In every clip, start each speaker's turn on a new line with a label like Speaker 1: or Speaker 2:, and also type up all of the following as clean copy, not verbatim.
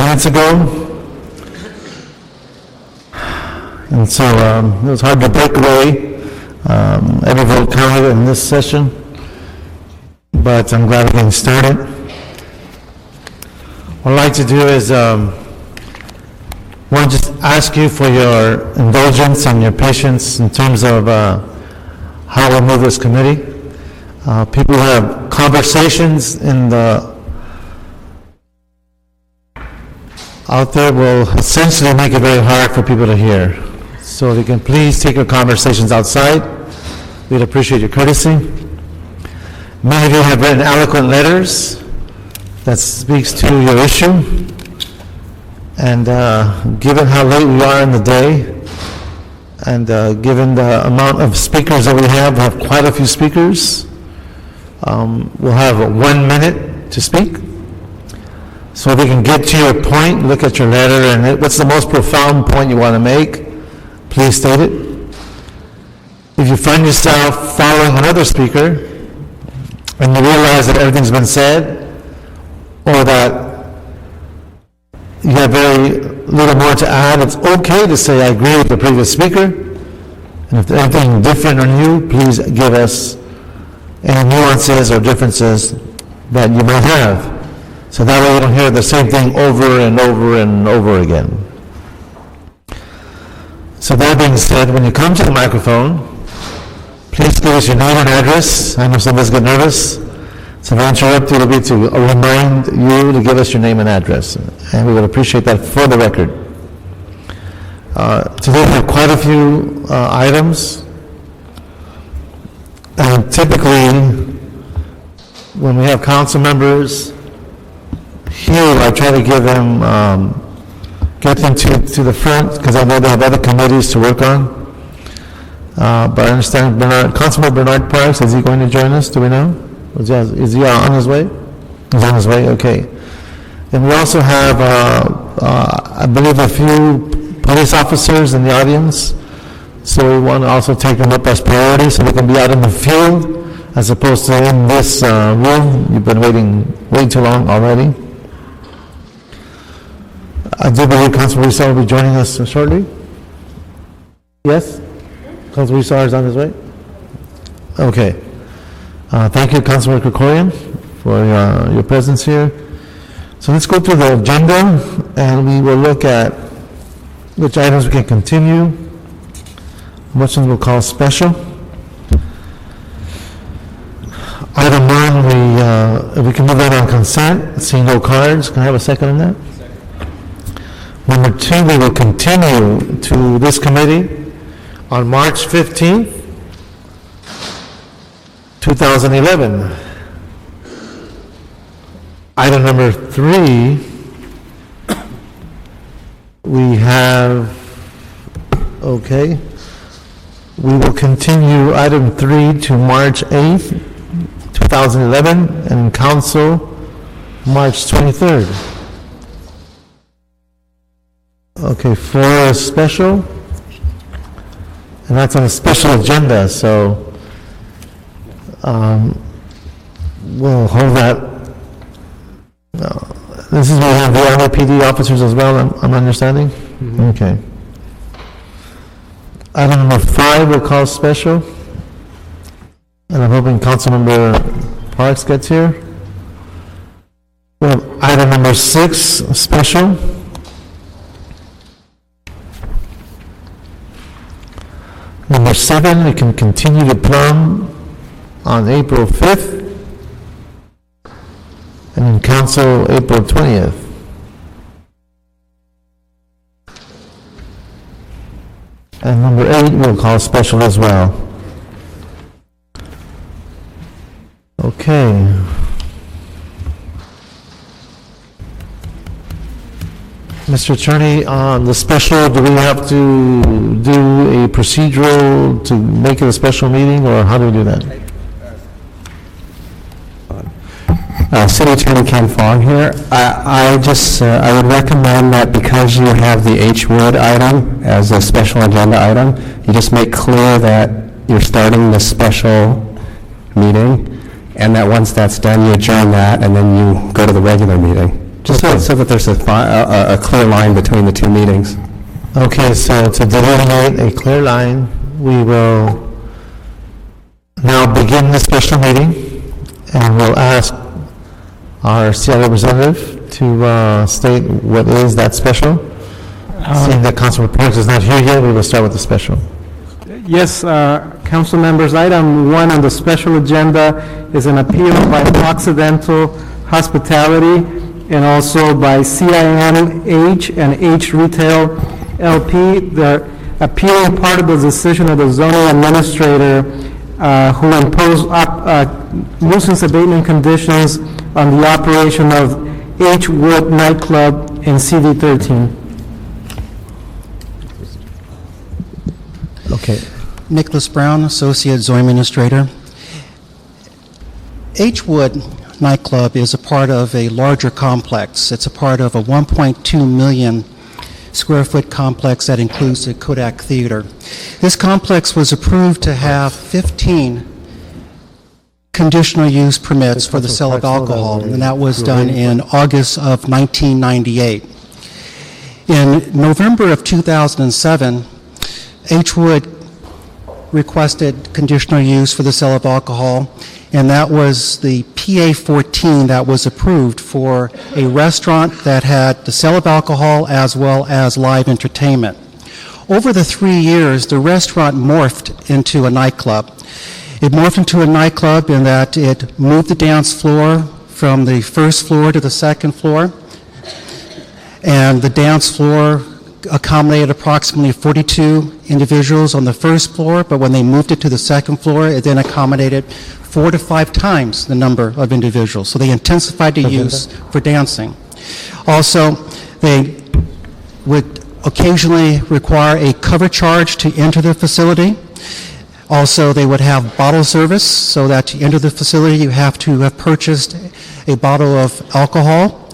Speaker 1: minutes ago. And so it was hard to break away. Every vote counted in this session, but I'm glad we're getting started. What I'd like to do is want to just ask you for your indulgence and your patience in terms of how we'll move this committee. People who have conversations out there will essentially make it very hard for people to hear. So if you can please take your conversations outside, we'd appreciate your courtesy. Many of you have written eloquent letters that speaks to your issue. And given how late we are in the day, and given the amount of speakers that we have quite a few speakers, we'll have 1 minute to speak. So if you can get to your point, look at your letter, and what's the most profound point you want to make, please state it. If you find yourself following another speaker, and you realize that everything's been said, or that you have very little more to add, it's okay to say, I agree with the previous speaker. And if there's anything different or new, please give us any nuances or differences that you might have. So that way we don't hear the same thing over and over and over again. So that being said, when you come to the microphone, please give us your name and address. I know some of us get nervous. So if I interrupt you, it'll be to remind you to give us your name and address. And we would appreciate that for the record. Today we have quite a few items. And typically, when we have council members here, I try to give them, get them to the front, because I know they have other committees to work on. But I understand Councilman Bernard Parks, is he going to join us? Do we know? Is he on his way? He's on his way, okay. And we also have, I believe, a few police officers in the audience. So we want to also take them up as priority so they can be out in the field as opposed to in this room. You've been waiting way too long already. I do believe Councilman Isabel will be joining us shortly. Yes? Councilman Isabel is on his way? Okay. Thank you, Councilman Krikorian, for your presence here. So let's go to the agenda, and we will look at which items we can continue, which ones we'll call special. Item 1, if we can move that on consent, seeing no cards. Can I have a second on that? Number 2, we will continue to this committee on March 15th, 2011. Item number 3, we have, okay, we will continue item 3 to March 8th, 2011, and in council, March 23rd. Okay, 4 is special, and that's on a special agenda, so we'll hold that. This is where we have the LAPD officers as well, I'm understanding? Mm-hmm. Okay. Item number 5 we'll call special, and I'm hoping Councilmember Parks gets here. We have item number 6 special. Number 7, we can continue to plumb on April 5th, and in council, April 20th. And number 8, we'll call special as well. Okay. Mr. Attorney, on the special, do we have to do a procedural to make it a special meeting, or how do we do that?
Speaker 2: City Attorney Ken Huang here. I would recommend that because you have the H. Wood item as a special agenda item, you just make clear that you're starting the special meeting, and that once that's done, you adjourn that, and then you go to the regular meeting. just so that there's a clear line between the two meetings.
Speaker 1: Okay, so to delineate a clear line, we will now begin the special meeting, and we'll ask our CI representative to state what is that special. Seeing that Councilman Parks is not here yet, we will start with the special.
Speaker 3: Yes, council members, item 1 on the special agenda is an appeal by Occidental Hospitality and also by CINH and H Retail LP. They're appealing part of the decision of the zoning administrator who imposed nuisance abatement conditions on the operation of H Wood nightclub in CD 13.
Speaker 1: Okay.
Speaker 4: Nicholas Brown, Associate Zoning Administrator. H Wood nightclub is a part of a larger complex. It's a part of a 1.2 million square foot complex that includes the Kodak Theater. This complex was approved to have 15 conditional use permits for the sale of alcohol, and that was done in August of 1998. In November of 2007, H Wood requested conditional use for the sale of alcohol, and that was the PA 14 that was approved for a restaurant that had the sale of alcohol as well as live entertainment. Over the 3 years, the restaurant morphed into a nightclub. It morphed into a nightclub in that it moved the dance floor from the first floor to the second floor, and the dance floor accommodated approximately 42 individuals on the first floor, but when they moved it to the second floor, it then accommodated 4 to 5 times the number of individuals. So they intensified the use for dancing. Also, they would occasionally require a cover charge to enter the facility. Also, they would have bottle service, so that to enter the facility, you have to have purchased a bottle of alcohol.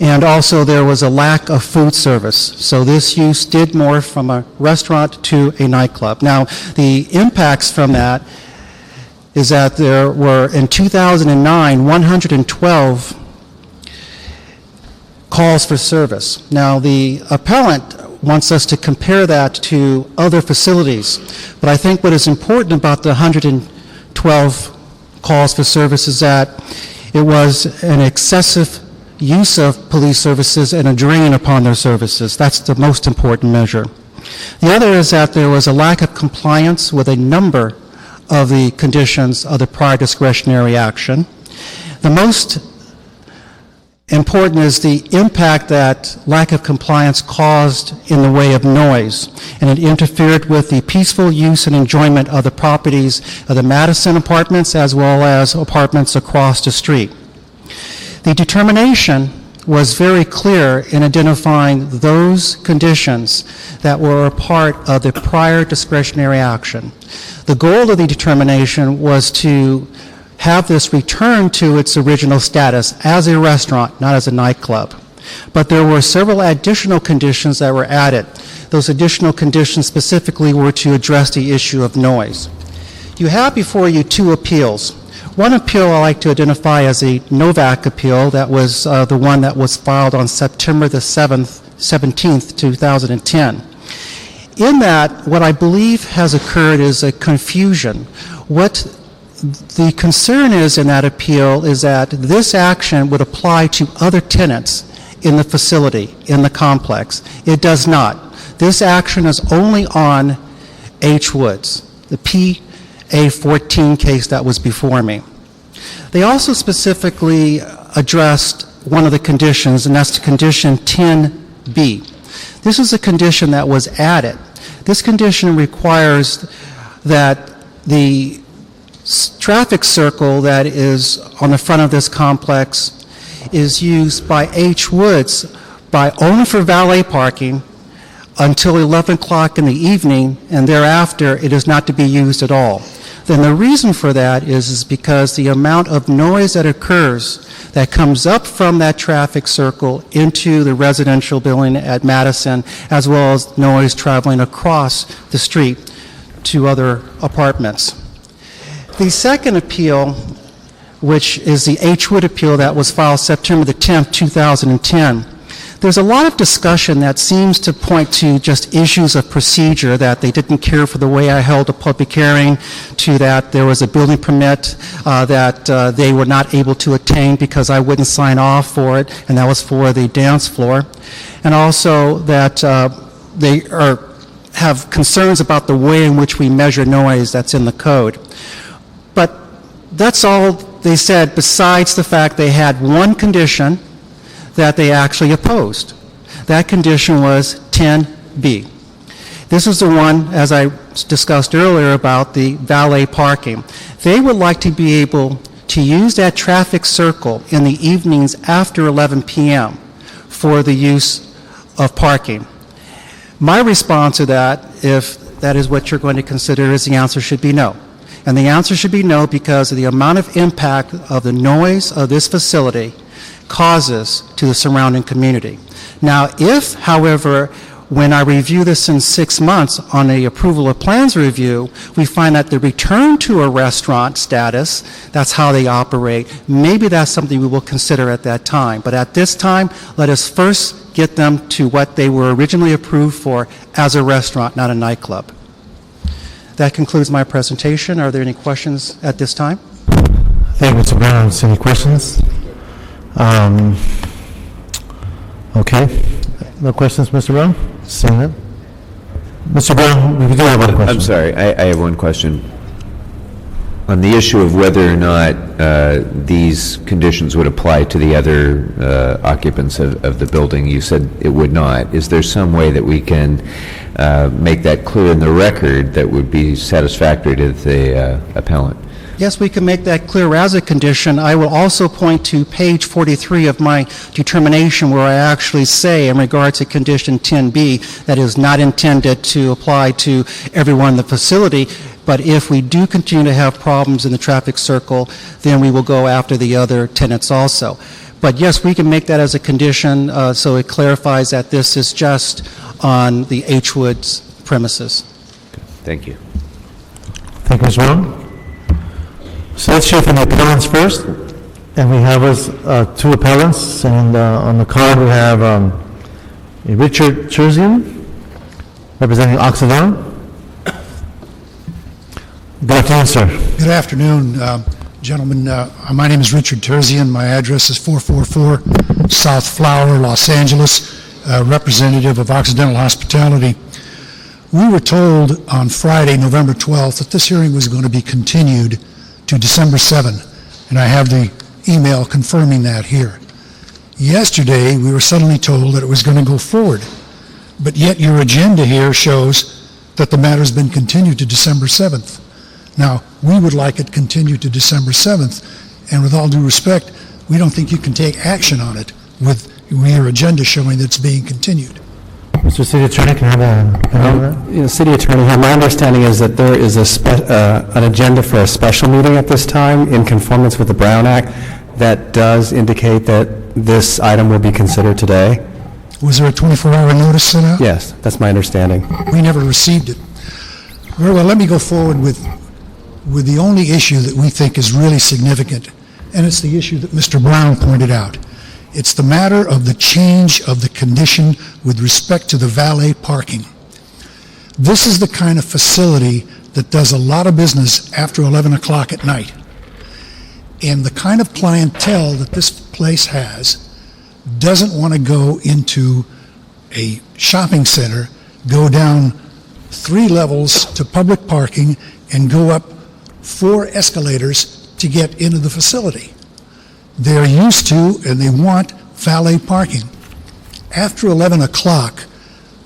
Speaker 4: And also, there was a lack of food service. So this use did morph from a restaurant to a nightclub. Now, the impacts from that is that there were, in 2009, 112 calls for service. Now, the appellant wants us to compare that to other facilities, but I think what is important about the 112 calls for service is that it was an excessive use of police services and a drain upon their services. That's the most important measure. The other is that there was a lack of compliance with a number of the conditions of the prior discretionary action. The most important is the impact that lack of compliance caused in the way of noise, and it interfered with the peaceful use and enjoyment of the properties of the Madison apartments as well as apartments across the street. The determination was very clear in identifying those conditions that were a part of the prior discretionary action. The goal of the determination was to have this return to its original status as a restaurant, not as a nightclub. But there were several additional conditions that were added. Those additional conditions specifically were to address the issue of noise. You have before you 2 appeals. One appeal I like to identify as a Novak Appeal. That was the one that was filed on September the 17th, 2010. In that, what I believe has occurred is a confusion. What the concern is in that appeal is that this action would apply to other tenants in the facility, in the complex. It does not. This action is only on H. Woods, the PA 14 case that was before me. They also specifically addressed one of the conditions, and that's condition 10B. This is a condition that was added. This condition requires that the traffic circle that is on the front of this complex is used by H. Woods only for valet parking until 11 o'clock in the evening, and thereafter it is not to be used at all. Then the reason for that is because the amount of noise that occurs that comes up from that traffic circle into the residential building at Madison, as well as noise traveling across the street to other apartments. The second appeal which is the H. Wood appeal that was filed September the 10th, 2010. There's a lot of discussion that seems to point to just issues of procedure, that they didn't care for the way I held a public hearing, to that there was a building permit that they were not able to attain because I wouldn't sign off for it, and that was for the dance floor. And also that they have concerns about the way in which we measure noise that's in the code. But that's all they said, besides the fact they had one condition that they actually opposed. That condition was 10B. This is the one, as I discussed earlier, about the valet parking. They would like to be able to use that traffic circle in the evenings after 11 p.m. for the use of parking. My response to that, if that is what you're going to consider, is the answer should be no. And the answer should be no because of the amount of impact of the noise of this facility causes to the surrounding community. Now, if, however, when I review this in 6 months on the approval of plans review, we find that the return to a restaurant status, that's how they operate, maybe that's something we will consider at that time. But at this time, let us first get them to what they were originally approved for as a restaurant, not a nightclub. That concludes my presentation. Are there any questions at this time?
Speaker 1: Thank you, Mr. Brown. Any questions? Okay. No questions, Mr. Brown? Seeing none? Mr. Brown, we do have one question.
Speaker 5: I'm sorry, I have one question. On the issue of whether or not these conditions would apply to the other occupants of the building, you said it would not. Is there some way that we can make that clear in the record that would be satisfactory to the appellant?
Speaker 4: Yes, we can make that clear as a condition. I will also point to page 43 of my determination where I actually say in regard to condition 10B that is not intended to apply to everyone in the facility, but if we do continue to have problems in the traffic circle, then we will go after the other tenants also. But yes, we can make that as a condition so it clarifies that this is just on the H. Wood's premises.
Speaker 5: Thank you.
Speaker 1: Thank you, Mr. Brown. So let's hear from the appellants first. And we have us two appellants, and on the card we have Richard Terzian, representing Occidental. Good afternoon, sir.
Speaker 6: Good afternoon, gentlemen. My name is Richard Terzian. My address is 444 South Flower, Los Angeles, representative of Occidental Hospitality. We were told on Friday, November 12th, that this hearing was going to be continued to December 7, and I have the email confirming that here. Yesterday, we were suddenly told that it was going to go forward, but yet your agenda here shows that the matter has been continued to December 7th. Now, we would like it continued to December 7th, and with all due respect, we don't think you can take action on it with your agenda showing that it's being continued.
Speaker 1: Mr. City Attorney, can I have a...
Speaker 2: City Attorney, my understanding is that there is an agenda for a special meeting at this time in conformance with the Brown Act that does indicate that this item will be considered today.
Speaker 6: Was there a 24-hour notice sent out?
Speaker 2: Yes, that's my understanding.
Speaker 6: We never received it. Very well, let me go forward with the only issue that we think is really significant, and it's the issue that Mr. Brown pointed out. It's the matter of the change of the condition with respect to the valet parking. This is the kind of facility that does a lot of business after 11 o'clock at night. And the kind of clientele that this place has doesn't want to go into a shopping center, go down 3 levels to public parking, and go up 4 escalators to get into the facility. They're used to and they want valet parking. After 11 o'clock,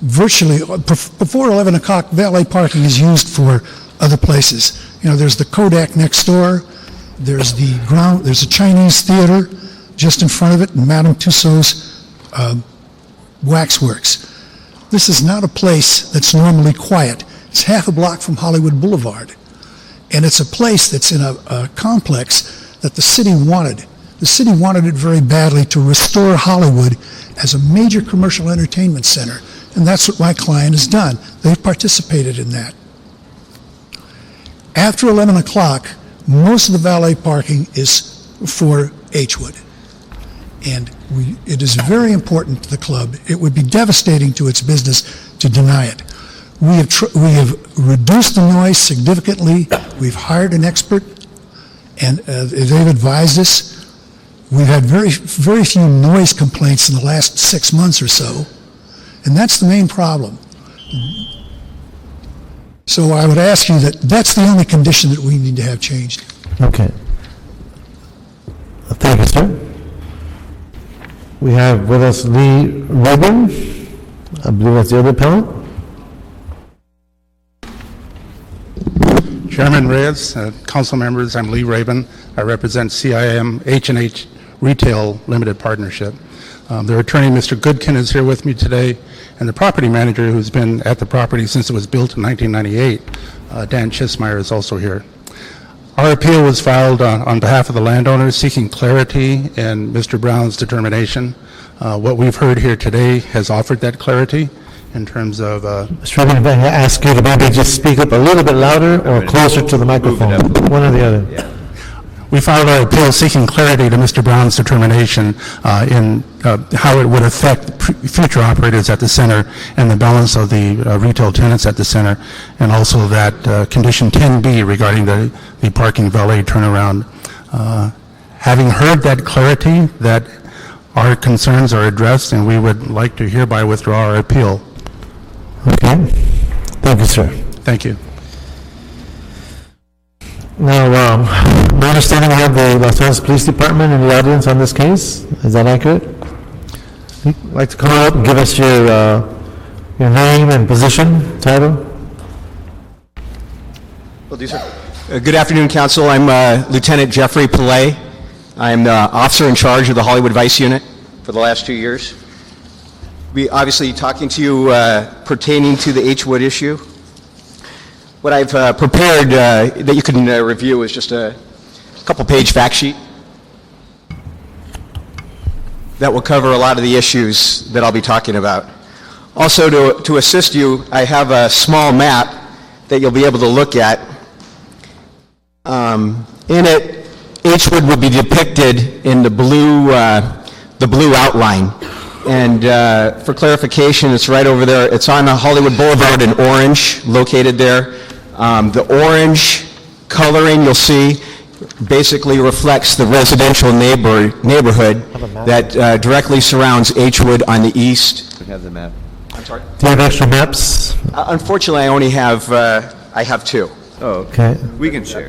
Speaker 6: virtually, before 11 o'clock, valet parking is used for other places. You know, there's the Kodak next door, there's a Chinese theater just in front of it, and Madame Tussauds waxworks. This is not a place that's normally quiet. It's half a block from Hollywood Boulevard. And it's a place that's in a complex that the city wanted. The city wanted it very badly to restore Hollywood as a major commercial entertainment center, and that's what my client has done. They've participated in that. After 11 o'clock, most of the valet parking is for H-Wood. And it is very important to the club. It would be devastating to its business to deny it. We have reduced the noise significantly. We've hired an expert, and they've advised us. We've had very few noise complaints in the last 6 months or so, and that's the main problem. So I would ask you that's the only condition that we need to have changed.
Speaker 1: Okay. Thank you, sir. We have with us Lee Rubin. I believe that's the other appellant.
Speaker 7: Chairman Reyes, council members, I'm Lee Rabin. I represent CIM H&H Retail Limited Partnership. Their attorney, Mr. Goodkin, is here with me today, and the property manager, who's been at the property since it was built in 1998, Dan Chismeyer, is also here. Our appeal was filed on behalf of the landowners seeking clarity in Mr. Brown's determination. What we've heard here today has offered that clarity in terms of...
Speaker 1: Mr. Rubin, if I ask you to maybe just speak up a little bit louder or closer to the microphone, one or the other.
Speaker 7: Yeah. We filed our appeal seeking clarity to Mr. Brown's determination in how it would affect future operators at the center and the balance of the retail tenants at the center, and also that condition 10B regarding the parking valet turnaround. Having heard that clarity, that our concerns are addressed, and we would like to hereby withdraw our appeal.
Speaker 1: Okay. Thank you, sir.
Speaker 7: Thank you.
Speaker 1: Now, my understanding, we have the Los Angeles Police Department in the audience on this case. Is that accurate? You'd like to come up and give us your name and position, title?
Speaker 8: Will do, sir. Good afternoon, Council. I'm Lieutenant Jeffrey Pillay. I'm the officer in charge of the Hollywood Vice Unit for the last 2 years. We obviously talking to you pertaining to the H-Wood issue. What I've prepared that you can review is just a couple-page fact sheet that will cover a lot of the issues that I'll be talking about. Also, to assist you, I have a small map that you'll be able to look at. In it, H-Wood will be depicted in the blue outline. And for clarification, it's right over there. It's on Hollywood Boulevard in orange, located there. The orange coloring you'll see basically reflects the residential neighborhood that directly surrounds H-Wood on the east.
Speaker 5: We have the map.
Speaker 8: I'm sorry?
Speaker 1: Do you have extra maps?
Speaker 8: Unfortunately, I only have, I have 2.
Speaker 5: Oh,
Speaker 1: Okay.
Speaker 5: we can share.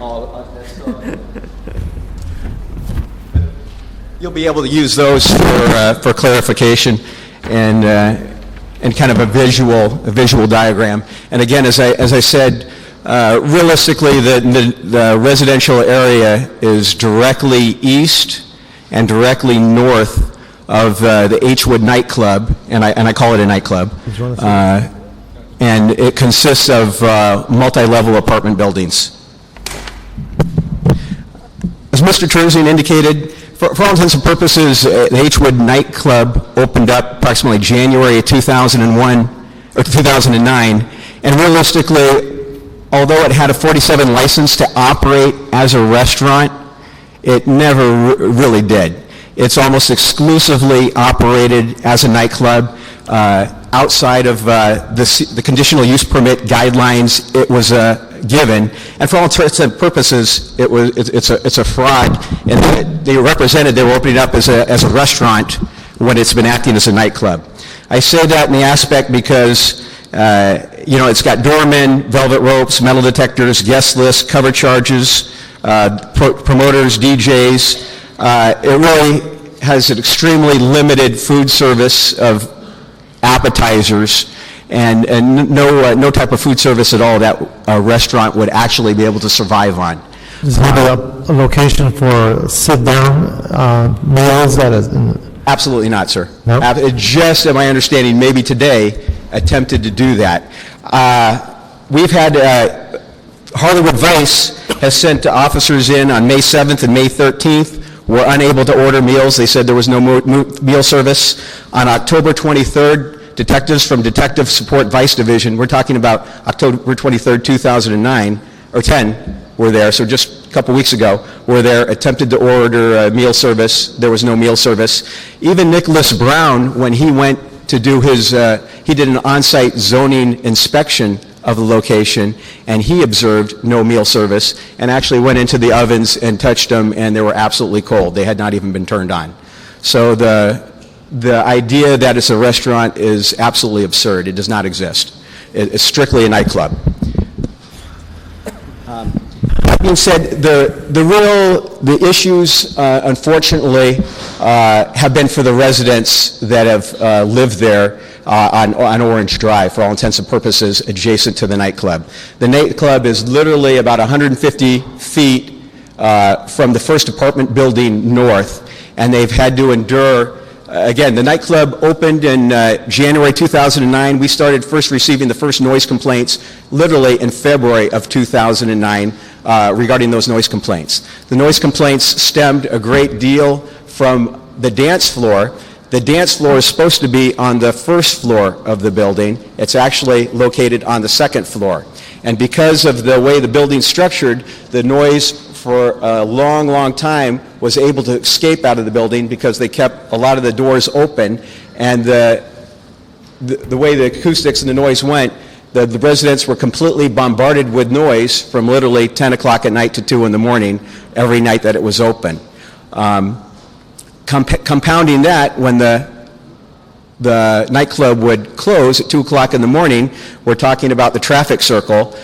Speaker 8: You'll be able to use those for clarification and kind of a visual diagram. And again, as I said, realistically, the residential area is directly east and directly north of the H-Wood nightclub, and I call it a nightclub. And it consists of multi-level apartment buildings. As Mr. Terzine indicated, for all intents and purposes, the H-Wood nightclub opened up approximately January of 2001 or 2009, and realistically, although it had a 47 license to operate as a restaurant, it never really did. It's almost exclusively operated as a nightclub. Outside of the conditional use permit guidelines it was given, and for all intents and purposes, it's a fraud. And they were opening up as a restaurant when it's been acting as a nightclub. I say that in the aspect because it's got doormen, velvet ropes, metal detectors, guest lists, cover charges, promoters, DJs. It really has an extremely limited food service of appetizers and no type of food service at all that a restaurant would actually be able to survive on.
Speaker 1: Is there a location for sit-down meals that is...
Speaker 8: Absolutely not, sir.
Speaker 1: No?
Speaker 8: It just, in my understanding, maybe today, attempted to do that. We've had, Hollywood Vice has sent officers in on May 7th and May 13th. Were unable to order meals. They said there was no meal service. On October 23rd, detectives from Detective Support Vice Division, we're talking about October 23rd, 2009, or 10, were there, so just a couple weeks ago, were there, attempted to order meal service. There was no meal service. Even Nicholas Brown, when he went to do his, he did an on-site zoning inspection of the location, and he observed no meal service, and actually went into the ovens and touched them, and they were absolutely cold. They had not even been turned on. So the idea that it's a restaurant is absolutely absurd. It does not exist. It's strictly a nightclub. That being said, the issues, unfortunately, have been for the residents that have lived there on Orange Drive, for all intents and purposes, adjacent to the nightclub. The nightclub is literally about 150 feet from the first apartment building north, and they've had to endure. Again, the nightclub opened in January 2009. We started first receiving the first noise complaints literally in February of 2009 regarding those noise complaints. The noise complaints stemmed a great deal from the dance floor. The dance floor is supposed to be on the first floor of the building. It's actually located on the second floor. And because of the way the building's structured, the noise for a long, long time was able to escape out of the building because they kept a lot of the doors open, and the way the acoustics and the noise went, the residents were completely bombarded with noise from literally 10 o'clock at night to 2 in the morning every night that it was open. Compounding that, when the nightclub would close at 2 o'clock in the morning, we're talking about the traffic circle.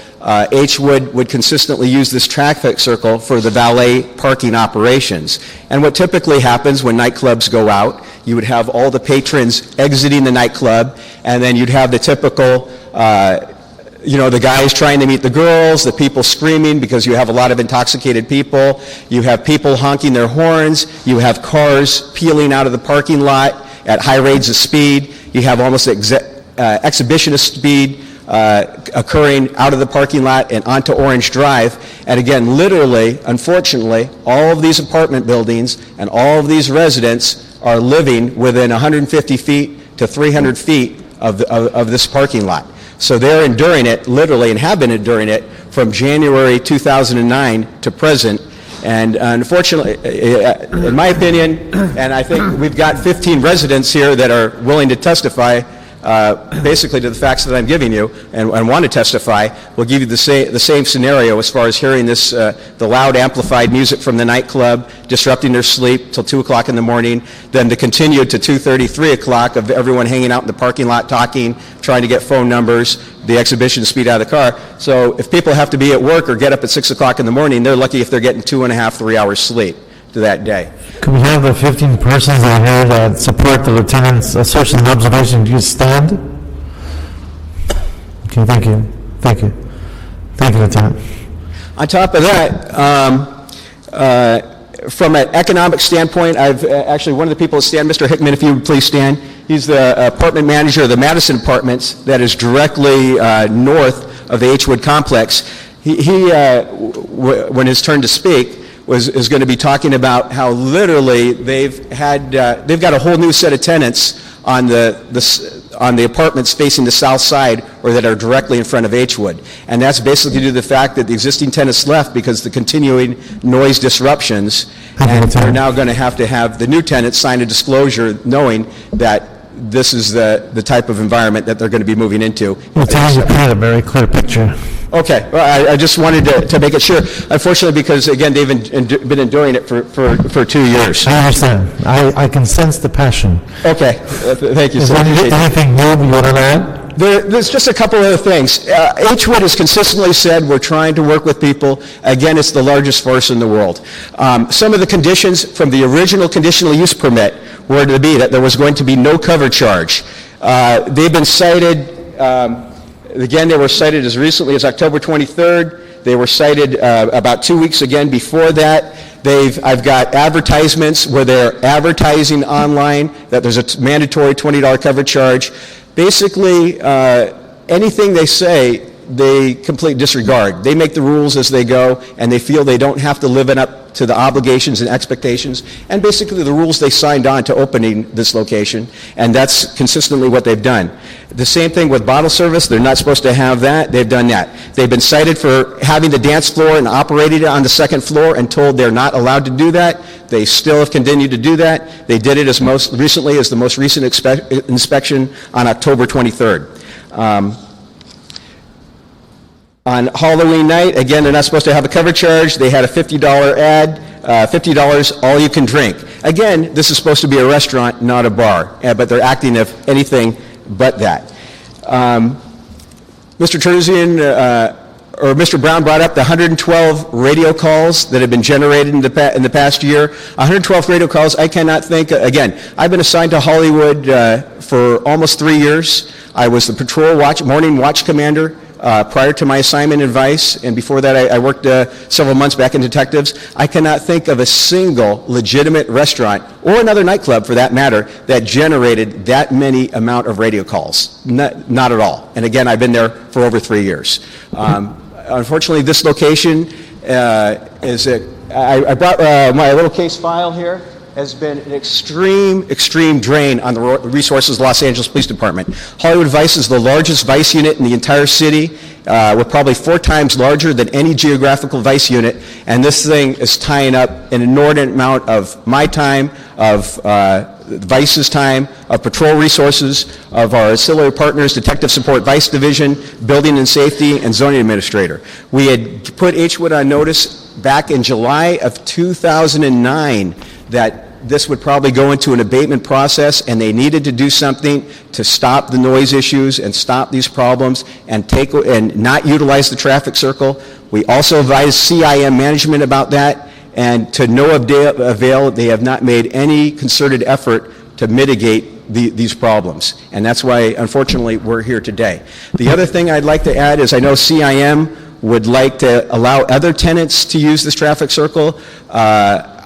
Speaker 8: H would consistently use this traffic circle for the valet parking operations. And what typically happens when nightclubs go out, you would have all the patrons exiting the nightclub, and then you'd have the typical, the guys trying to meet the girls, the people screaming because you have a lot of intoxicated people, you have people honking their horns, you have cars peeling out of the parking lot at high rates of speed, you have almost exhibitionist speed occurring out of the parking lot and onto Orange Drive. And again, literally, unfortunately, all of these apartment buildings and all of these residents are living within 150 feet to 300 feet of this parking lot. So they're enduring it, literally, and have been enduring it from January 2009 to present. And unfortunately, in my opinion, and I think we've got 15 residents here that are willing to testify basically to the facts that I'm giving you and want to testify, will give you the same scenario as far as hearing this, the loud amplified music from the nightclub, disrupting their sleep till 2 o'clock in the morning, then the continued to 2:30, 3 o'clock of everyone hanging out in the parking lot talking, trying to get phone numbers, the exhibition speed out of the car. So if people have to be at work or get up at 6 o'clock in the morning, they're lucky if they're getting 2.5, 3 hours sleep to that day.
Speaker 1: Can we have the 15 persons that are here that support the lieutenant's assertion and observation? Do you stand? Okay, thank you. Thank you. Thank you, Lieutenant.
Speaker 8: On top of that, from an economic standpoint, I've actually, one of the people that stand, Mr. Hickman, if you would please stand. He's the apartment manager of the Madison Apartments that is directly north of the H-Wood complex. He when his turn to speak, is going to be talking about how literally they've got a whole new set of tenants on the apartments facing the south side or that are directly in front of H-Wood. And that's basically due to the fact that the existing tenants left because the continuing noise disruptions, and they're now going to have the new tenants sign a disclosure knowing that this is the type of environment that they're going to be moving into.
Speaker 1: Lieutenant, you painted a very clear picture.
Speaker 8: Okay, well, I just wanted to make it sure. Unfortunately, because again, they've been enduring it for 2 years.
Speaker 1: I understand. I can sense the passion.
Speaker 8: Okay, thank you.
Speaker 1: Is there anything new you want to add?
Speaker 8: There's just a couple other things. H-Wood has consistently said we're trying to work with people. Again, it's the largest force in the world. Some of the conditions from the original conditional use permit were to be that there was going to be no cover charge. They've been cited. Again, they were cited as recently as October 23rd. They were cited about 2 weeks again before that. I've got advertisements where they're advertising online that there's a mandatory $20 cover charge. Basically, anything they say, they completely disregard. They make the rules as they go, and they feel they don't have to live up to the obligations and expectations, and basically the rules they signed on to opening this location, and that's consistently what they've done. The same thing with bottle service. They're not supposed to have that. They've done that. They've been cited for having the dance floor and operating it on the second floor and told they're not allowed to do that. They still have continued to do that. They did it as most recently as the most recent inspection on October 23rd. On Halloween night, again, they're not supposed to have a cover charge. They had a $50 ad, $50 all you can drink. Again, this is supposed to be a restaurant, not a bar, but they're acting if anything but that. Mr. Terzian, or Mr. Brown brought up the 112 radio calls that have been generated in the past year. 112 radio calls, I cannot think, again, I've been assigned to Hollywood for almost 3 years. I was the patrol morning watch commander prior to my assignment in Vice, and before that I worked several months back in detectives. I cannot think of a single legitimate restaurant, or another nightclub for that matter, that generated that many amount of radio calls. Not at all. And again, I've been there for over 3 years. Unfortunately, this location I brought my little case file here. Has been an extreme drain on the resources of the Los Angeles Police Department. Hollywood Vice is the largest Vice unit in the entire city. We're probably 4 times larger than any geographical Vice unit, and this thing is tying up an inordinate amount of my time, of Vice's time, of patrol resources, of our ancillary partners, Detective Support Vice Division, Building and Safety, and Zoning Administrator. We had put H-Wood on notice back in July of 2009 that this would probably go into an abatement process, and they needed to do something to stop the noise issues and stop these problems and not utilize the traffic circle. We also advised CIM management about that, and to no avail, they have not made any concerted effort to mitigate these problems. And that's why, unfortunately, we're here today. The other thing I'd like to add is I know CIM would like to allow other tenants to use this traffic circle.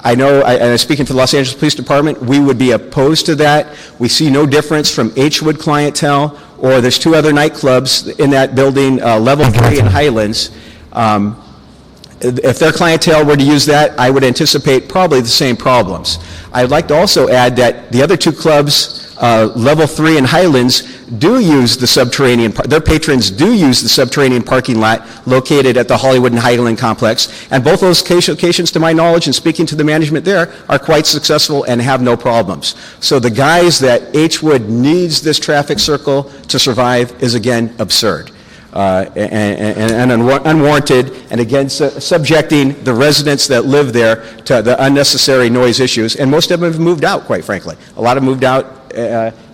Speaker 8: I know, and speaking for the Los Angeles Police Department, we would be opposed to that. We see no difference from H-Wood clientele, or there's 2 other nightclubs in that building, Level 3 and Highlands. If their clientele were to use that, I would anticipate probably the same problems. I'd like to also add that the other 2 clubs, Level 3 and Highlands, do use the subterranean, their patrons do use the subterranean parking lot located at the Hollywood and Highland complex, and both those locations, to my knowledge and speaking to the management there, are quite successful and have no problems. So the guise that H-Wood needs this traffic circle to survive is again absurd. And unwarranted, and again subjecting the residents that live there to the unnecessary noise issues, and most of them have moved out, quite frankly. A lot have moved out.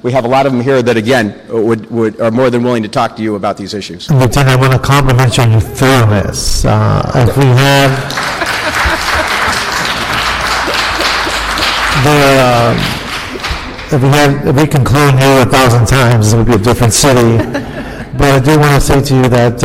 Speaker 8: We have a lot of them here that, again, are more than willing to talk to you about these issues.
Speaker 1: Lieutenant, I want to compliment you on your thoroughness. If we can clone you 1,000 times, it would be a different city. But I do want to say to you that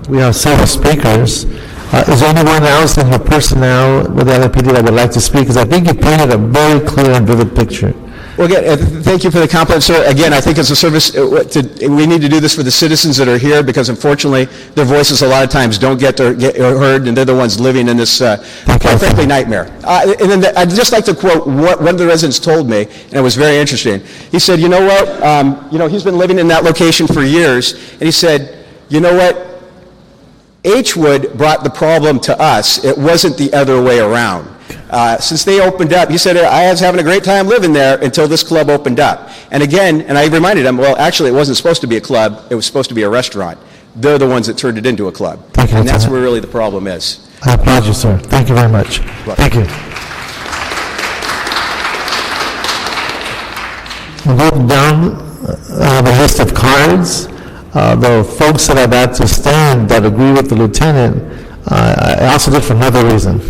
Speaker 1: we have several speakers. Is there anyone else in your personnel with the LAPD that would like to speak? Because I think you painted a very clear and vivid picture.
Speaker 8: Well, again, thank you for the compliment, sir. Again, I think it's a service, we need to do this for the citizens that are here, because unfortunately, their voices a lot of times don't get heard, and they're the ones living in this, quite frankly, nightmare. And then I'd just like to quote what one of the residents told me, and it was very interesting. He said, you know what, he's been living in that location for years, and he said, you know what, H-Wood brought the problem to us. It wasn't the other way around. Since they opened up, he said, I was having a great time living there until this club opened up. And again, and I reminded him, well, actually, it wasn't supposed to be a club. It was supposed to be a restaurant. They're the ones that turned it into a club.
Speaker 1: Thank you,
Speaker 8: and that's where really the problem is.
Speaker 1: I applaud you, sir. Thank you very much. Thank you. We'll go down the list of cards. The folks that are about to stand that agree with the lieutenant, I also did for another reason.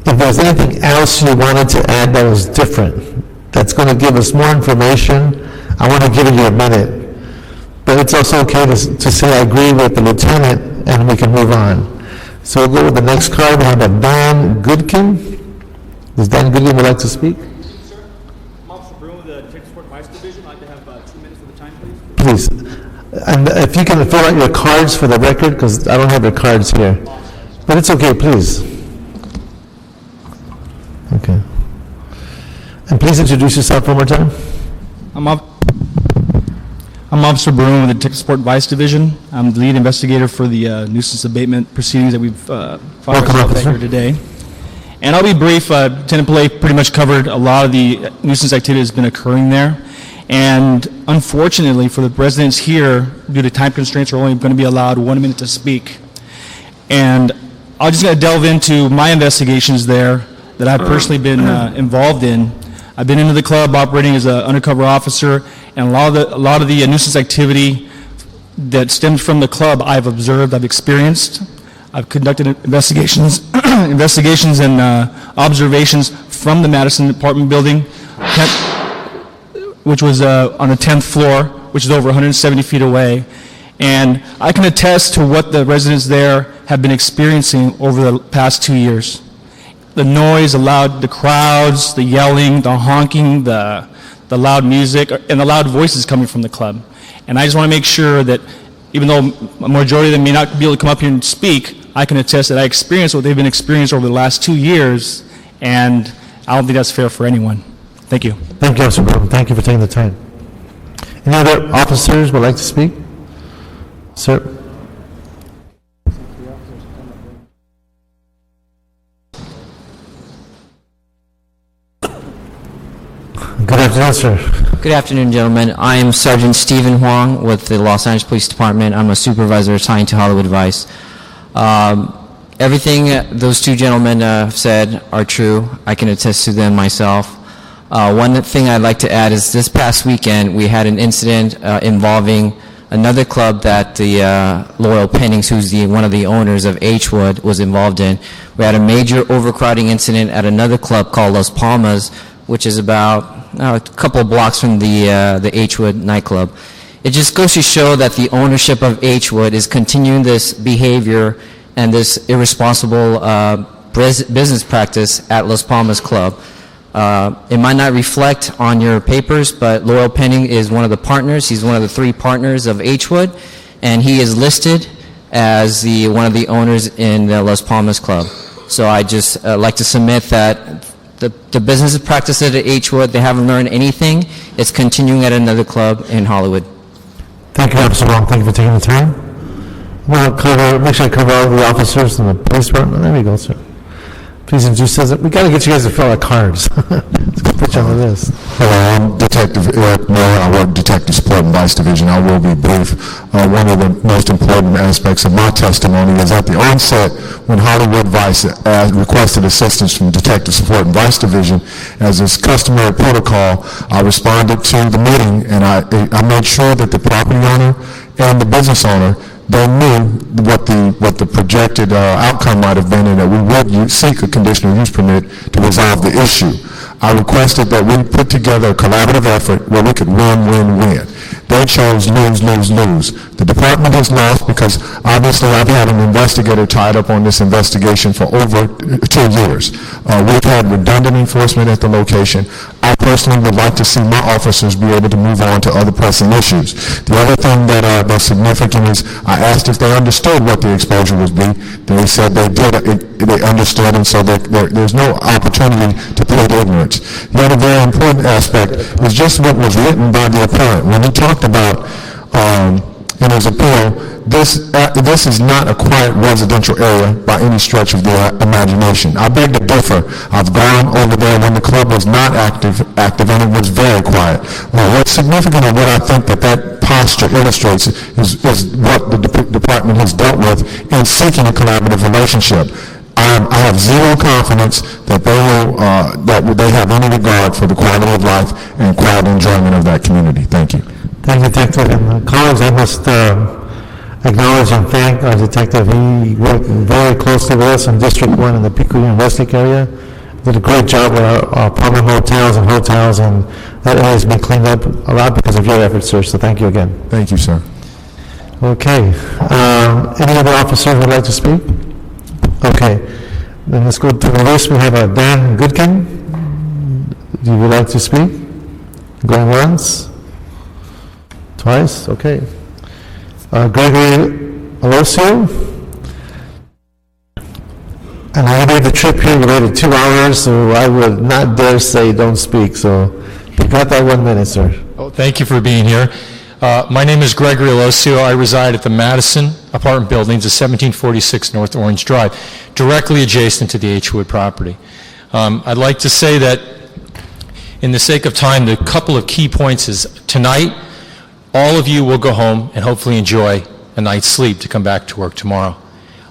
Speaker 1: If there's anything else you wanted to add that was different, that's going to give us more information, I want to give you a minute. But it's also okay to say I agree with the lieutenant, and we can move on. So we'll go with the next card. We have a Dan Goodkin. Does Dan Goodkin would like to speak?
Speaker 9: Sir, I'm Officer Bruin with the Detective Support Vice Division. I'd like to have 2 minutes of the time, please.
Speaker 1: Please. And if you can fill out your cards for the record, because I don't have your cards here. But it's okay, please. And please introduce yourself one more time.
Speaker 9: I'm Officer Broom with the Detective Support Vice Division. I'm the lead investigator for the nuisance abatement proceedings that we've filed
Speaker 1: Officer.
Speaker 9: here today. And I'll be brief. Lieutenant Pillay pretty much covered a lot of the nuisance activity that's been occurring there. And unfortunately for the residents here, due to time constraints, are only going to be allowed 1 minute to speak. And I'm just going to delve into my investigations there that I've personally been involved in. I've been into the club operating as an undercover officer, and a lot of the nuisance activity that stems from the club I've observed, I've experienced. I've conducted investigations and observations from the Madison apartment building, which was on the 10th floor, which is over 170 feet away. And I can attest to what the residents there have been experiencing over the past 2 years. The noise, the crowds, the yelling, the honking, the loud music, and the loud voices coming from the club. And I just want to make sure that even though a majority of them may not be able to come up here and speak, I can attest that I experienced what they've been experiencing over the last 2 years, and I don't think that's fair for anyone. Thank you.
Speaker 1: Thank you, Officer Brown. Thank you for taking the time. Any other officers would like to speak? Sir? Good afternoon, sir.
Speaker 10: Good afternoon, gentlemen. I am Sergeant Stephen Huang with the Los Angeles Police Department. I'm a supervisor assigned to Hollywood Vice. Everything those two gentlemen have said are true. I can attest to them myself. One thing I'd like to add is this past weekend we had an incident involving another club that the Laurel Pennings, who's one of the owners of H-Wood, was involved in. We had a major overcrowding incident at another club called Las Palmas, which is about a couple of blocks from the H-Wood nightclub. It just goes to show that the ownership of H-Wood is continuing this behavior and this irresponsible business practice at Las Palmas Club. It might not reflect on your papers, but Laurel Penning is one of the partners. He's one of the 3 partners of H-Wood, and he is listed as one of the owners in the Las Palmas Club. So I just like to submit that the business practice at H-Wood, they haven't learned anything. It's continuing at another club in Hollywood.
Speaker 1: Thank you, Officer Wong. Thank you for taking the time. We'll make sure I cover all the officers in the police department. There we go, sir. Please introduce us. We got to get you guys to fill out cards. Let's go put you on the list.
Speaker 11: Hello, I'm Detective Eric Moore. I work Detective Support and Vice Division. I will be brief. One of the most important aspects of my testimony is at the onset when Hollywood Vice requested assistance from Detective Support and Vice Division. As is customary protocol, I responded to the meeting and I made sure that the property owner and the business owner, they knew what the projected outcome might have been and that we would seek a conditional use permit to resolve the issue. I requested that we put together a collaborative effort where we could win, win, win. They chose lose, lose, lose. The department has lost because obviously I've had an investigator tied up on this investigation for over 2 years. We've had redundant enforcement at the location. I personally would like to see my officers be able to move on to other pressing issues. The other thing that's significant is I asked if they understood what the exposure would be. They said they did. They understood, and so there's no opportunity to plead ignorance. The other very important aspect is just what was written by the appellant. When he talked about in his appeal, this is not a quiet residential area by any stretch of the imagination. I beg to differ. I've gone over there when the club was not active, and it was very quiet. Now, what's significant and what I think that posture illustrates is what the department has dealt with in seeking a collaborative relationship. I have zero confidence that they have any regard for the quality of life and quiet enjoyment of that community. Thank you.
Speaker 1: Thank you, Detective. And colleagues, I must acknowledge and thank our detective. He worked very closely with us in District 1 in the Pico University area. Did a great job with our apartment hotels, and that area has been cleaned up a lot because of your efforts, sir. So thank you again.
Speaker 11: Thank you, sir.
Speaker 1: Okay. Any other officers who would like to speak? Okay. Then let's go to the list. We have Dan Goodkin. Do you would like to speak? Going once? Twice? Okay. Gregory Alosio? And I believe the trip here related 2 hours, so I would not dare say don't speak, so you got that 1 minute, sir.
Speaker 12: Oh, thank you for being here. My name is Gregory Alosio. I reside at the Madison apartment buildings at 1746 North Orange Drive, directly adjacent to the H. Wood property. I'd like to say that, in the sake of time, the couple of key points is tonight, all of you will go home and hopefully enjoy a night's sleep to come back to work tomorrow.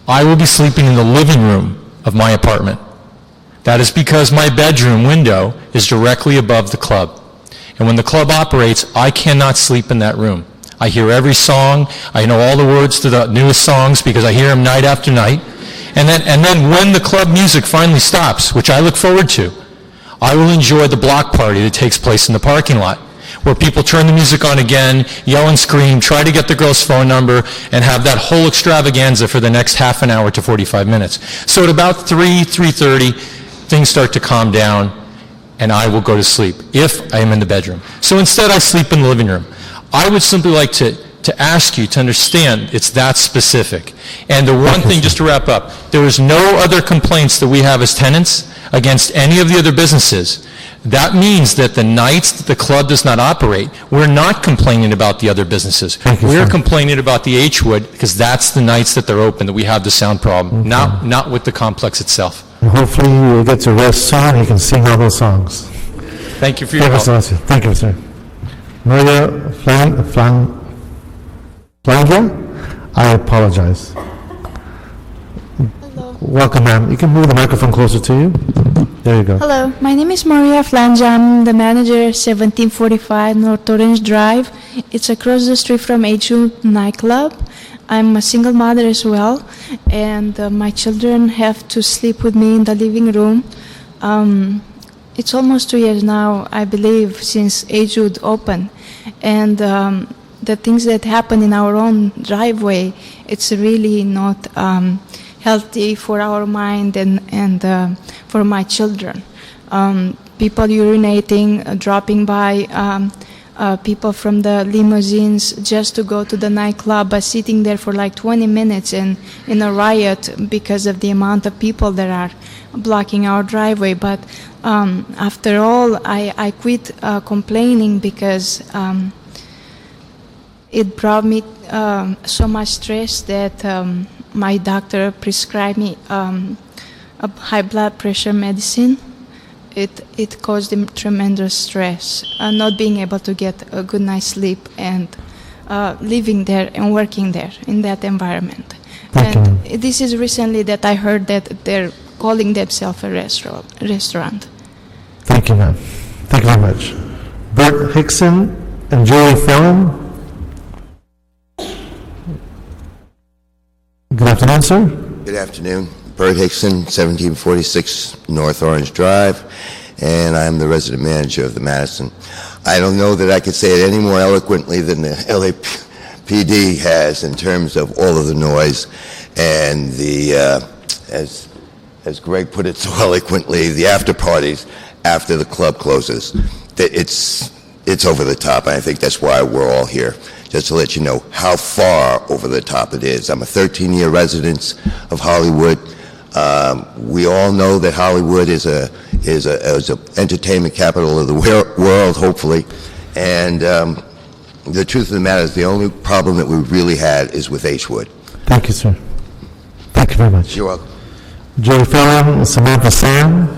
Speaker 12: I will be sleeping in the living room of my apartment. That is because my bedroom window is directly above the club. And when the club operates, I cannot sleep in that room. I hear every song. I know all the words to the newest songs because I hear them night after night. And then when the club music finally stops, which I look forward to, I will enjoy the block party that takes place in the parking lot, where people turn the music on again, yell and scream, try to get the girl's phone number, and have that whole extravaganza for the next half an hour to 45 minutes. So at about 3:30, things start to calm down, and I will go to sleep, if I am in the bedroom. So instead, I sleep in the living room. I would simply like to ask you to understand it's that specific. And the one thing, just to wrap up, there is no other complaints that we have as tenants against any of the other businesses. That means that the nights that the club does not operate, we're not complaining about the other businesses. We're complaining about the H. Wood because that's the nights that they're open that we have the sound problem, not with the complex itself.
Speaker 1: And hopefully you will get to rest soon and you can sing all those songs.
Speaker 12: Thank you for your help.
Speaker 1: Thank you, sir. Maria Flanga? I apologize.
Speaker 13: Hello.
Speaker 1: Welcome, ma'am. You can move the microphone closer to you. There you go.
Speaker 13: Hello, my name is Maria Flanja. I'm the manager, 1745 North Orange Drive. It's across the street from H2 nightclub. I'm a single mother as well, and my children have to sleep with me in the living room. It's almost 2 years now, I believe, since H2 opened, and the things that happen in our own driveway, it's really not healthy for our mind and for my children. People urinating, dropping by, people from the limousines just to go to the nightclub, but sitting there for like 20 minutes and in a riot because of the amount of people that are blocking our driveway. But after all, I quit complaining because it brought me so much stress that my doctor prescribed me a high blood pressure medicine. It caused him tremendous stress, not being able to get a good night's sleep and living there and working there in that environment. And this is recently that I heard that they're calling themselves a restaurant.
Speaker 1: Thank you, ma'am. Thank you very much. Bert Hickson and Julie Fallon. Good afternoon, sir.
Speaker 14: Good afternoon. Bert Hickson, 1746 North Orange Drive, and I'm the resident manager of the Madison. I don't know that I could say it any more eloquently than the LAPD has in terms of all of the noise and the, as Greg put it so eloquently, the after parties after the club closes. It's over the top, and I think that's why we're all here. Just to let you know how far over the top it is. I'm a 13-year resident of Hollywood. We all know that Hollywood is a entertainment capital of the world, hopefully. And the truth of the matter is the only problem that we really had is with H. Wood.
Speaker 1: Thank you, sir. Thank you very much.
Speaker 14: You're welcome.
Speaker 1: Julie Fallon, Samantha Sam,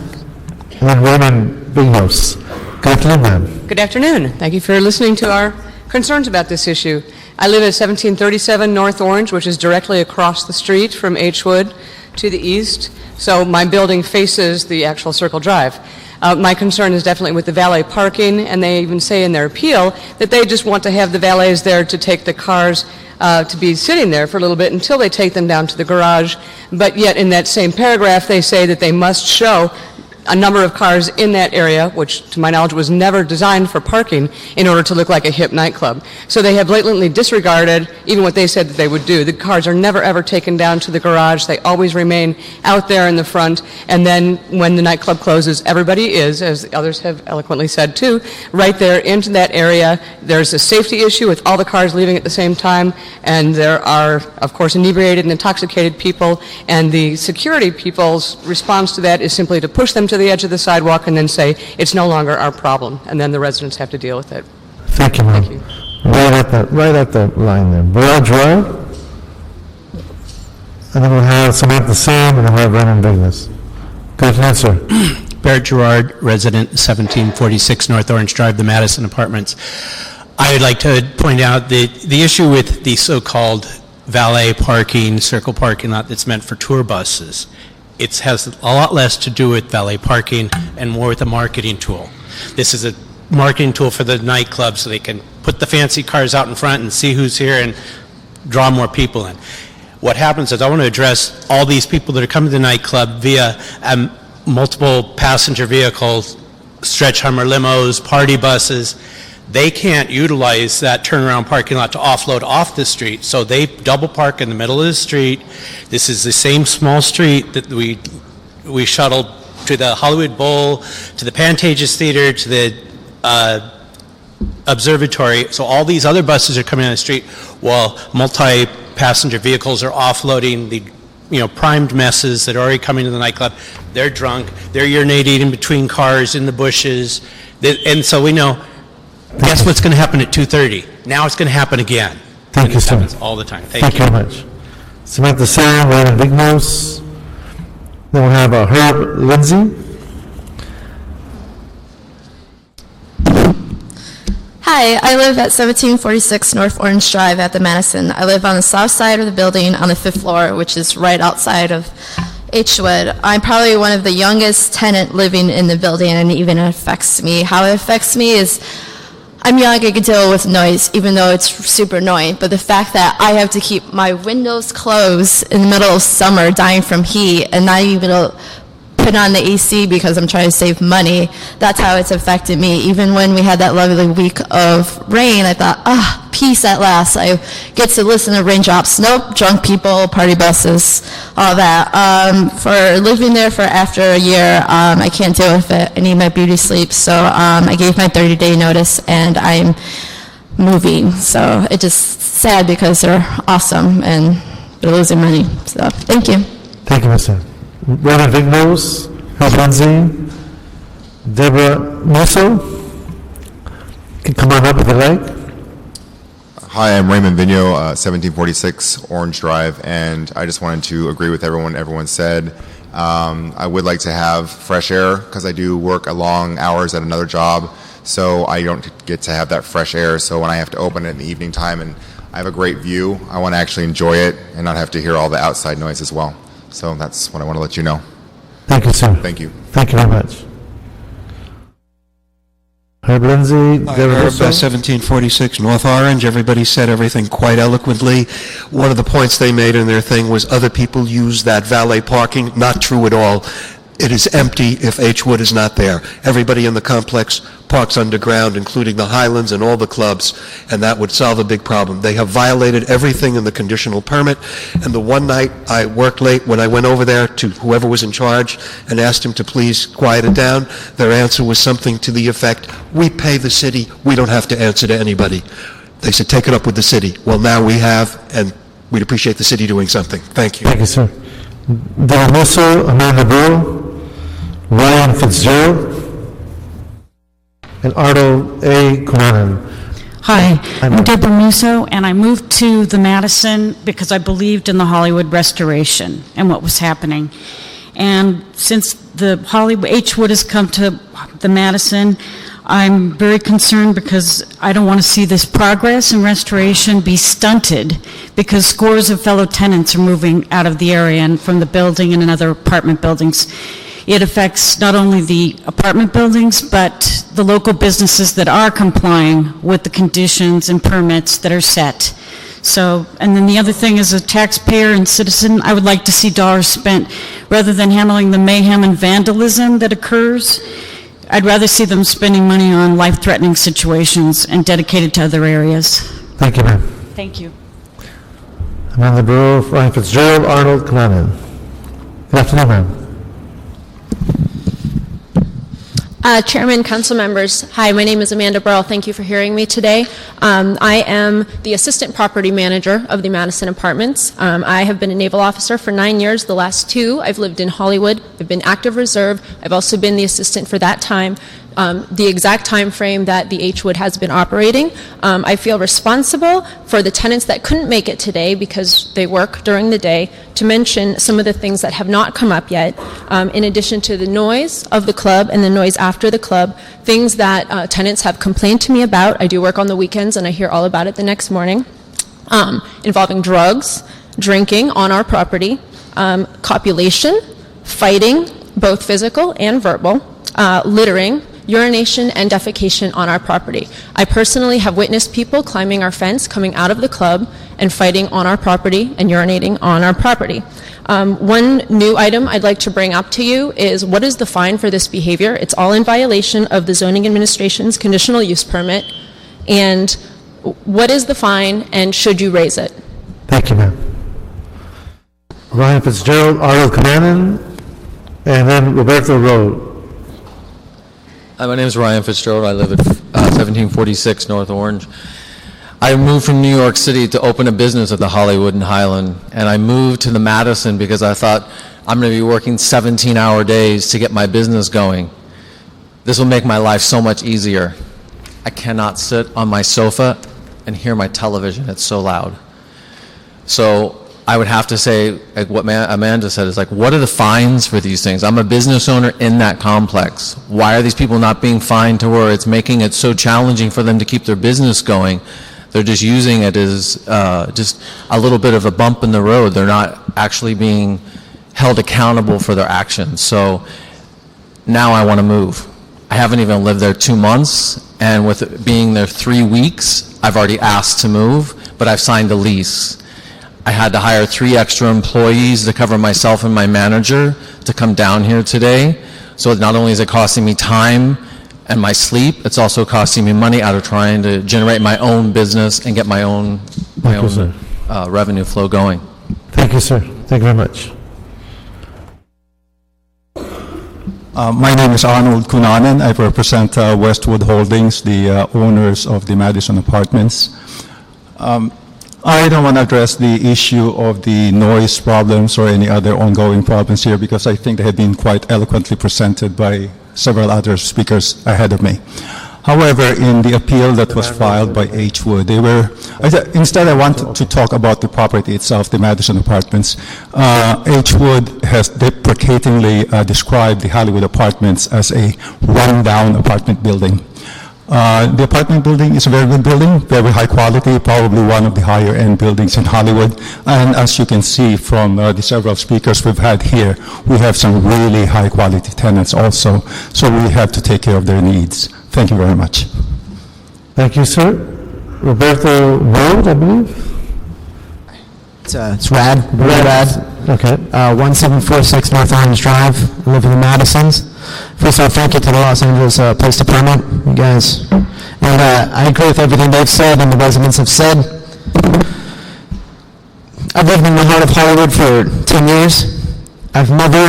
Speaker 1: and Raymond Bighouse. Good afternoon, ma'am.
Speaker 15: Good afternoon. Thank you for listening to our concerns about this issue. I live at 1737 North Orange, which is directly across the street from H. Wood to the east. So my building faces the actual Circle Drive. My concern is definitely with the valet parking, and they even say in their appeal that they just want to have the valets there to take the cars to be sitting there for a little bit until they take them down to the garage. But yet in that same paragraph, they say that they must show a number of cars in that area, which to my knowledge was never designed for parking, in order to look like a hip nightclub. So they have blatantly disregarded even what they said that they would do. The cars are never ever taken down to the garage. They always remain out there in the front, and then when the nightclub closes, everybody is, as others have eloquently said too, right there into that area. There's a safety issue with all the cars leaving at the same time, and there are, of course, inebriated and intoxicated people, and the security people's response to that is simply to push them to the edge of the sidewalk and then say, it's no longer our problem, and then the residents have to deal with it.
Speaker 1: Thank you, ma'am.
Speaker 15: Thank you.
Speaker 1: Right at the line there. Burrell Drive. And then we'll have Samantha Sam, and then we'll have Brennan Bigness. Good answer.
Speaker 16: Barrett Gerard, resident, 1746 North Orange Drive, the Madison Apartments. I would like to point out the issue with the so-called valet parking, circle parking lot that's meant for tour buses. It has a lot less to do with valet parking and more with a marketing tool. This is a marketing tool for the nightclub so they can put the fancy cars out in front and see who's here and draw more people in. What happens is I want to address all these people that are coming to the nightclub via multiple passenger vehicles, stretch Hummer limos, party buses. They can't utilize that turnaround parking lot to offload off the street, so they double park in the middle of the street. This is the same small street that we shuttled to the Hollywood Bowl, to the Pantages Theater, to the observatory. So all these other buses are coming on the street while multi-passenger vehicles are offloading the primed messes that are already coming to the nightclub. They're drunk, they're urinating in between cars, in the bushes, and so we know, guess what's going to happen at 2:30? Now it's going to happen again.
Speaker 1: Thank you, sir.
Speaker 16: It happens all the time.
Speaker 1: Thank you very much. Samantha Sam, Brennan Bigness. Then we'll have Herb Lindsay.
Speaker 17: Hi, I live at 1746 North Orange Drive at the Madison. I live on the south side of the building on the 5th floor, which is right outside of H-Wood. I'm probably one of the youngest tenant living in the building, and it even affects me. How it affects me is I'm young, I can deal with noise, even though it's super annoying, but the fact that I have to keep my windows closed in the middle of summer, dying from heat, and not even able to put on the AC because I'm trying to save money, that's how it's affected me. Even when we had that lovely week of rain, I thought, peace at last. I get to listen to raindrops. Nope, drunk people, party buses, all that. For living there for after a year, I can't deal with it. I need my beauty sleep, so I gave my 30-day notice, and I'm moving. So it's just sad because they're awesome, and they're losing money. So thank you.
Speaker 1: Thank you, Mr. Reverend Vignos, Herb Lindsay, Deborah Mesa. Can come on up if you like.
Speaker 18: Hi, I'm Raymond Vigno, 1746 Orange Drive, and I just wanted to agree with everyone said. I would like to have fresh air because I do work long hours at another job, so I don't get to have that fresh air. So when I have to open it in the evening time and I have a great view, I want to actually enjoy it and not have to hear all the outside noise as well. So that's what I want to let you know.
Speaker 1: Thank you, sir.
Speaker 18: Thank you.
Speaker 1: Thank you very much. Herb Lindsay, Deborah
Speaker 19: Herb, 1746 North Orange. Everybody said everything quite eloquently. One of the points they made in their thing was other people use that valet parking. Not true at all. It is empty if H-Wood is not there. Everybody in the complex parks underground, including the Highlands and all the clubs, and that would solve a big problem. They have violated everything in the conditional permit, and the one night I worked late, when I went over there to whoever was in charge and asked him to please quiet it down, their answer was something to the effect, we pay the city, we don't have to answer to anybody. They said, take it up with the city. Well, now we have, and we'd appreciate the city doing something. Thank you.
Speaker 1: Thank you, sir. Deborah Mesa, Amanda Burrow, Ryan Fitzgerald, and Ardo A. Kunanen.
Speaker 20: Hi, I'm Deborah Musso, and I moved to the Madison because I believed in the Hollywood restoration and what was happening. And since the Hollywood H-Wood has come to the Madison, I'm very concerned because I don't want to see this progress and restoration be stunted because scores of fellow tenants are moving out of the area and from the building and other apartment buildings. It affects not only the apartment buildings, but the local businesses that are complying with the conditions and permits that are set. So, and then the other thing, as a taxpayer and citizen, I would like to see dollars spent rather than handling the mayhem and vandalism that occurs. I'd rather see them spending money on life-threatening situations and dedicated to other areas.
Speaker 1: Thank you, ma'am.
Speaker 20: Thank you.
Speaker 1: I'm on the bureau, Ryan Fitzgerald, Arnold, come on in. Good afternoon, ma'am.
Speaker 21: Chairman, council members, hi, my name is Amanda Burrell. Thank you for hearing me today. I am the assistant property manager of the Madison Apartments. I have been a naval officer for 9 years. The last 2, I've lived in Hollywood. I've been active reserve. I've also been the assistant for that time. The exact time frame that the H-Wood has been operating. I feel responsible for the tenants that couldn't make it today because they work during the day, to mention some of the things that have not come up yet, in addition to the noise of the club and the noise after the club, things that tenants have complained to me about. I do work on the weekends and I hear all about it the next morning, involving drugs, drinking on our property, copulation, fighting, both physical and verbal, littering, urination and defecation on our property. I personally have witnessed people climbing our fence, coming out of the club, and fighting on our property and urinating on our property. One new item I'd like to bring up to you is, what is the fine for this behavior? It's all in violation of the Zoning Administration's conditional use permit. And what is the fine, and should you raise it?
Speaker 1: Thank you, ma'am. Ryan Fitzgerald, Arnold, come on in, and then Roberto Road.
Speaker 22: Hi, my name is Ryan Fitzgerald. I live at 1746 North Orange. I moved from New York City to open a business at the Hollywood and Highland, and I moved to the Madison because I thought I'm going to be working 17-hour days to get my business going. This will make my life so much easier. I cannot sit on my sofa and hear my television. It's so loud. So I would have to say, like what Amanda said, is like, what are the fines for these things? I'm a business owner in that complex. Why are these people not being fined to where it's making it so challenging for them to keep their business going? They're just using it as just a little bit of a bump in the road. They're not actually being held accountable for their actions. So now I want to move. I haven't even lived there 2 months, and with it being there 3 weeks, I've already asked to move, but I've signed a lease. I had to hire 3 extra employees to cover myself and my manager to come down here today. So not only is it costing me time and my sleep, it's also costing me money out of trying to generate my own business and get my own revenue flow going.
Speaker 1: Thank you, sir. Thank you very much.
Speaker 23: My name is Arnold Kunanen. I represent Westwood Holdings, the owners of the Madison Apartments. I don't want to address the issue of the noise problems or any other ongoing problems here because I think they have been quite eloquently presented by several other speakers ahead of me. However, in the appeal that was filed by H-Wood, instead I wanted to talk about the property itself, the Madison Apartments. H-Wood has deprecatingly described the Hollywood Apartments as a rundown apartment building. The apartment building is a very good building, very high quality, probably one of the higher end buildings in Hollywood. And as you can see from the several speakers we've had here, we have some really high quality tenants also. So we have to take care of their needs. Thank you very much.
Speaker 1: Thank you, sir. Roberto Road, I believe?
Speaker 24: It's Rad. Rad.
Speaker 1: Okay.
Speaker 24: 1746 North Orange Drive. I live in the Madisons. First of all, thank you to the Los Angeles Police Department, you guys. And I agree with everything they've said and the residents have said. I've lived in the heart of Hollywood for 10 years. I've never,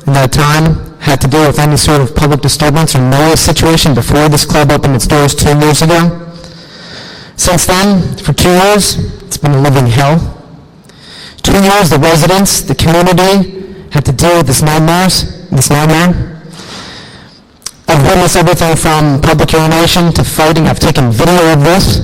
Speaker 24: in that time, had to deal with any sort of public disturbance or noise situation before this club opened its doors 2 years ago. Since then, for 2 years, it's been a living hell. 2 years, the residents, the community, had to deal with this nightmare. I've witnessed everything from public urination to fighting. I've taken video of this.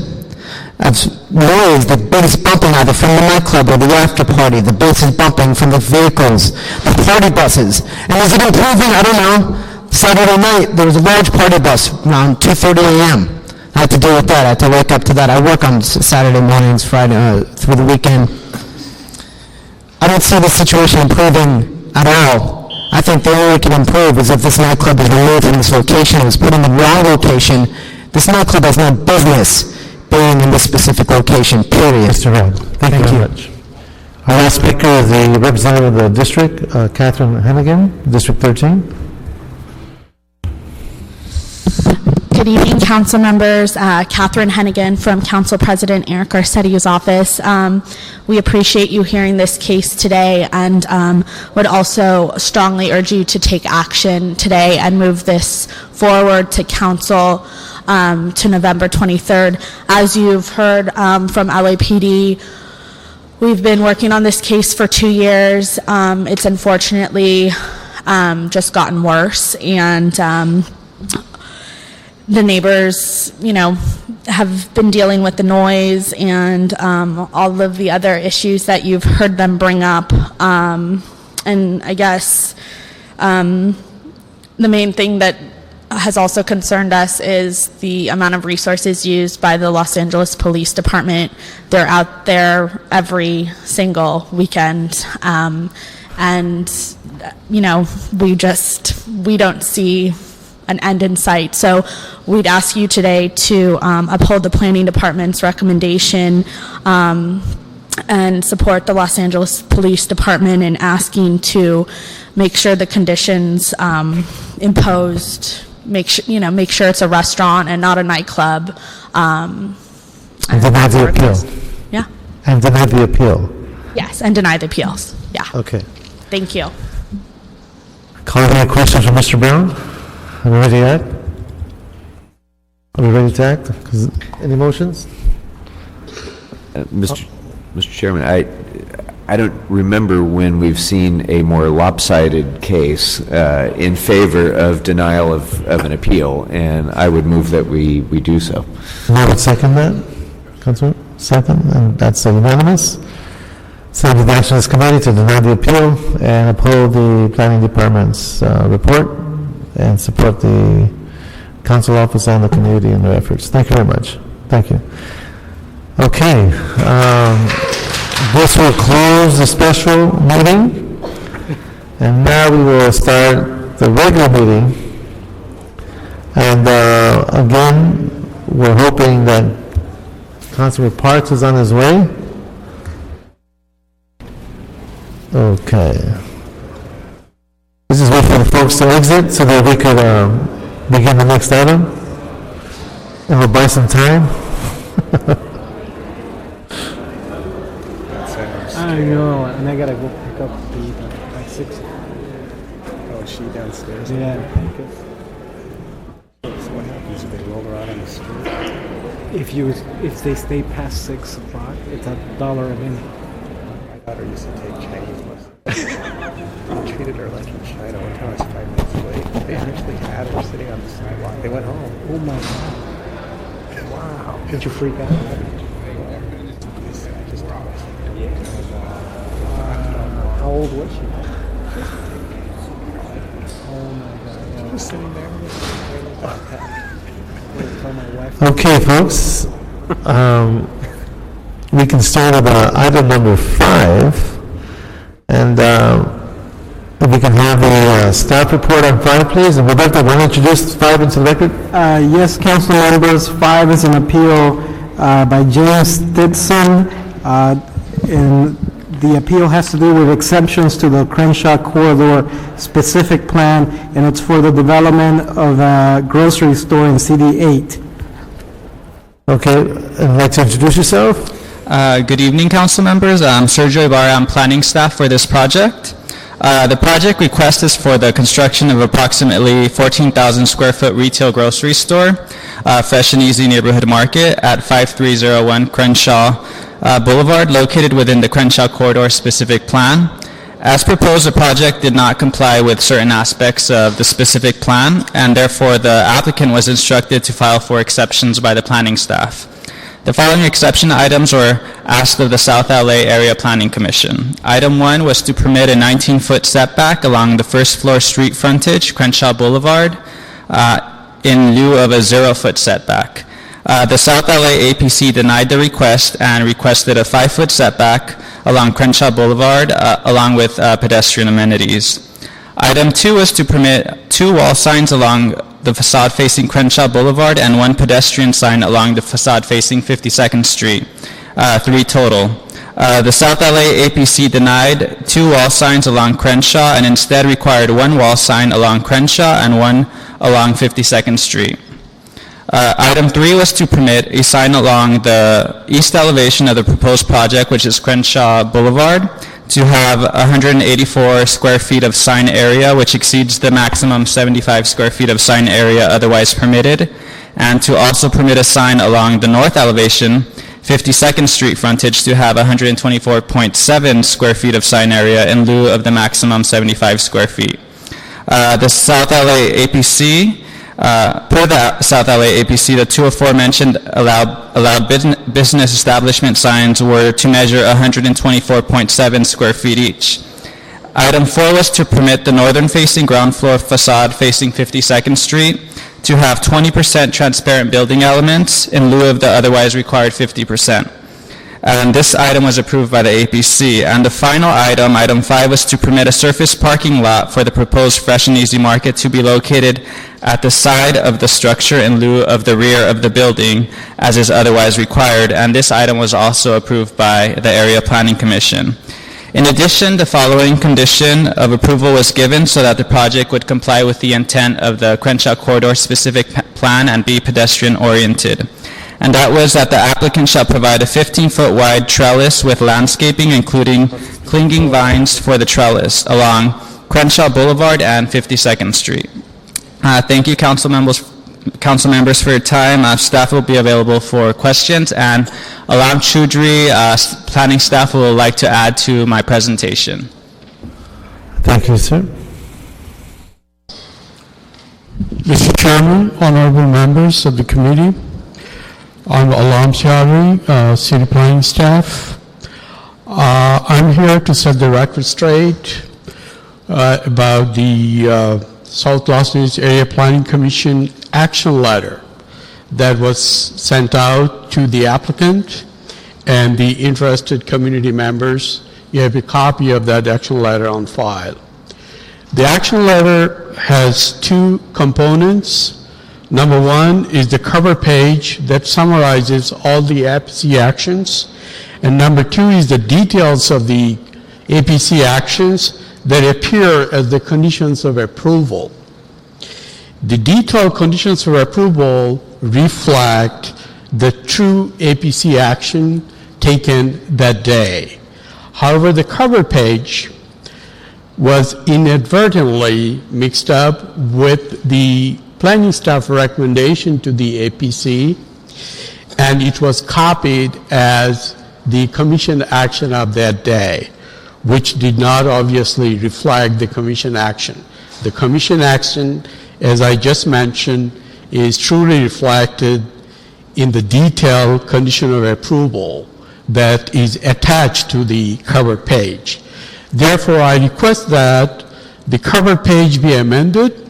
Speaker 24: I've noticed the bass bumping either from the nightclub or the after party. The bass is bumping from the vehicles, the party buses. And is it improving? I don't know. Saturday night, there was a large party bus around 2:30 a.m. I had to deal with that. I had to wake up to that. I work on Saturday mornings, Friday, through the weekend. I don't see the situation improving at all. I think the only way it can improve is if this nightclub is removed from this location. It was put in the wrong location. This nightclub has no business being in this specific location, period.
Speaker 1: Mr. Rowe, thank you very much. Our last speaker is the representative of the district, Catherine Hennigan, District 13.
Speaker 2: Good evening, council members. Catherine Hennigan from Council President Eric Garcetti's office. We appreciate you hearing this case today and would also strongly urge you to take action today and move this forward to council to November 23rd. As you've heard from LAPD, we've been working on this case for 2 years. It's unfortunately just gotten worse, and the neighbors, have been dealing with the noise and all of the other issues that you've heard them bring up. And I guess the main thing that has also concerned us is the amount of resources used by the Los Angeles Police Department. They're out there every single weekend. And, we don't see an end in sight. So we'd ask you today to uphold the planning department's recommendation and support the Los Angeles Police Department in asking to make sure the conditions imposed, make sure it's a restaurant and not a nightclub.
Speaker 1: And deny the appeal.
Speaker 2: Yeah.
Speaker 1: And deny the appeal.
Speaker 2: Yes, and deny the appeals. Yeah.
Speaker 1: Okay.
Speaker 2: Thank you.
Speaker 1: Calling any questions from Mr. Brown? Are we ready to act? Are we ready to act? Any motions?
Speaker 5: Mr. Chairman, I don't remember when we've seen a more lopsided case in favor of denial of an appeal, and I would move that we do so.
Speaker 1: I would second that, Councilor. Second, and that's unanimous. Second, the action of this committee to deny the appeal and uphold the planning department's report and support the council office and the community in their efforts. Thank you very much. Thank you. Okay. This will close the special meeting, and now we will start the regular meeting. And again, we're hoping that Councilor Parks is on his way. Okay. This is wait for the folks to exit so that we could begin the next item. And we'll buy some time.
Speaker 3: I know, and I gotta go pick up the at 6. Oh, she downstairs. Yeah. So what happens if they roll her out on the street? If they stay past 6 o'clock, it's $1 a minute. My daughter used to take Chinese lessons. They treated her like in China. One time I was 5 minutes late. They actually had her sitting on the sidewalk. They went home. Oh my God! Wow! Did you freak out? How old was she? Oh my God! Just sitting there.
Speaker 1: Okay, folks. We can start with item number 5. And if we can have the staff report on 5, please. And Roberto, want to introduce 5 into the record?
Speaker 3: Yes, council members, 5 is an appeal by James Stinson. And the appeal has to do with exceptions to the Crenshaw Corridor specific plan, and it's for the development of a grocery store in CD8.
Speaker 1: Okay, and I'd like to introduce yourself.
Speaker 4: Good evening, council members. I'm Sergio Ibarra. I'm planning staff for this project. The project request is for the construction of approximately 14,000 square foot retail grocery store, fresh and easy neighborhood market at 5301 Crenshaw Boulevard, located within the Crenshaw Corridor specific plan. As proposed, the project did not comply with certain aspects of the specific plan, and therefore the applicant was instructed to file for exceptions by the planning staff. The following exception items were asked of the South LA Area Planning Commission. Item 1 was to permit a 19-foot setback along the first floor street frontage, Crenshaw Boulevard, in lieu of a 0-foot setback. The South LA APC denied the request and requested a 5-foot setback along Crenshaw Boulevard, along with pedestrian amenities. Item 2 was to permit 2 wall signs along the facade facing Crenshaw Boulevard and 1 pedestrian sign along the facade facing 52nd Street, 3 total. The South LA APC denied 2 wall signs along Crenshaw and instead required 1 wall sign along Crenshaw and 1 along 52nd Street. Item 3 was to permit a sign along the east elevation of the proposed project, which is Crenshaw Boulevard, to have 184 square feet of sign area, which exceeds the maximum 75 square feet of sign area otherwise permitted, and to also permit a sign along the north elevation, 52nd Street frontage, to have 124.7 square feet of sign area in lieu of the maximum 75 square feet. The South LA APC, per the South LA APC, the 2 aforementioned allowed business establishment signs were to measure 124.7 square feet each. Item 4 was to permit the northern-facing ground floor facade facing 52nd Street to have 20% transparent building elements in lieu of the otherwise required 50%. And this item was approved by the APC. And the final item, item 5, was to permit a surface parking lot for the proposed Fresh and Easy Market to be located at the side of the structure in lieu of the rear of the building, as is otherwise required. And this item was also approved by the Area Planning Commission. In addition, the following condition of approval was given so that the project would comply with the intent of the Crenshaw Corridor Specific Plan and be pedestrian-oriented. And that was that the applicant shall provide a 15-foot wide trellis with landscaping, including clinging vines for the trellis, along Crenshaw Boulevard and 52nd Street. Thank you, council members, for your time. Staff will be available for questions, and Alam Choudhury, planning staff, will like to add to my presentation.
Speaker 1: Thank you, sir.
Speaker 6: Mr. Chairman, honorable members of the committee, I'm Alam Choudhury, city planning staff. I'm here to set the record straight about the South Los Angeles Area Planning Commission action letter that was sent out to the applicant and the interested community members. You have a copy of that action letter on file. The action letter has 2 components. Number 1 is the cover page that summarizes all the APC actions, and number 2 is the details of the APC actions that appear as the conditions of approval. The detailed conditions of approval reflect the true APC action taken that day. However, the cover page was inadvertently mixed up with the planning staff recommendation to the APC, and it was copied as the commission action of that day, which did not obviously reflect the commission action. The commission action, as I just mentioned, is truly reflected in the detailed condition of approval that is attached to the cover page. Therefore, I request that the cover page be amended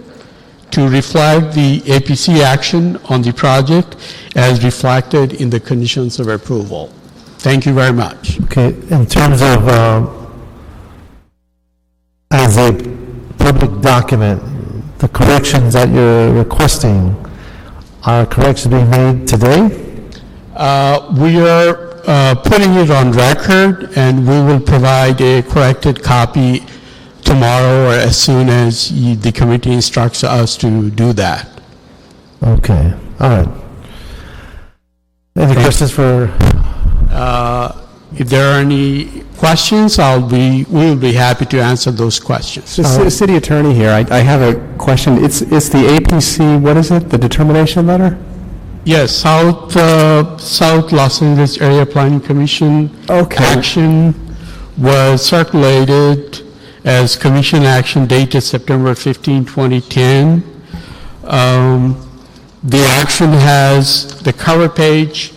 Speaker 6: to reflect the APC action on the project as reflected in the conditions of approval. Thank you very much.
Speaker 1: Okay, in terms of as a public document, the corrections that you're requesting, are corrections being made today?
Speaker 6: We are putting it on record, and we will provide a corrected copy tomorrow or as soon as the committee instructs us to do that.
Speaker 1: Okay, all right. Any questions for?
Speaker 6: If there are any questions, we will be happy to answer those questions.
Speaker 3: The city attorney here, I have a question. It's the APC, what is it, the determination letter?
Speaker 6: Yes, South Los Angeles Area Planning Commission action was circulated as commission action dated September 15, 2010. The action has the cover page,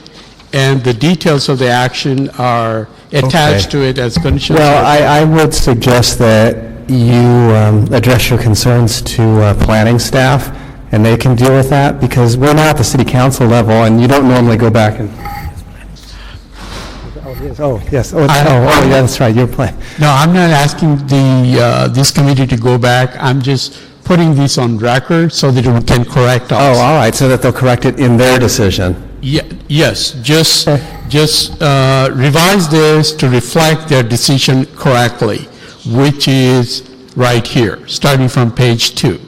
Speaker 6: and the details of the action are attached to it as conditions.
Speaker 3: Well, I would suggest that you address your concerns to planning staff, and they can deal with that, because we're not at the city council level, and you don't normally go back and... yes. Yeah, that's right, you're playing.
Speaker 6: No, I'm not asking this committee to go back. I'm just putting this on record so that we can correct us.
Speaker 3: Oh, all right, so that they'll correct it in their decision.
Speaker 6: Yes, just revise this to reflect their decision correctly, which is right here, starting from page 2.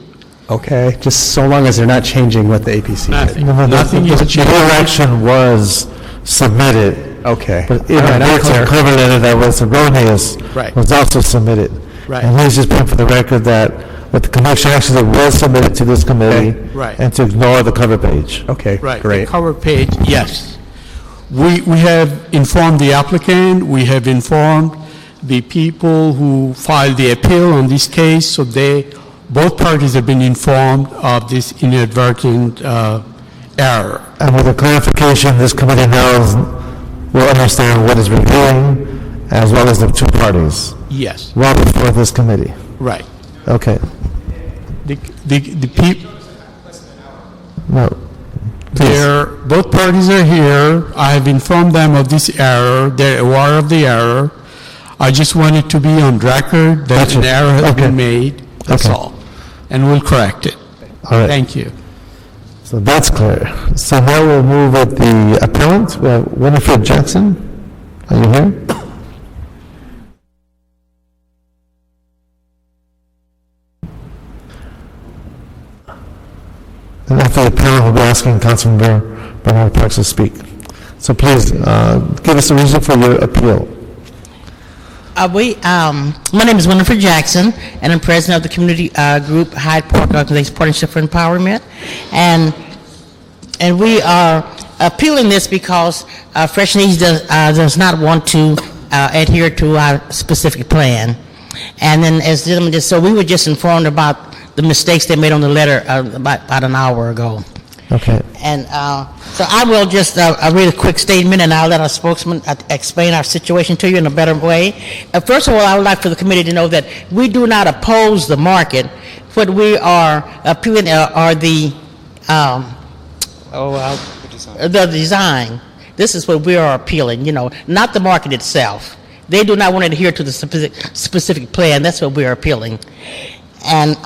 Speaker 3: Okay, just so long as they're not changing what the APC did.
Speaker 6: Nothing is changing.
Speaker 1: The correction was submitted.
Speaker 3: Okay.
Speaker 1: But in
Speaker 3: All right, I'm
Speaker 1: the
Speaker 3: clear.
Speaker 1: cover letter that was erroneous
Speaker 3: Right.
Speaker 1: was also submitted.
Speaker 3: Right.
Speaker 1: And he's just putting for the record that with the correction actually was submitted to this committee.
Speaker 6: Okay, right.
Speaker 1: And to ignore the cover page.
Speaker 3: Okay,
Speaker 6: Right,
Speaker 3: great.
Speaker 6: the cover page, yes. We have informed the applicant, we have informed the people who filed the appeal on this case, so both parties have been informed of this inadvertent error.
Speaker 1: And with the clarification, this committee now will understand what is reviewing as well as the two parties.
Speaker 6: Yes,
Speaker 1: Well before this committee.
Speaker 6: right.
Speaker 1: Okay.
Speaker 6: The people,
Speaker 1: No. Please.
Speaker 6: both parties are here. I have informed them of this error. They're aware of the error. I just want it to be on record that
Speaker 1: Gotcha.
Speaker 6: an error has
Speaker 1: Okay.
Speaker 6: been made. That's
Speaker 1: Okay.
Speaker 6: all. And we'll correct it.
Speaker 1: All right.
Speaker 6: Thank you.
Speaker 1: So that's clear. So now we'll move with the appellant. We have Winifred Jackson. Are you here? And after the appellant, we'll be asking Councilmember Bernard Parks to speak. So please, give us a reason for your appeal.
Speaker 7: My name is Winifred Jackson, and I'm president of the community group Hyde Park Organization Partnership for Empowerment. And we are appealing this because Fresh Needs does not want to adhere to our specific plan. And then, as the gentleman just, so we were just informed about the mistakes they made on the letter about an hour ago.
Speaker 1: Okay.
Speaker 7: And so I will just read a quick statement, and I'll let our spokesman explain our situation to you in a better way. First of all, I would like for the committee to know that we do not oppose the market. What we are appealing are the design. This is what we are appealing, not the market itself. They do not want to adhere to the specific plan. That's what we are appealing. And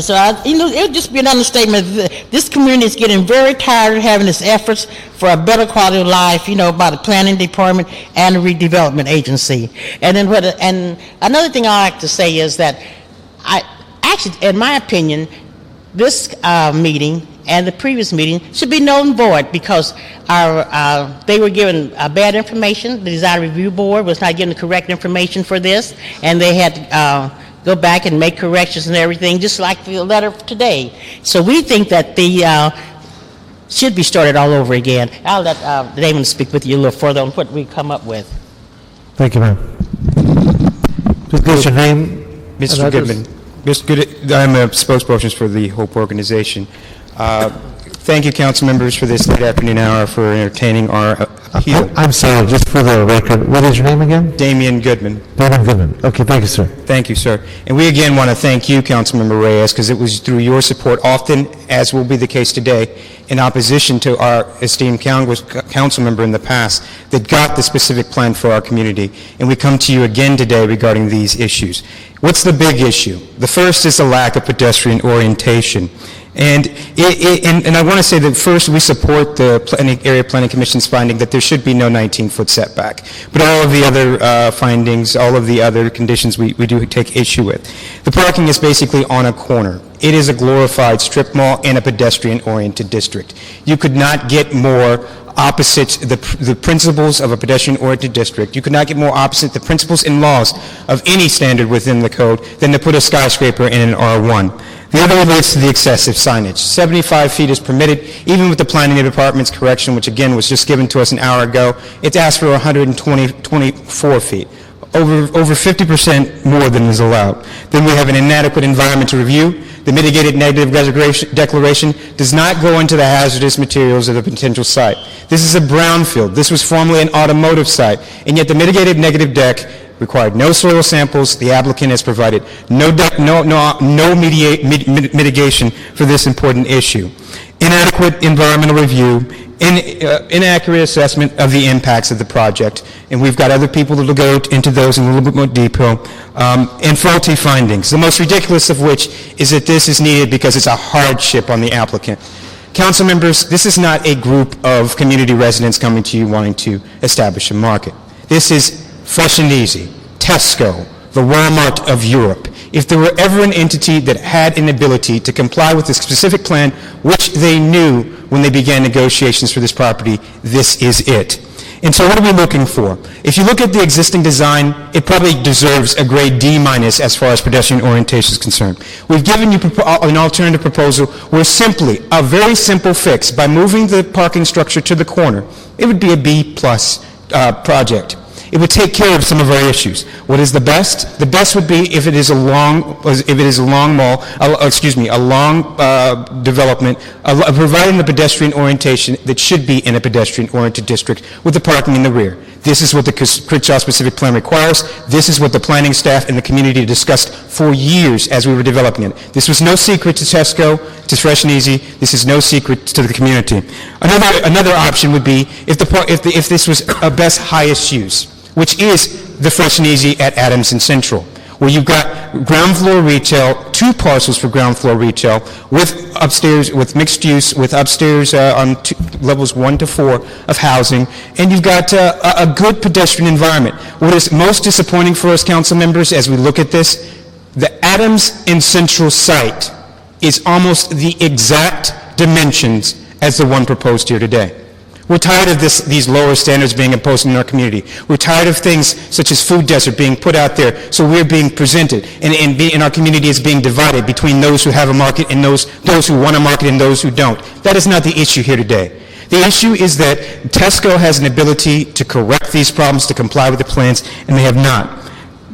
Speaker 7: so, it would just be an understatement. This community is getting very tired of having its efforts for a better quality of life, by the planning department and the redevelopment agency. And then, and another thing I like to say is that, in my opinion, this meeting and the previous meeting should be null and void because they were given bad information. The design review board was not given the correct information for this, and they had to go back and make corrections and everything, just like the letter today. So we think that the should be started all over again. I'll let Damon speak with you a little further on what we come up with.
Speaker 1: Thank you, ma'am. Please give us your name.
Speaker 8: Mr. Goodman. Mr. Good, I'm a spokesperson for the Hope Organization. Thank you, council members, for this late afternoon hour for entertaining our appeal.
Speaker 1: I'm sorry, just for the record, what is your name again?
Speaker 8: Damian Goodman.
Speaker 1: Damian Goodman. Okay, thank you, sir.
Speaker 8: Thank you, sir. And we again want to thank you, Councilmember Reyes, because it was through your support, often, as will be the case today, in opposition to our esteemed council member in the past, that got the specific plan for our community. And we come to you again today regarding these issues. What's the big issue? The first is the lack of pedestrian orientation. And I want to say that first we support the Area Planning Commission's finding that there should be no 19-foot setback. But all of the other findings, all of the other conditions we do take issue with. The parking is basically on a corner. It is a glorified strip mall and a pedestrian-oriented district. You could not get more opposite the principles of a pedestrian-oriented district. You could not get more opposite the principles and laws of any standard within the code than to put a skyscraper in an R1. The other relates to the excessive signage. 75 feet is permitted, even with the planning department's correction, which again was just given to us an hour ago. It's asked for 124 feet, over 50% more than is allowed. Then we have an inadequate environmental review. The mitigated negative declaration does not go into the hazardous materials of the potential site. This is a brownfield. This was formerly an automotive site, and yet the mitigated negative deck required no soil samples. The applicant has provided no mitigation for this important issue. Inadequate environmental review, inaccurate assessment of the impacts of the project, and we've got other people that will go into those in a little bit more detail, and faulty findings, the most ridiculous of which is that this is needed because it's a hardship on the applicant. Council members, this is not a group of community residents coming to you wanting to establish a market. This is fresh and easy. Tesco, the Walmart of Europe. If there were ever an entity that had an ability to comply with a specific plan, which they knew when they began negotiations for this property, this is it. And so what are we looking for? If you look at the existing design, it probably deserves a grade D- as far as pedestrian orientation is concerned. We've given you an alternative proposal where simply, a very simple fix, by moving the parking structure to the corner, it would be a B+ project. It would take care of some of our issues. What is the best? The best would be if it is a long development, providing the pedestrian orientation that should be in a pedestrian-oriented district with the parking in the rear. This is what the Crenshaw-specific plan requires. This is what the planning staff and the community discussed for years as we were developing it. This was no secret to Tesco, to Fresh and Easy. This is no secret to the community. Another option would be if this was a best highest use, which is the Fresh and Easy at Adams and Central, where you've got ground floor retail, 2 parcels for ground floor retail, with upstairs, with mixed use, with upstairs on levels 1 to 4 of housing, and you've got a good pedestrian environment. What is most disappointing for us council members as we look at this, the Adams and Central site is almost the exact dimensions as the one proposed here today. We're tired of these lower standards being imposed in our community. We're tired of things such as food desert being put out there, so we're being presented, and our community is being divided between those who have a market and those who want a market and those who don't. That is not the issue here today. The issue is that Tesco has an ability to correct these problems, to comply with the plans, and they have not.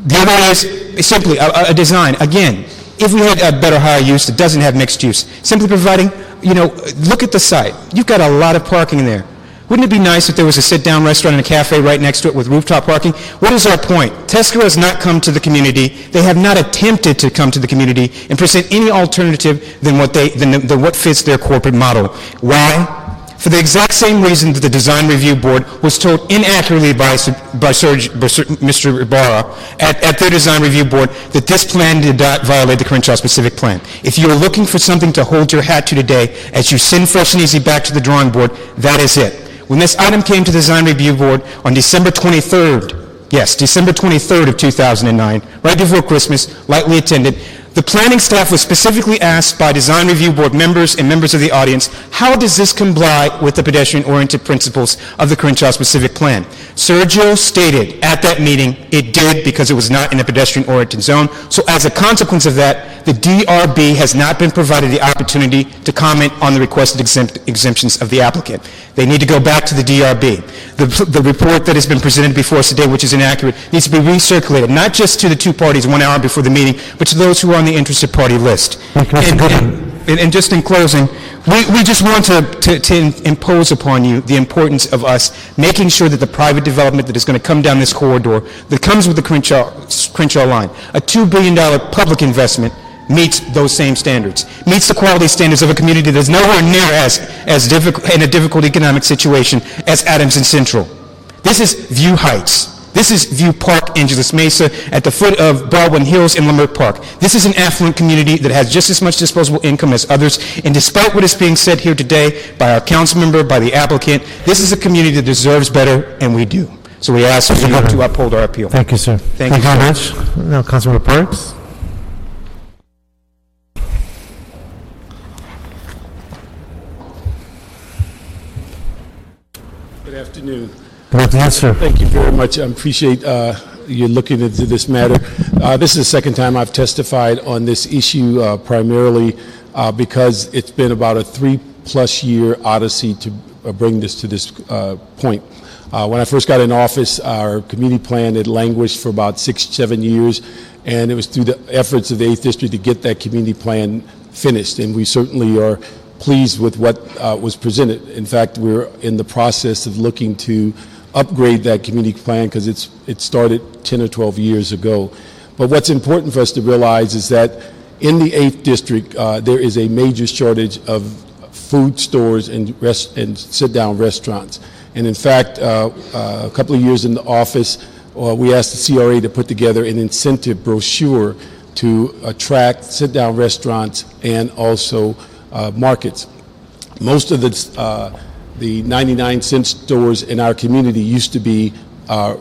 Speaker 8: The other is simply a design. Again, if we had a better higher use that doesn't have mixed use, simply providing, look at the site. You've got a lot of parking in there. Wouldn't it be nice if there was a sit-down restaurant and a cafe right next to it with rooftop parking? What is our point? Tesco has not come to the community. They have not attempted to come to the community and present any alternative than what fits their corporate model. Why? For the exact same reason that the Design Review Board was told inaccurately by Mr. Ibarra at their Design Review Board that this plan did not violate the Crenshaw-specific plan. If you are looking for something to hold your hat to today as you send Fresh and Easy back to the drawing board, that is it. When this item came to the Design Review Board on December 23rd, yes, December 23rd of 2009, right before Christmas, lightly attended, the planning staff was specifically asked by Design Review Board members and members of the audience, how does this comply with the pedestrian-oriented principles of the Crenshaw-specific plan? Sergio stated at that meeting it did because it was not in a pedestrian-oriented zone. So as a consequence of that, the DRB has not been provided the opportunity to comment on the requested exemptions of the applicant. They need to go back to the DRB. The report that has been presented before us today, which is inaccurate, needs to be recirculated, not just to the 2 parties 1 hour before the meeting, but to those who are on the interested party list. And just in closing, we just want to impose upon you the importance of us making sure that the private development that is going to come down this corridor, that comes with the Crenshaw line, a $2 billion public investment, meets those same standards, meets the quality standards of a community that is nowhere near as difficult, in a difficult economic situation as Adams and Central. This is View Heights. This is View Park, Angeles Mesa, at the foot of Baldwin Hills and Leimert Park. This is an affluent community that has just as much disposable income as others, and despite what is being said here today by our council member, by the applicant, this is a community that deserves better, and we do. So we ask you to uphold our appeal.
Speaker 1: Thank you, sir.
Speaker 8: Thank you
Speaker 1: very much. Now, Councilmember Parks.
Speaker 9: Good afternoon.
Speaker 1: Good afternoon, sir.
Speaker 9: Thank you very much. I appreciate you looking into this matter. This is the second time I've testified on this issue, primarily because it's been about a 3+ year odyssey to bring this to this point. When I first got in office, our community plan had languished for about 6-7 years, and it was through the efforts of the 8th District to get that community plan finished, and we certainly are pleased with what was presented. In fact, we're in the process of looking to upgrade that community plan because it started 10 or 12 years ago. But what's important for us to realize is that in the 8th District, there is a major shortage of food stores and sit-down restaurants. And in fact, a couple of years in the office, we asked the CRA to put together an incentive brochure to attract sit-down restaurants and also markets. Most of the 99-cent stores in our community used to be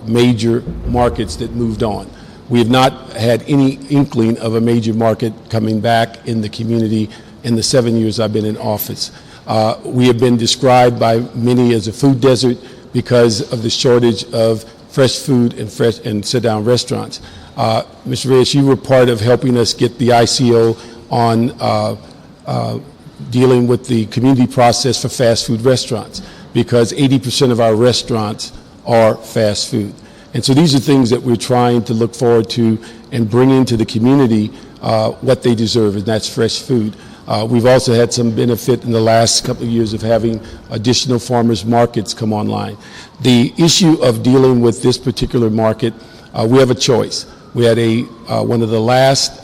Speaker 9: major markets that moved on. We have not had any inkling of a major market coming back in the community in the 7 years I've been in office. We have been described by many as a food desert because of the shortage of fresh food and sit-down restaurants. Mr. Reyes, you were part of helping us get the ICO on dealing with the community process for fast food restaurants, because 80% of our restaurants are fast food. And so these are things that we're trying to look forward to and bring into the community what they deserve, and that's fresh food. We've also had some benefit in the last couple of years of having additional farmers markets come online. The issue of dealing with this particular market, we have a choice. We had one of the last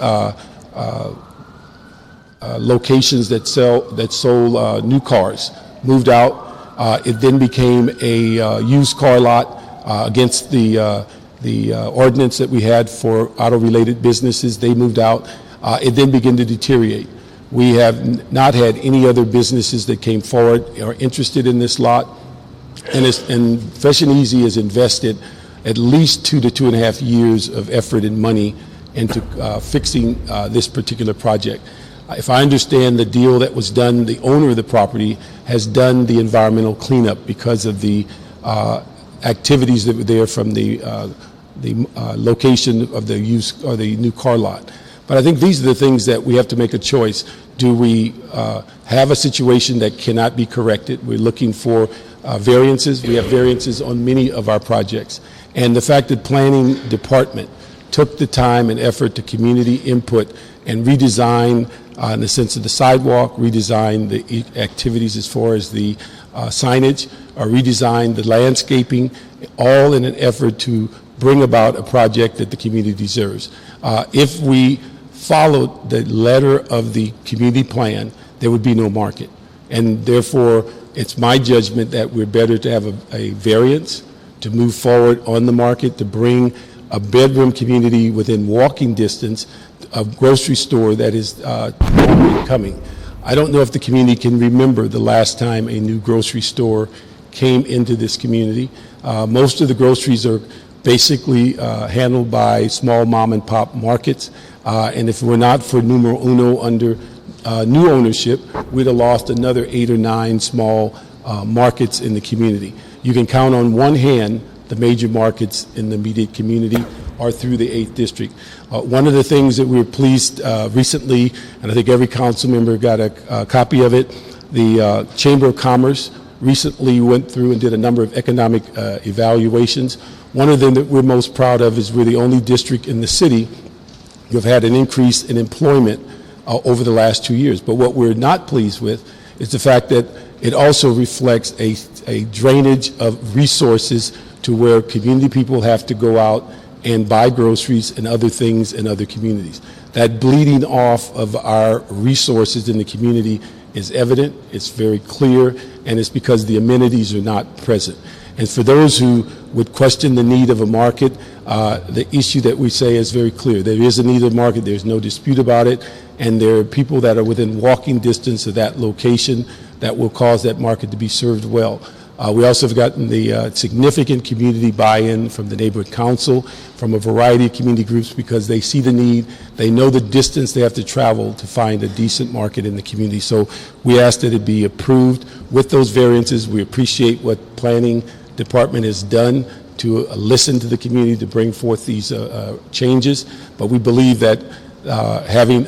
Speaker 9: locations that sold new cars moved out. It then became a used car lot against the ordinance that we had for auto-related businesses. They moved out. It then began to deteriorate. We have not had any other businesses that came forward or interested in this lot, and Fresh and Easy has invested at least 2 to 2.5 years of effort and money into fixing this particular project. If I understand the deal that was done, the owner of the property has done the environmental cleanup because of the activities that were there from the location of the used or the new car lot. But I think these are the things that we have to make a choice. Do we have a situation that cannot be corrected? We're looking for variances. We have variances on many of our projects. And the fact that planning department took the time and effort to community input and redesign in the sense of the sidewalk, redesign the activities as far as the signage, or redesign the landscaping, all in an effort to bring about a project that the community deserves. If we followed the letter of the community plan, there would be no market. And therefore, it's my judgment that we're better to have a variance, to move forward on the market, to bring a bedroom community within walking distance of grocery store that is coming. I don't know if the community can remember the last time a new grocery store came into this community. Most of the groceries are basically handled by small mom and pop markets. And if it were not for numero uno under new ownership, we'd have lost another 8 or 9 small markets in the community. You can count on one hand the major markets in the immediate community are through the 8th District. One of the things that we were pleased recently, and I think every council member got a copy of it, the Chamber of Commerce recently went through and did a number of economic evaluations. One of them that we're most proud of is we're the only district in the city who have had an increase in employment over the last 2 years. But what we're not pleased with is the fact that it also reflects a drainage of resources to where community people have to go out and buy groceries and other things in other communities. That bleeding off of our resources in the community is evident, it's very clear, and it's because the amenities are not present. And for those who would question the need of a market, the issue that we say is very clear. There is a need of a market, there's no dispute about it, and there are people that are within walking distance of that location that will cause that market to be served well. We also have gotten the significant community buy-in from the neighborhood council, from a variety of community groups, because they see the need, they know the distance they have to travel to find a decent market in the community. So we ask that it be approved with those variances. We appreciate what planning department has done to listen to the community to bring forth these changes, but we believe that having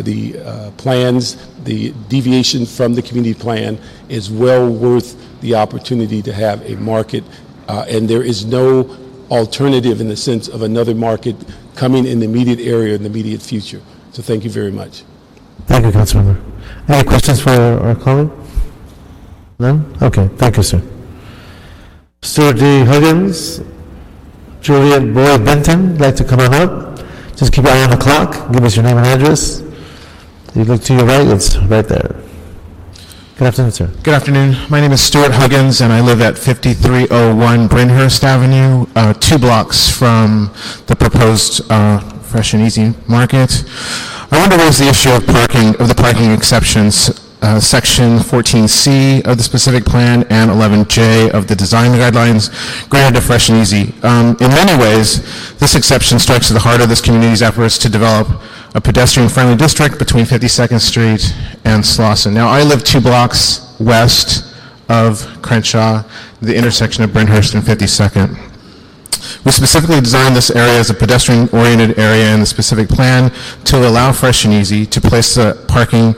Speaker 9: the plans, the deviation from the community plan is well worth the opportunity to have a market, and there is no alternative in the sense of another market coming in the immediate area in the immediate future. So thank you very much.
Speaker 1: Thank you, Councilmember. Any questions for our colleague? None? Okay, thank you, sir. Stewart D. Huggins, Juliet Boyd Benton, would like to come on up. Just keep your eye on the clock. Give us your name and address. You look to your right, it's right there. Good afternoon, sir.
Speaker 10: Good afternoon. My name is Stewart Huggins, and I live at 5301 Brynhurst Avenue, 2 blocks from the proposed Fresh and Easy Market. I want to raise the issue of parking, of the parking exceptions. Section 14C of the specific plan and 11J of the design guidelines granted to Fresh and Easy. In many ways, this exception strikes at the heart of this community's efforts to develop a pedestrian-friendly district between 52nd Street and Slauson. Now, I live 2 blocks west of Crenshaw, the intersection of Brenhurst and 52nd. We specifically designed this area as a pedestrian-oriented area in the specific plan to allow Fresh and Easy to place the parking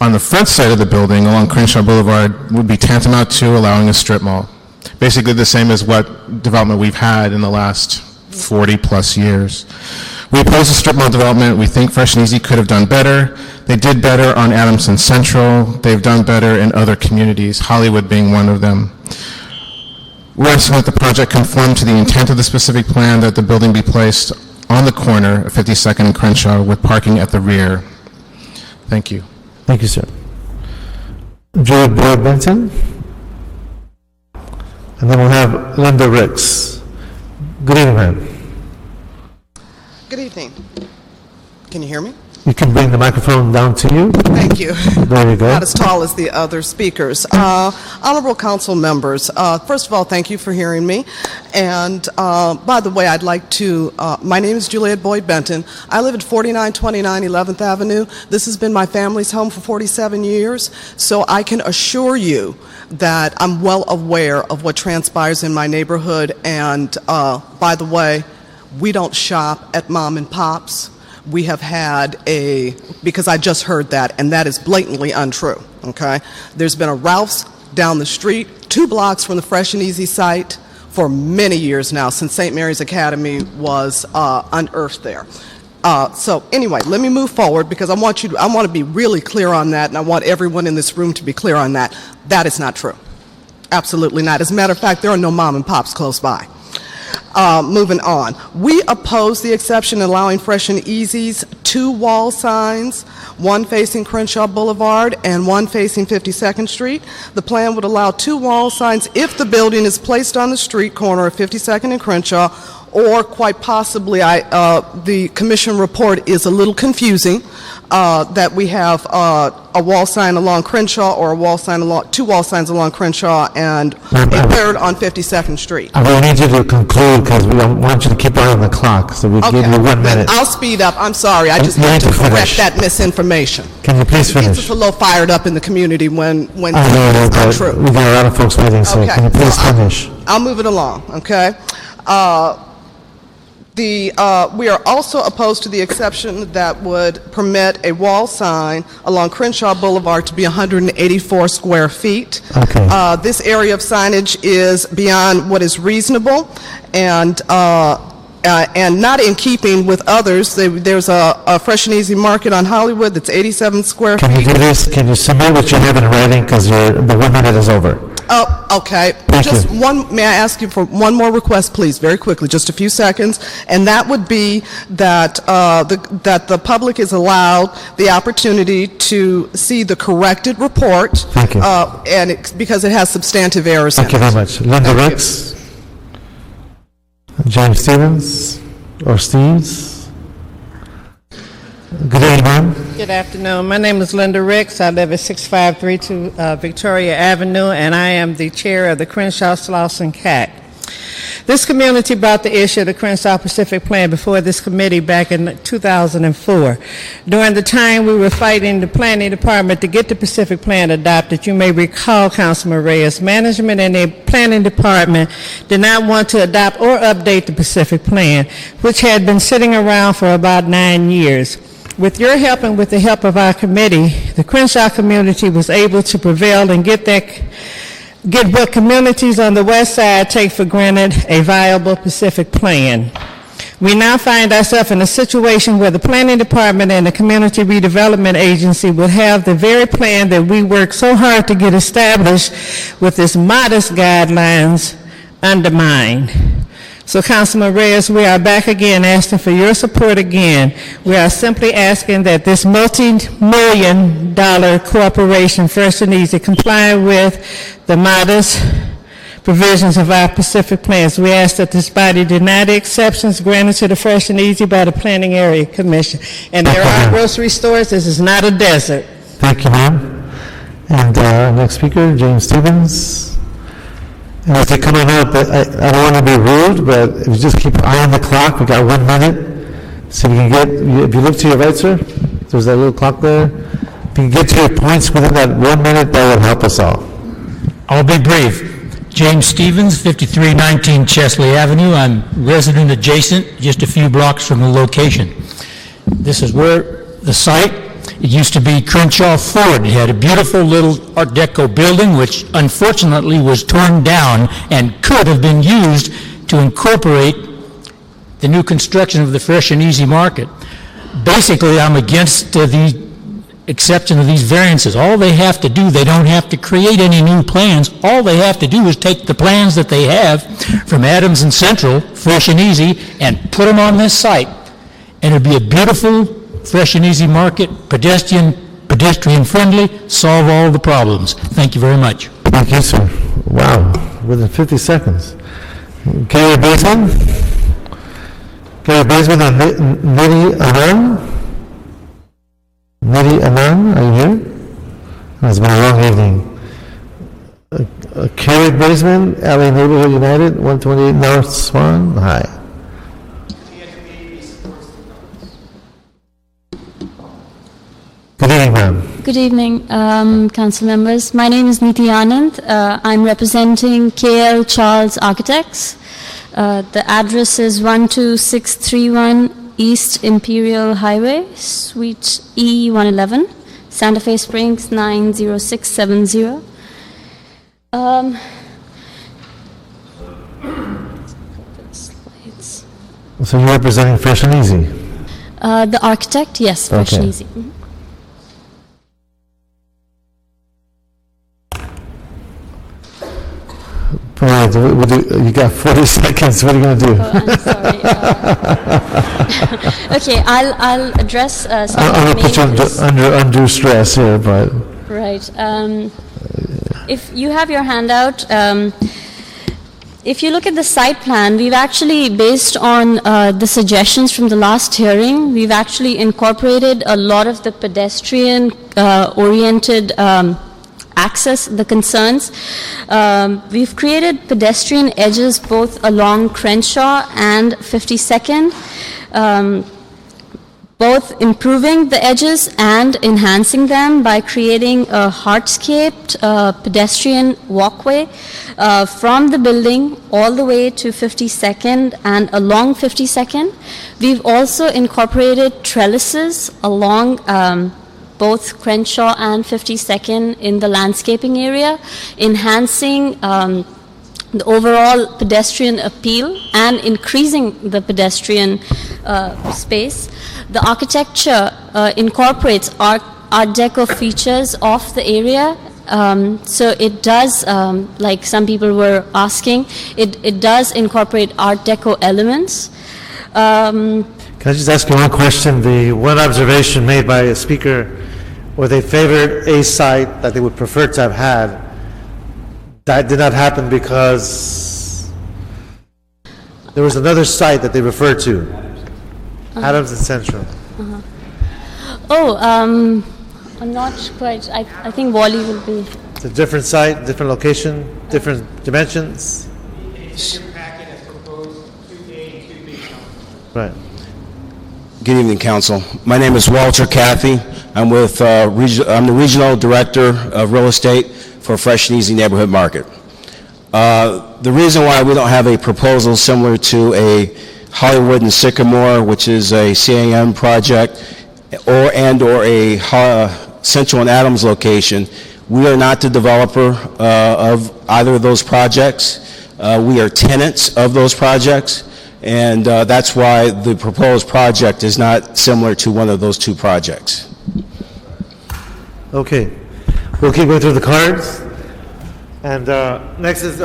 Speaker 10: on the front side of the building along Crenshaw Boulevard would be tantamount to allowing a strip mall. Basically the same as what development we've had in the last 40 plus years. We oppose the strip mall development. We think Fresh and Easy could have done better. They did better on Adamson Central. They've done better in other communities, Hollywood being one of them. We're asking that the project conform to the intent of the specific plan, that the building be placed on the corner of 52nd and Crenshaw with parking at the rear. Thank you.
Speaker 1: Thank you, sir. Julie Boyd Benton. And then we'll have Linda Ricks. Good evening, ma'am.
Speaker 11: Good evening. Can you hear me?
Speaker 1: You can bring the microphone down to you.
Speaker 11: Thank you.
Speaker 1: There you go.
Speaker 11: Not as tall as the other speakers. Honorable council members, first of all, thank you for hearing me. And by the way, I'd like to, my name is Juliette Boyd Benton. I live at 4929 11th Avenue. This has been my family's home for 47 years. So I can assure you that I'm well aware of what transpires in my neighborhood. And by the way, we don't shop at mom and pops. We have had because I just heard that, and that is blatantly untrue, okay? There's been a Ralph's down the street, 2 blocks from the Fresh and Easy site for many years now, since St. Mary's Academy was unearthed there. So anyway, let me move forward because I want to be really clear on that, and I want everyone in this room to be clear on that. That is not true. Absolutely not. As a matter of fact, there are no mom and pops close by. Moving on. We oppose the exception allowing Fresh and Easy's 2 wall signs, one facing Crenshaw Boulevard and one facing 52nd Street. The plan would allow 2 wall signs if the building is placed on the street corner of 52nd and Crenshaw, or quite possibly, the commission report is a little confusing, that we have a wall sign along Crenshaw or a wall sign along, 2 wall signs along Crenshaw and a third on 52nd Street.
Speaker 1: I really need you to conclude because we don't want you to keep on the clock, so we give you 1 minute.
Speaker 11: I'll speed up. I'm sorry. I just need to correct that misinformation.
Speaker 1: Can you please finish?
Speaker 11: It gets us a little fired up in the community when
Speaker 1: I know,
Speaker 11: it's not
Speaker 1: but
Speaker 11: true.
Speaker 1: we got a lot of folks waiting, so can you please finish?
Speaker 11: I'll move it along, okay? We are also opposed to the exception that would permit a wall sign along Crenshaw Boulevard to be 184 square feet.
Speaker 1: Okay.
Speaker 11: This area of signage is beyond what is reasonable and not in keeping with others. There's a Fresh and Easy Market on Hollywood that's 87 square feet.
Speaker 1: Can you do this? Can you submit what you have in writing because the 1 minute is over?
Speaker 11: Oh, okay. Just one, may I ask you for one more request, please, very quickly, just a few seconds, and that would be that that the public is allowed the opportunity to see the corrected report.
Speaker 1: Thank you.
Speaker 11: Because it has substantive errors in it.
Speaker 1: Thank you very much. Linda Ricks, James Stevens, or Steves. Good evening, ma'am.
Speaker 12: Good afternoon. My name is Linda Ricks. I live at 6532 Victoria Avenue, and I am the chair of the Crenshaw Slauson CAC. This community brought the issue of the Crenshaw Pacific Plan before this committee back in 2004. During the time we were fighting the planning department to get the Pacific Plan adopted, you may recall, Councilman Reyes, management and the planning department did not want to adopt or update the Pacific Plan, which had been sitting around for about 9 years. With your help and with the help of our committee, the Crenshaw community was able to prevail and get what communities on the west side take for granted, a viable Pacific Plan. We now find ourselves in a situation where the planning department and the community redevelopment agency will have the very plan that we worked so hard to get established with its modest guidelines undermined. So, Councilman Reyes, we are back again asking for your support again. We are simply asking that this multi-million-dollar corporation, Fresh and Easy, comply with the modest provisions of our Pacific plans. We ask that this body deny the exceptions granted to the Fresh and Easy by the Planning Area Commission. And there are grocery stores. This is not a desert.
Speaker 1: Thank you, ma'am. And next speaker, James Stevens. And as they're coming up, I don't want to be rude, but if you just keep an eye on the clock, we got 1 minute. So we can get, if you look to your right, sir, there's that little clock there. If you can get to your points within that 1 minute, that would help us all.
Speaker 13: I'll be brief. James Stevens, 5319 Chesley Avenue. I'm resident adjacent, just a few blocks from the location. This is where the site, it used to be Crenshaw Ford. It had a beautiful little Art Deco building, which unfortunately was torn down and could have been used to incorporate the new construction of the Fresh and Easy Market. Basically, I'm against the exception of these variances. All they have to do, they don't have to create any new plans. All they have to do is take the plans that they have from Adams and Central, Fresh and Easy, and put them on this site. And it'd be a beautiful, Fresh and Easy Market, pedestrian friendly, solve all the problems. Thank you very much.
Speaker 1: Thank you, sir. Wow, within 50 seconds. Gary Baseman? Gary Baseman on Nidhi Anand? Nidhi Anand, are you here? It's been a long evening. Carrie Baseman, LA Neighborhood United, 128 North Swan. Hi. Good evening, ma'am.
Speaker 14: Good evening, council members. My name is Nidhi Anand. I'm representing KL Charles Architects. The address is 12631 East Imperial Highway, Suite E111, Santa Fe Springs 90670.
Speaker 1: So you're representing Fresh and Easy?
Speaker 14: The architect, yes, Fresh and Easy.
Speaker 1: Right, you got 40 seconds. What are you going to do?
Speaker 14: Oh, I'm sorry. Okay, I'll address some
Speaker 1: I'm
Speaker 14: of the
Speaker 1: going to put you under undue stress here, but...
Speaker 14: Right. If you have your handout, if you look at the site plan, we've actually, based on the suggestions from the last hearing, we've actually incorporated a lot of the pedestrian-oriented access, the concerns. We've created pedestrian edges both along Crenshaw and 52nd, both improving the edges and enhancing them by creating a hardscaped pedestrian walkway from the building all the way to 52nd and along 52nd. We've also incorporated trellises along both Crenshaw and 52nd in the landscaping area, enhancing the overall pedestrian appeal and increasing the pedestrian space. The architecture incorporates Art Deco features of the area. So it does, like some people were asking, it does incorporate Art Deco elements.
Speaker 1: Can I just ask you one question? The one observation made by a speaker where they favored a site that they would prefer to have had, that did not happen because there was another site that they referred to, Adams and Central.
Speaker 14: Oh, I'm not quite, I think Wally will be.
Speaker 1: It's a different site, different location, different dimensions. Right.
Speaker 15: Good evening, Council. My name is Walter Cathy. I'm with I'm the Regional Director of Real Estate for Fresh and Easy Neighborhood Market. The reason why we don't have a proposal similar to a Hollywood and Sycamore, which is a CAM project, or a Central and Adams location, we are not the developer of either of those projects. We are tenants of those projects. And that's why the proposed project is not similar to one of those two projects.
Speaker 1: Okay. We'll keep going through the cards. And next is,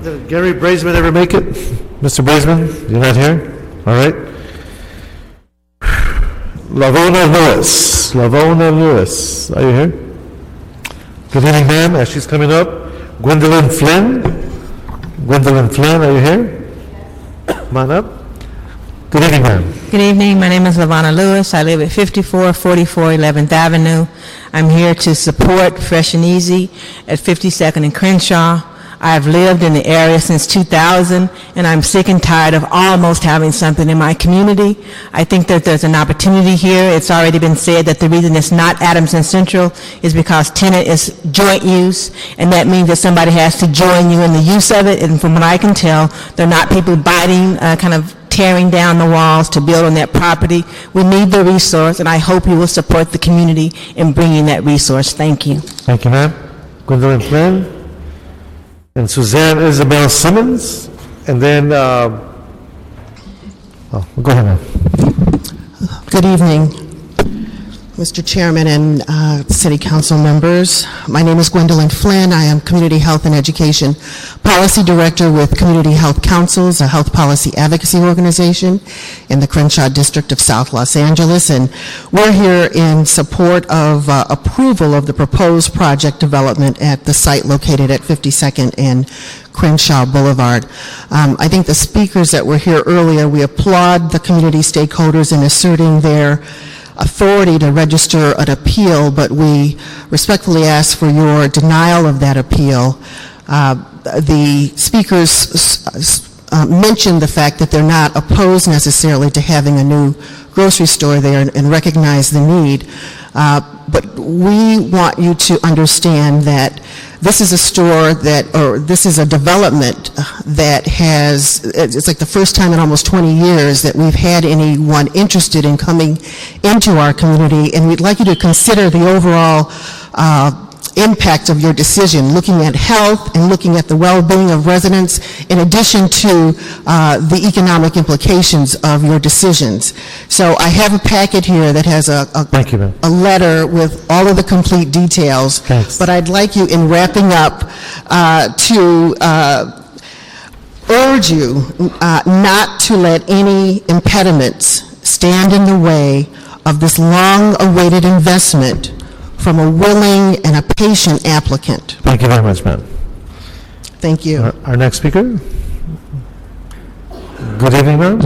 Speaker 1: did Gary Braisman ever make it? Mr. Braisman, you're not here? All right. Lavona Lewis. Lavona Lewis. Are you here? Good evening, ma'am. As she's coming up, Gwendolyn Flynn. Gwendolyn Flynn, are you here? Come on up. Good evening, ma'am.
Speaker 12: Good evening. My name is LaVonna Lewis. I live at 5444 11th Avenue. I'm here to support Fresh and Easy at 52nd and Crenshaw. I've lived in the area since 2000, and I'm sick and tired of almost having something in my community. I think that there's an opportunity here. It's already been said that the reason it's not Adamson Central is because tenant is joint use, and that means that somebody has to join you in the use of it. And from what I can tell, they're not people biting, kind of tearing down the walls to build on that property. We need the resource, and I hope you will support the community in bringing that resource. Thank you.
Speaker 1: Thank you, ma'am. Gwendolyn Flynn. And Suzanne Isabel Simmons. And then, go ahead, ma'am.
Speaker 16: Good evening, Mr. Chairman and City Council members. My name is Gwendolyn Flynn. I am Community Health and Education Policy Director with Community Health Councils, a health policy advocacy organization in the Crenshaw District of South Los Angeles. And we're here in support of approval of the proposed project development at the site located at 52nd and Crenshaw Boulevard. I think the speakers that were here earlier, we applaud the community stakeholders in asserting their authority to register an appeal, but we respectfully ask for your denial of that appeal. The speakers mentioned the fact that they're not opposed necessarily to having a new grocery store there and recognize the need. But we want you to understand that this is a store that, or this is a development that has, it's like the first time in almost 20 years that we've had anyone interested in coming into our community, and we'd like you to consider the overall impact of your decision, looking at health and looking at the well-being of residents, in addition to the economic implications of your decisions. So I have a packet here that has a letter with all of the complete details. Thanks. But I'd like you, in wrapping up, to urge you not to let any impediments stand in the way of this long-awaited investment from a willing and a patient applicant.
Speaker 1: Thank you very much, ma'am.
Speaker 16: Thank you.
Speaker 1: Our next speaker. Good evening, ma'am.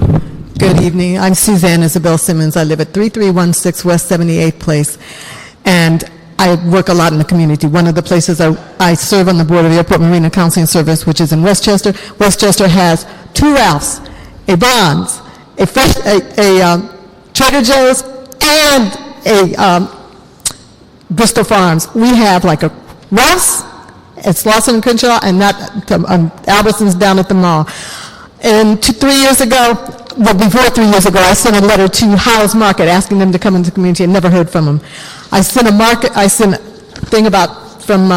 Speaker 17: Good evening. I'm Suzanne Isabel Simmons. I live at 3316 West 78th Place, and I work a lot in the community. One of the places I serve on the board of the Airport Marina Counseling Service, which is in Westchester. Westchester has 2 Ralphs, a Bonds, a Trader Joe's, and a Bristol Farms. We have like a Ross at Slauson and Crenshaw, and not Albertsons down at the mall. And 3 years ago, well, before 3 years ago, I sent a letter to Howes Market asking them to come into the community, and never heard from them. I sent a thing about from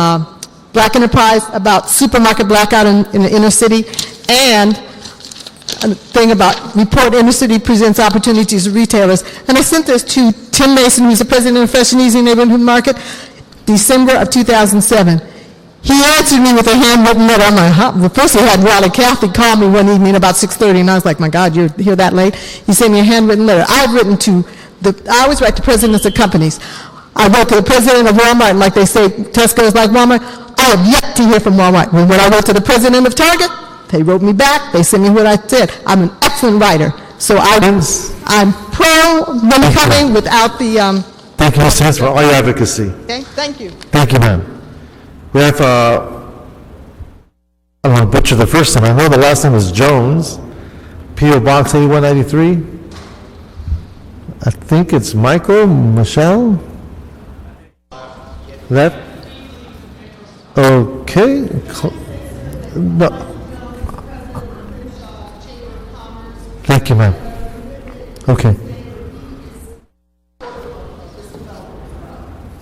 Speaker 17: Black Enterprise about supermarket blackout in the inner city, and a thing about report inner city presents opportunities to retailers. And I sent this to Tim Mason, who's the president of Fresh and Easy Neighborhood Market, December of 2007. He answered me with a handwritten letter. I'm like, first he had Wally Cathy call me one evening about 6:30, and I was like, my God, you're here that late? He sent me a handwritten letter. I always write to presidents of companies. I wrote to the president of Walmart, and like they say, Tesco is like Walmart. I have yet to hear from Walmart. When I wrote to the president of Target, they wrote me back. They sent me what I said. I'm an excellent writer. So I'm pro them coming without the...
Speaker 1: Thank you, Ms. Hess, for all your advocacy.
Speaker 17: Okay, thank you.
Speaker 1: Thank you, ma'am. We have, I don't want to butcher the first name. I know the last name is Jones, P.O. Box 8193. I think it's Michelle? That? Okay. No. Thank you, ma'am. Okay.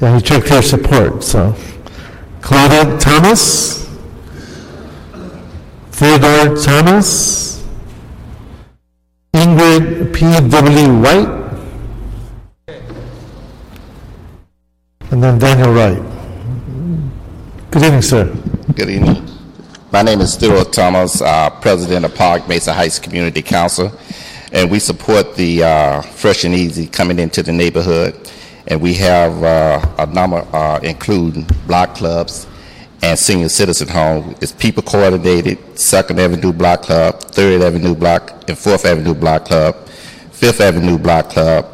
Speaker 1: Yeah, he checked their support, so. Claudette Thomas, Theodore Thomas, Ingrid P.W. White, and then Daniel Wright. Good evening, sir.
Speaker 18: Good evening. My name is Stewart Thomas, President of Park Mesa Heights Community Council, and we support the Fresh and Easy coming into the neighborhood. And we have a number, including block clubs and senior citizen home. It's people coordinated, 2nd Avenue Block Club, 3rd Avenue Block, and 4th Avenue Block Club, Fifth Avenue Block Club,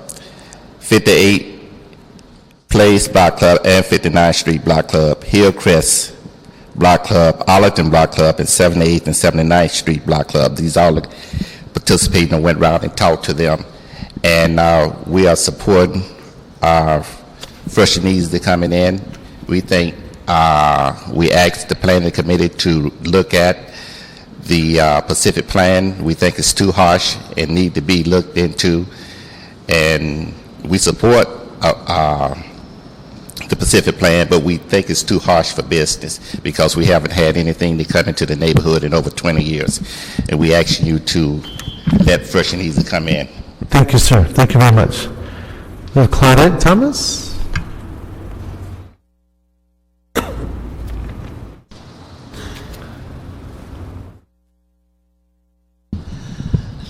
Speaker 18: 58 Place Block Club, and 59th Street Block Club, Hillcrest Block Club, Arlington Block Club, and 78th and 79th Street Block Club. These all participated and went around and talked to them. And we are supporting Fresh and Easy coming in. We think we asked the planning committee to look at the Pacific Plan. We think it's too harsh and need to be looked into. And we support the Pacific Plan, but we think it's too harsh for business because we haven't had anything to come into the neighborhood in over 20 years. And we ask you to let Fresh and Easy come in.
Speaker 1: Thank you, sir. Thank you very much. Claudette Thomas?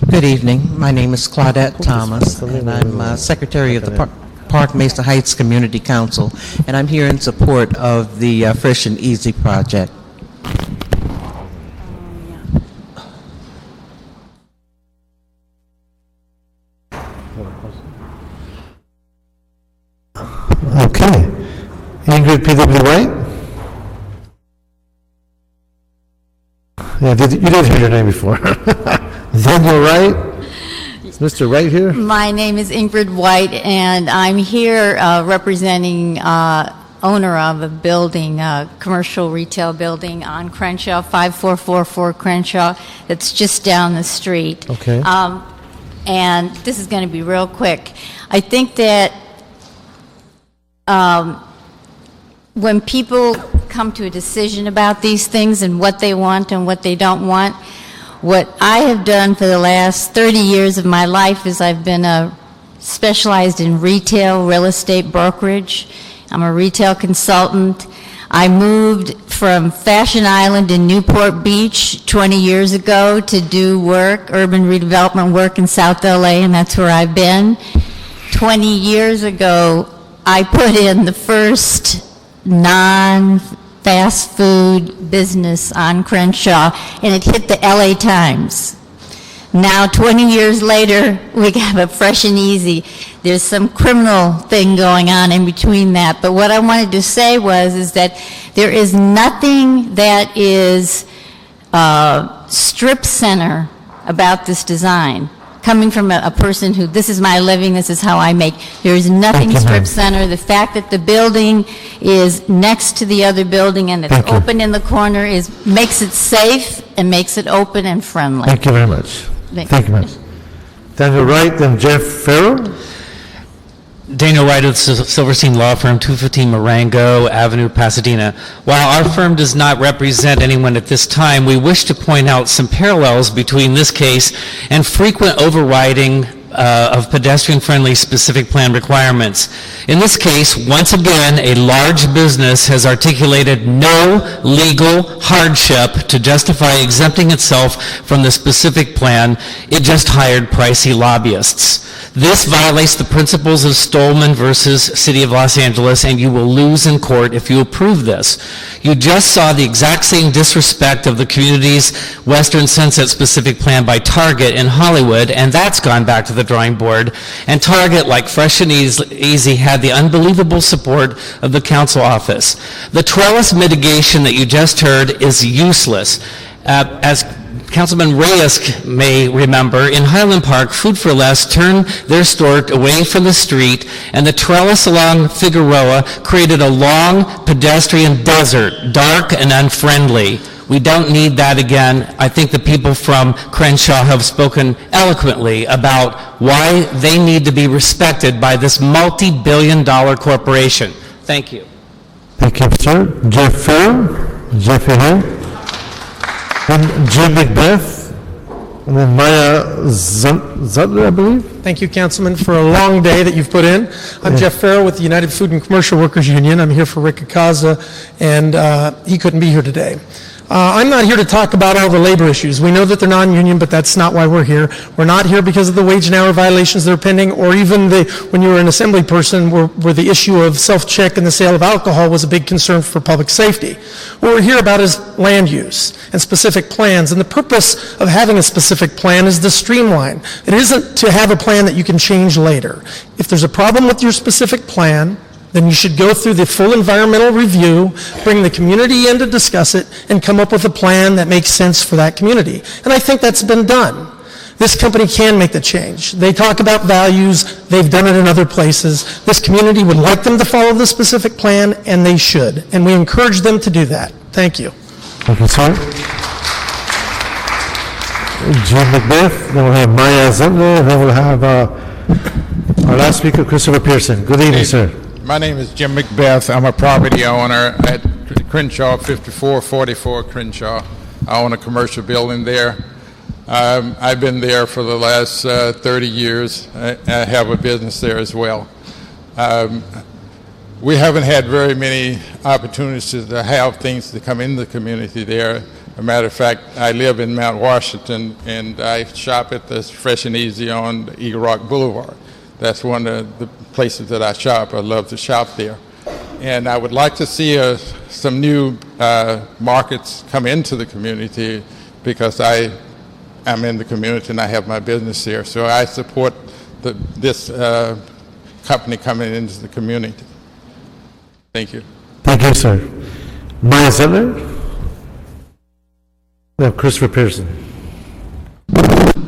Speaker 19: Good evening. My name is Claudette Thomas, and I'm Secretary of the Park Mesa Heights Community Council, and I'm here in support of the Fresh and Easy project.
Speaker 1: Okay. Ingrid P.W. White? Yeah, you did hear your name before. Daniel Wright? Is Mr. Wright here?
Speaker 20: My name is Ingrid White, and I'm here representing owner of a building, commercial retail building on Crenshaw, 5444 Crenshaw, that's just down the street.
Speaker 1: Okay.
Speaker 20: And this is going to be real quick. I think that when people come to a decision about these things and what they want and what they don't want, what I have done for the last 30 years of my life is I've been specialized in retail real estate brokerage. I'm a retail consultant. I moved from Fashion Island in Newport Beach 20 years ago to do work, urban redevelopment work in South LA, and that's where I've been. 20 years ago, I put in the first non-fast food business on Crenshaw, and it hit the LA Times. Now, 20 years later, we have a Fresh and Easy. There's some criminal thing going on in between that, but what I wanted to say is that there is nothing that is strip center about this design. Coming from a person who, this is my living, this is how I make. There is nothing strip center. The fact that the building is next to the other building and it's open in the corner makes it safe and makes it open and friendly.
Speaker 1: Thank you very much. Thank you very much. Daniel Wright, then Jeff Farrell.
Speaker 21: Daniel Wright of the Silverstein Law Firm, 215 Marengo Avenue, Pasadena. While our firm does not represent anyone at this time, we wish to point out some parallels between this case and frequent overriding of pedestrian-friendly specific plan requirements. In this case, once again, a large business has articulated no legal hardship to justify exempting itself from the specific plan. It just hired pricey lobbyists. This violates the principles of Stolman versus City of Los Angeles, and you will lose in court if you approve this. You just saw the exact same disrespect of the community's Western Sunset specific plan by Target in Hollywood, and that's gone back to the drawing board. And Target, like Fresh and Easy, had the unbelievable support of the council office. The Trellis Mitigation that you just heard is useless. As Councilman Reyes may remember, in Highland Park, Food for Less turned their store away from the street, and the trellis along Figueroa created a long pedestrian desert, dark and unfriendly. We don't need that again. I think the people from Crenshaw have spoken eloquently about why they need to be respected by this multi-billion-dollar corporation. Thank you.
Speaker 1: Thank you, sir. Jeff Farrell. Jeff here. And Jim Macbeth, and then Maya Zutler, I believe.
Speaker 22: Thank you, Councilman, for a long day that you've put in. I'm Jeff Farrell with the United Food and Commercial Workers Union. I'm here for Rick Akaza, and he couldn't be here today. I'm not here to talk about all the labor issues. We know that they're non-union, but that's not why we're here. We're not here because of the wage and hour violations that are pending, or even when you were an assembly person, where the issue of self-check and the sale of alcohol was a big concern for public safety. What we're here about is land use and specific plans, and the purpose of having a specific plan is to streamline. It isn't to have a plan that you can change later. If there's a problem with your specific plan, then you should go through the full environmental review, bring the community in to discuss it, and come up with a plan that makes sense for that community. And I think that's been done. This company can make the change. They talk about values. They've done it in other places. This community would like them to follow the specific plan, and they should. And we encourage them to do that. Thank you.
Speaker 1: Thank you, sir. Jim Macbeth, then we'll have Maya Zutler, and then we'll have our last speaker, Christopher Pearson. Good evening, sir.
Speaker 2: My name is Jim Macbeth. I'm a property owner at Crenshaw, 5444 Crenshaw. I own a commercial building there. I've been there for the last 30 years. I have a business there as well. We haven't had very many opportunities to have things to come in the community there. As a matter of fact, I live in Mount Washington, and I shop at the Fresh and Easy on Eagle Rock Boulevard. That's one of the places that I shop. I love to shop there. And I would like to see some new markets come into the community, because I'm in the community and I have my business there. So I support this company coming into the community. Thank you.
Speaker 1: Thank you, sir. Maya Zutler. We have Christopher Pearson.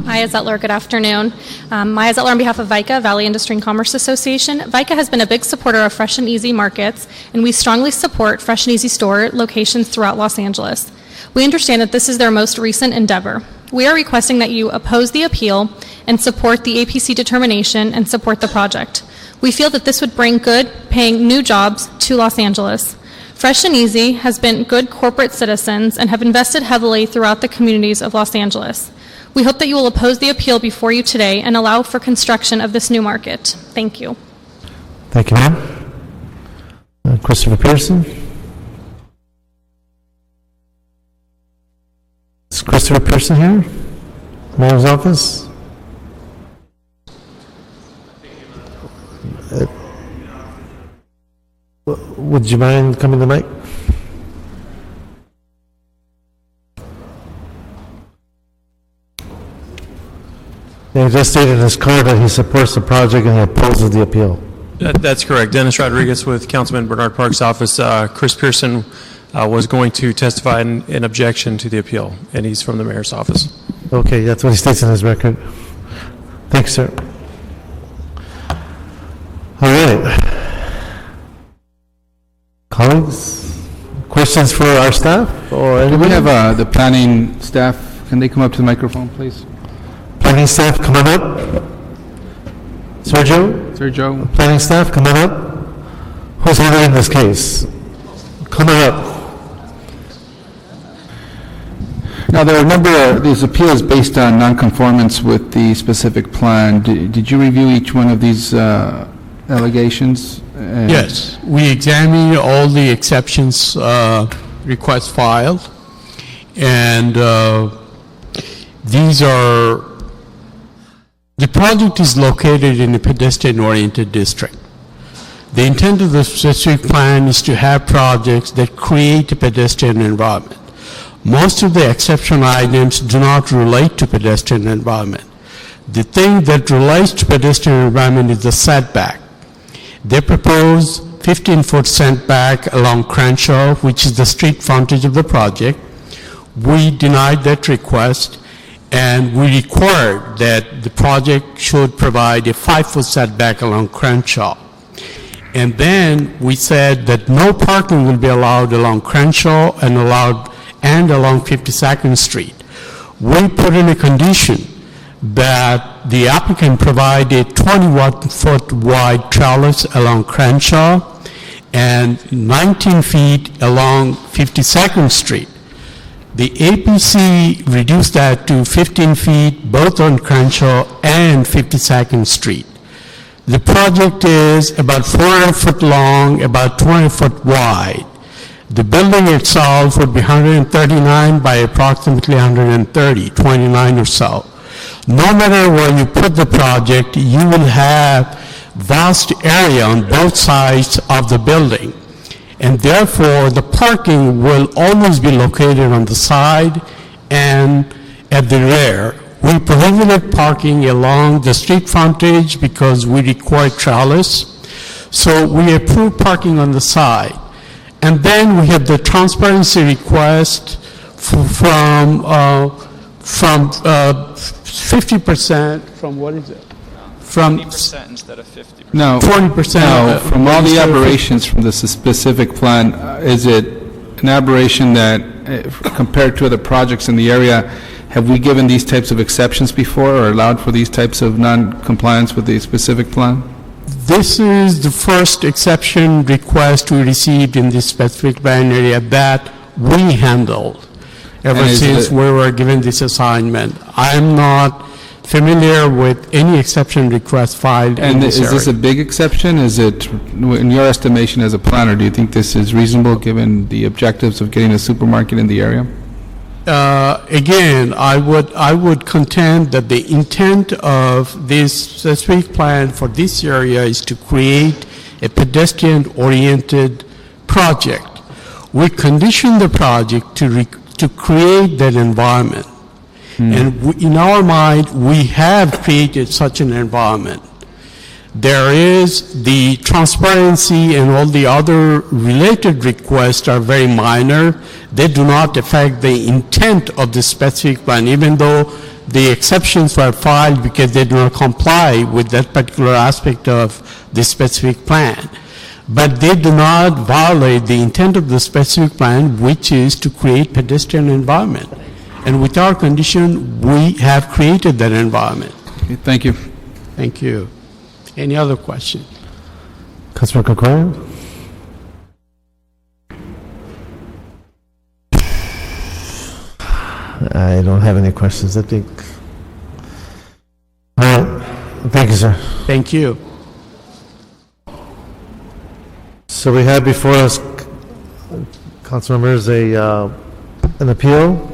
Speaker 5: Maya Zutler, good afternoon. Maya Zutler on behalf of VICA, Valley Industry and Commerce Association. VICA has been a big supporter of Fresh and Easy markets, and we strongly support Fresh and Easy store locations throughout Los Angeles. We understand that this is their most recent endeavor. We are requesting that you oppose the appeal and support the APC determination and support the project. We feel that this would bring good, paying new jobs to Los Angeles. Fresh and Easy has been good corporate citizens and have invested heavily throughout the communities of Los Angeles. We hope that you will oppose the appeal before you today and allow for construction of this new market. Thank you.
Speaker 1: Thank you, ma'am. Christopher Pearson. Is Christopher Pearson here? Mayor's office? Would you mind coming to the mic? He just stated in his card that he supports the project and he opposes the appeal.
Speaker 23: That's correct. Dennis Rodriguez with Councilman Bernard Park's office. Chris Pearson was going to testify in objection to the appeal, and he's from the mayor's office.
Speaker 1: Okay, that's what he states in his record. Thanks, sir. All right. Colleagues, questions for our staff? Or
Speaker 24: do we have the planning staff? Can they come up to the microphone, please?
Speaker 1: Planning staff, come on up. Sergio? Planning staff, come on up. Who's handling this case? Come on up.
Speaker 24: Now, there are a number of these appeals based on nonconformance with the specific plan. Did you review each one of these allegations?
Speaker 6: Yes, we examined all the exceptions requests filed, and these are. The project is located in a pedestrian-oriented district. The intent of the specific plan is to have projects that create a pedestrian environment. Most of the exception items do not relate to pedestrian environment. The thing that relates to pedestrian environment is the setback. They propose 15-foot setback along Crenshaw, which is the street frontage of the project. We denied that request, and we required that the project should provide a 5-foot setback along Crenshaw. And then we said that no parking will be allowed along Crenshaw and along 52nd Street. We put in a condition that the applicant provide a 21-foot wide trellis along Crenshaw and 19 feet along 52nd Street. The APC reduced that to 15 feet both on Crenshaw and 52nd Street. The project is about 400 foot long, about 20 foot wide. The building itself would be 139 by approximately 130, 29 or so. No matter where you put the project, you will have vast area on both sides of the building. And therefore, the parking will always be located on the side and at the rear. We prohibited parking along the street frontage because we require trellis. So we approved parking on the side. And then we have the transparency request from 50%, from what is it? From
Speaker 3: 20% instead of 50%.
Speaker 24: No.
Speaker 6: 40%.
Speaker 24: No, from all the aberrations from this specific plan, is it an aberration that, compared to other projects in the area, have we given these types of exceptions before or allowed for these types of non-compliance with the specific plan?
Speaker 6: This is the first exception request we received in this specific plan area that we handled ever since we were given this assignment. I'm not familiar with any exception request filed in this area.
Speaker 24: And is this a big exception? Is it, in your estimation as a planner, do you think this is reasonable given the objectives of getting a supermarket in the area?
Speaker 6: Again, I would contend that the intent of this specific plan for this area is to create a pedestrian-oriented project. We condition the project to create that environment. And in our mind, we have created such an environment. There is the transparency and all the other related requests are very minor. They do not affect the intent of the specific plan, even though the exceptions were filed because they do not comply with that particular aspect of the specific plan. But they do not violate the intent of the specific plan, which is to create pedestrian environment. And with our condition, we have created that environment.
Speaker 24: Okay, thank you.
Speaker 6: Thank you. Any other question?
Speaker 1: Councilor Kokoya? I don't have any questions, I think. All right. Thank you, sir.
Speaker 6: Thank you.
Speaker 1: So we have before us, council members, an appeal.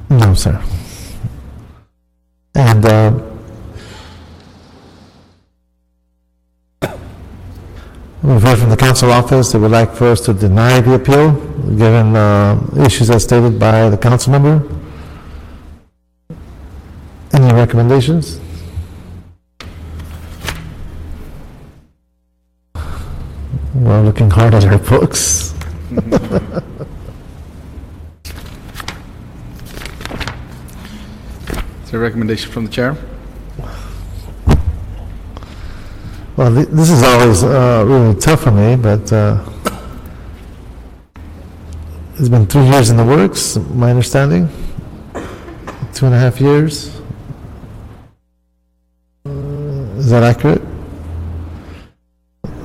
Speaker 1: No, sir. And we've heard from the council office they would like for us to deny the appeal, given issues as stated by the council member. Any recommendations? We're looking hard at our books.
Speaker 24: Is there a recommendation from the chair?
Speaker 1: Well, this is always really tough for me, but it's been 3 years in the works, my understanding. 2.5 years. Is that accurate?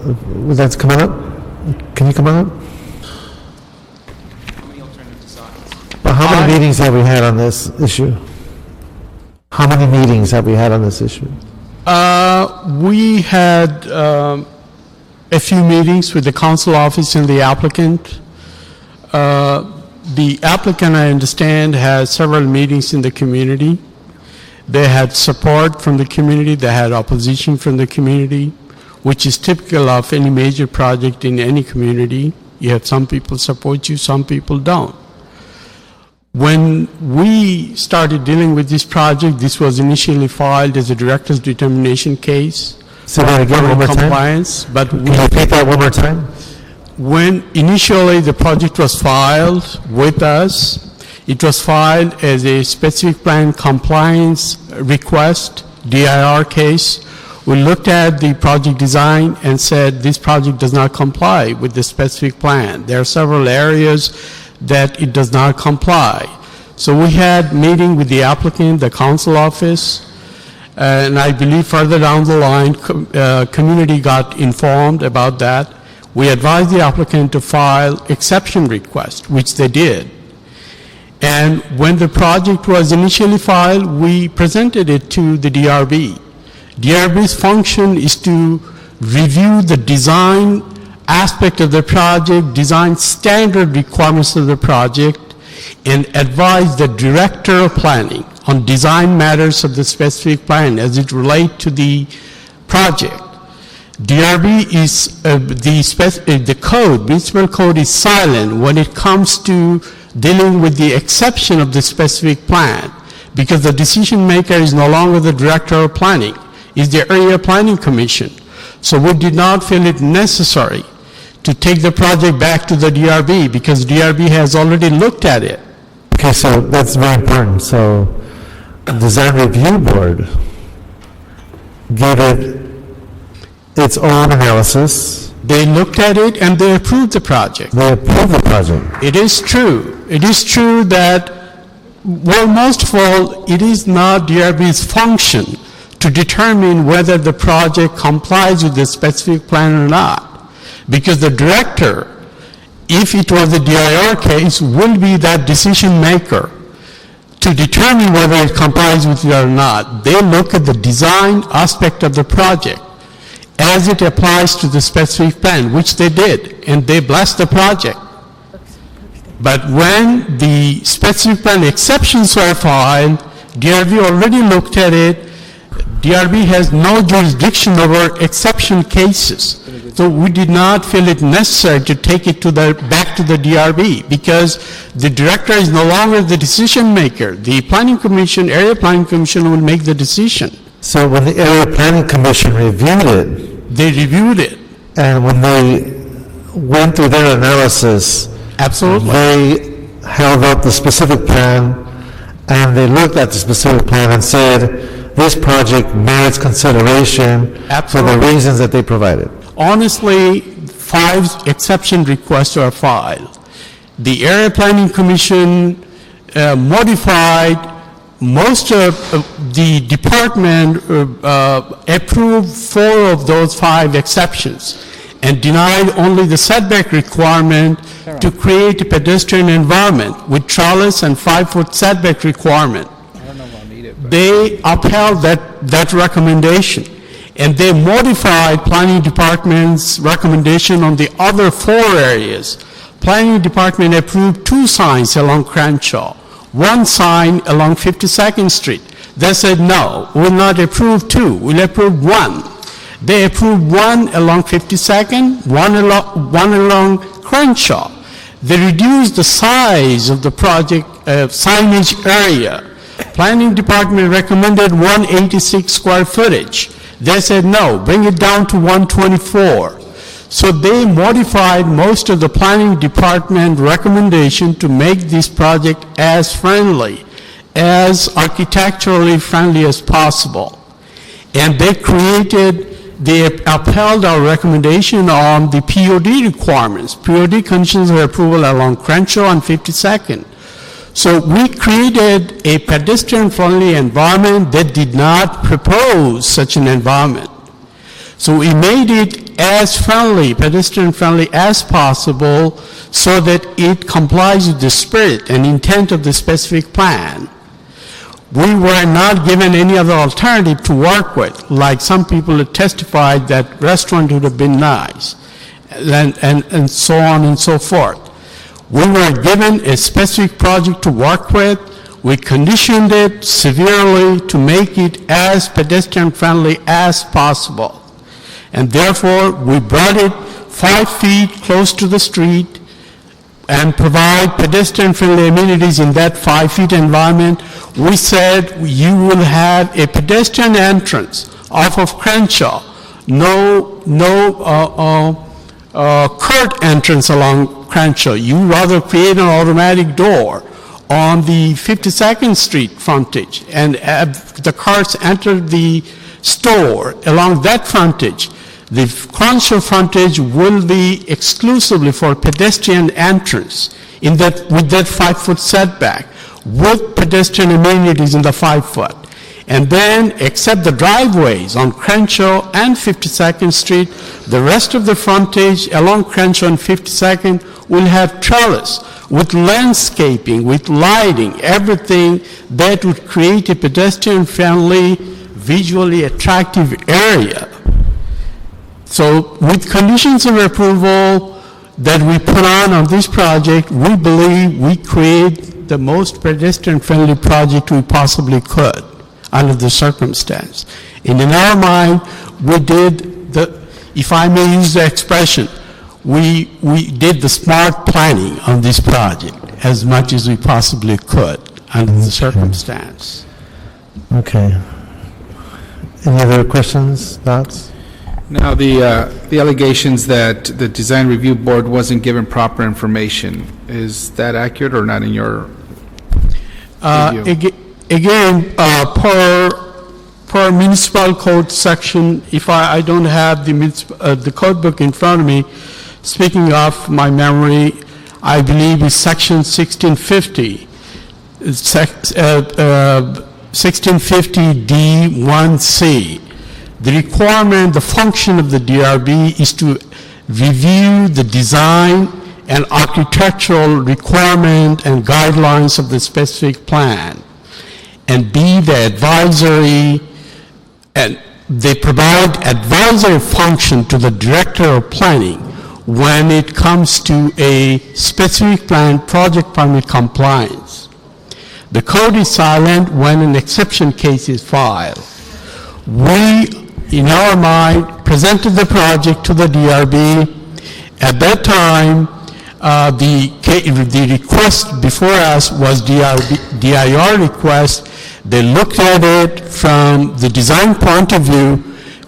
Speaker 1: Would that come up? Can you come up? Well, how many meetings have we had on this issue? How many meetings have we had on this issue?
Speaker 6: We had a few meetings with the council office and the applicant. The applicant, I understand, has several meetings in the community. They had support from the community. They had opposition from the community, which is typical of any major project in any community. You have some people support you, some people don't. When we started dealing with this project, this was initially filed as a director's determination case.
Speaker 1: Say that again one more time.
Speaker 6: Compliance, but
Speaker 1: Can you repeat that one more time?
Speaker 6: When initially the project was filed with us, it was filed as a specific plan compliance request, DIR case. We looked at the project design and said this project does not comply with the specific plan. There are several areas that it does not comply. So we had meeting with the applicant, the council office, and I believe further down the line, community got informed about that. We advised the applicant to file exception request, which they did. And when the project was initially filed, we presented it to the DRB. DRB's function is to review the design aspect of the project, design standard requirements of the project, and advise the director of planning on design matters of the specific plan as it relates to the project. DRB is the code, municipal code is silent when it comes to dealing with the exception of the specific plan, because the decision maker is no longer the director of planning, it's the area planning commission. So we did not feel it necessary to take the project back to the DRB because DRB has already looked at it.
Speaker 1: Okay, so that's very important. So the design review board gave it its own analysis.
Speaker 6: They looked at it and they approved the project.
Speaker 1: They approved the project.
Speaker 6: It is true. It is true that, well, most of all, it is not DRB's function to determine whether the project complies with the specific plan or not. Because the director, if it was a DIR case, will be that decision maker to determine whether it complies with it or not. They look at the design aspect of the project as it applies to the specific plan, which they did, and they blessed the project. But when the specific plan exceptions were filed, DRB already looked at it. DRB has no jurisdiction over exception cases. So we did not feel it necessary to take it back to the DRB because the director is no longer the decision maker. The planning commission, area planning commission will make the decision.
Speaker 1: So when the area planning commission reviewed it,
Speaker 6: they reviewed it.
Speaker 1: And when they went through their analysis,
Speaker 6: absolutely,
Speaker 1: they held up the specific plan and they looked at the specific plan and said, this project merits consideration for the reasons that they provided.
Speaker 6: Honestly, 5 exception requests were filed. The Area Planning Commission modified most of the department, approved 4 of those 5 exceptions and denied only the setback requirement to create a pedestrian environment with trellis and 5-foot setback requirement. They upheld that recommendation, and they modified planning department's recommendation on the other 4 areas. Planning department approved 2 signs along Crenshaw, 1 sign along 52nd Street. They said, no, we'll not approve 2, we'll approve 1. They approved 1 along 52nd, 1 along Crenshaw. They reduced the size of the project signage area. Planning department recommended 186 square footage. They said, no, bring it down to 124. So they modified most of the planning department recommendation to make this project as friendly, as architecturally friendly as possible. And they upheld our recommendation on the POD requirements, POD conditions of approval along Crenshaw and 52nd. So we created a pedestrian-friendly environment that did not propose such an environment. So we made it as friendly, pedestrian-friendly as possible so that it complies with the spirit and intent of the specific plan. We were not given any other alternative to work with, like some people had testified that restaurant would have been nice, and so on and so forth. We were given a specific project to work with. We conditioned it severely to make it as pedestrian-friendly as possible. And therefore, we brought it 5 feet close to the street and provide pedestrian-friendly amenities in that 5 feet environment. We said you will have a pedestrian entrance off of Crenshaw, no curved entrance along Crenshaw. You rather create an automatic door on the 52nd Street frontage, and the cars enter the store along that frontage. The Crenshaw frontage will be exclusively for pedestrian entrance with that 5-foot setback, with pedestrian amenities in the 5-foot. And then, except the driveways on Crenshaw and 52nd Street, the rest of the frontage along Crenshaw and 52nd will have trellis with landscaping, with lighting, everything that would create a pedestrian-friendly, visually attractive area. So with conditions of approval that we put on this project, we believe we create the most pedestrian-friendly project we possibly could under the circumstance. And in our mind, we did if I may use the expression, we did the smart planning on this project as much as we possibly could under the circumstance.
Speaker 1: Okay. Any other questions, thoughts?
Speaker 24: Now, the allegations that the design review board wasn't given proper information, is that accurate or not in your review?
Speaker 6: Again, per municipal code section, if I don't have the code book in front of me, speaking of my memory, I believe it's section 1650, 1650D1C. The requirement, the function of the DRB is to review the design and architectural requirement and guidelines of the specific plan, and be the advisory, and they provide advisory function to the director of planning when it comes to a specific plan project permit compliance. The code is silent when an exception case is filed. We, in our mind, presented the project to the DRB. At that time, the request before us was DIR request. They looked at it from the design point of view.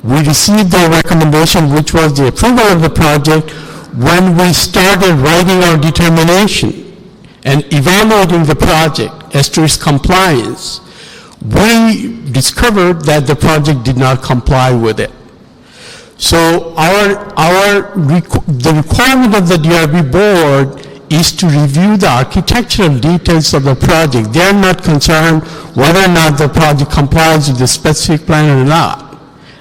Speaker 6: We received their recommendation, which was the approval of the project. When we started writing our determination and evaluating the project as to its compliance, we discovered that the project did not comply with it. So the requirement of the DRB board is to review the architectural details of the project. They are not concerned whether or not the project complies with the specific plan or not.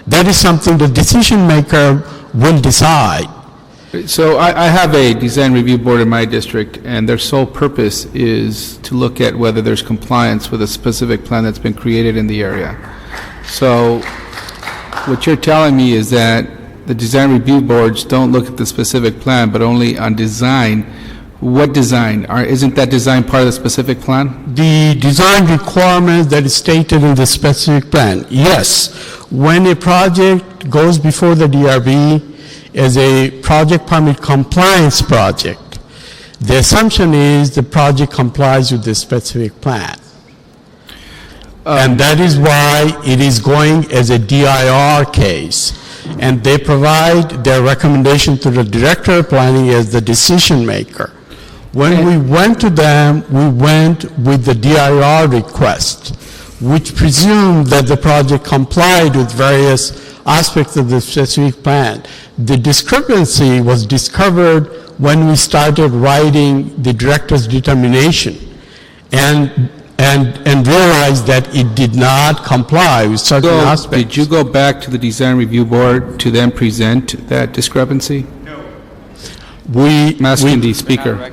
Speaker 6: That is something the decision maker will decide.
Speaker 24: So I have a design review board in my district, and their sole purpose is to look at whether there's compliance with a specific plan that's been created in the area. So what you're telling me is that the design review boards don't look at the specific plan, but only on design. What design? Isn't that design part of the specific plan?
Speaker 6: The design requirement that is stated in the specific plan, yes. When a project goes before the DRB as a project permit compliance project, the assumption is the project complies with the specific plan. And that is why it is going as a DIR case. And they provide their recommendation to the director of planning as the decision maker. When we went to them, we went with the DIR request, which presumed that the project complied with various aspects of the specific plan. The discrepancy was discovered when we started writing the director's determination and realized that it did not comply with certain aspects.
Speaker 24: Did you go back to the design review board to then present that discrepancy? No. I'm asking the speaker.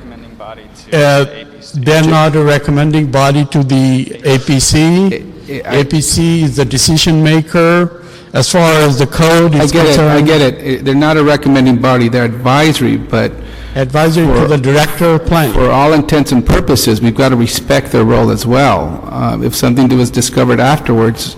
Speaker 6: They're not a recommending body to the APC. APC is the decision maker as far as the code is concerned.
Speaker 24: I get it. They're not a recommending body. They're advisory, but
Speaker 6: advisory to the director of planning.
Speaker 24: For all intents and purposes, we've got to respect their role as well. If something was discovered afterwards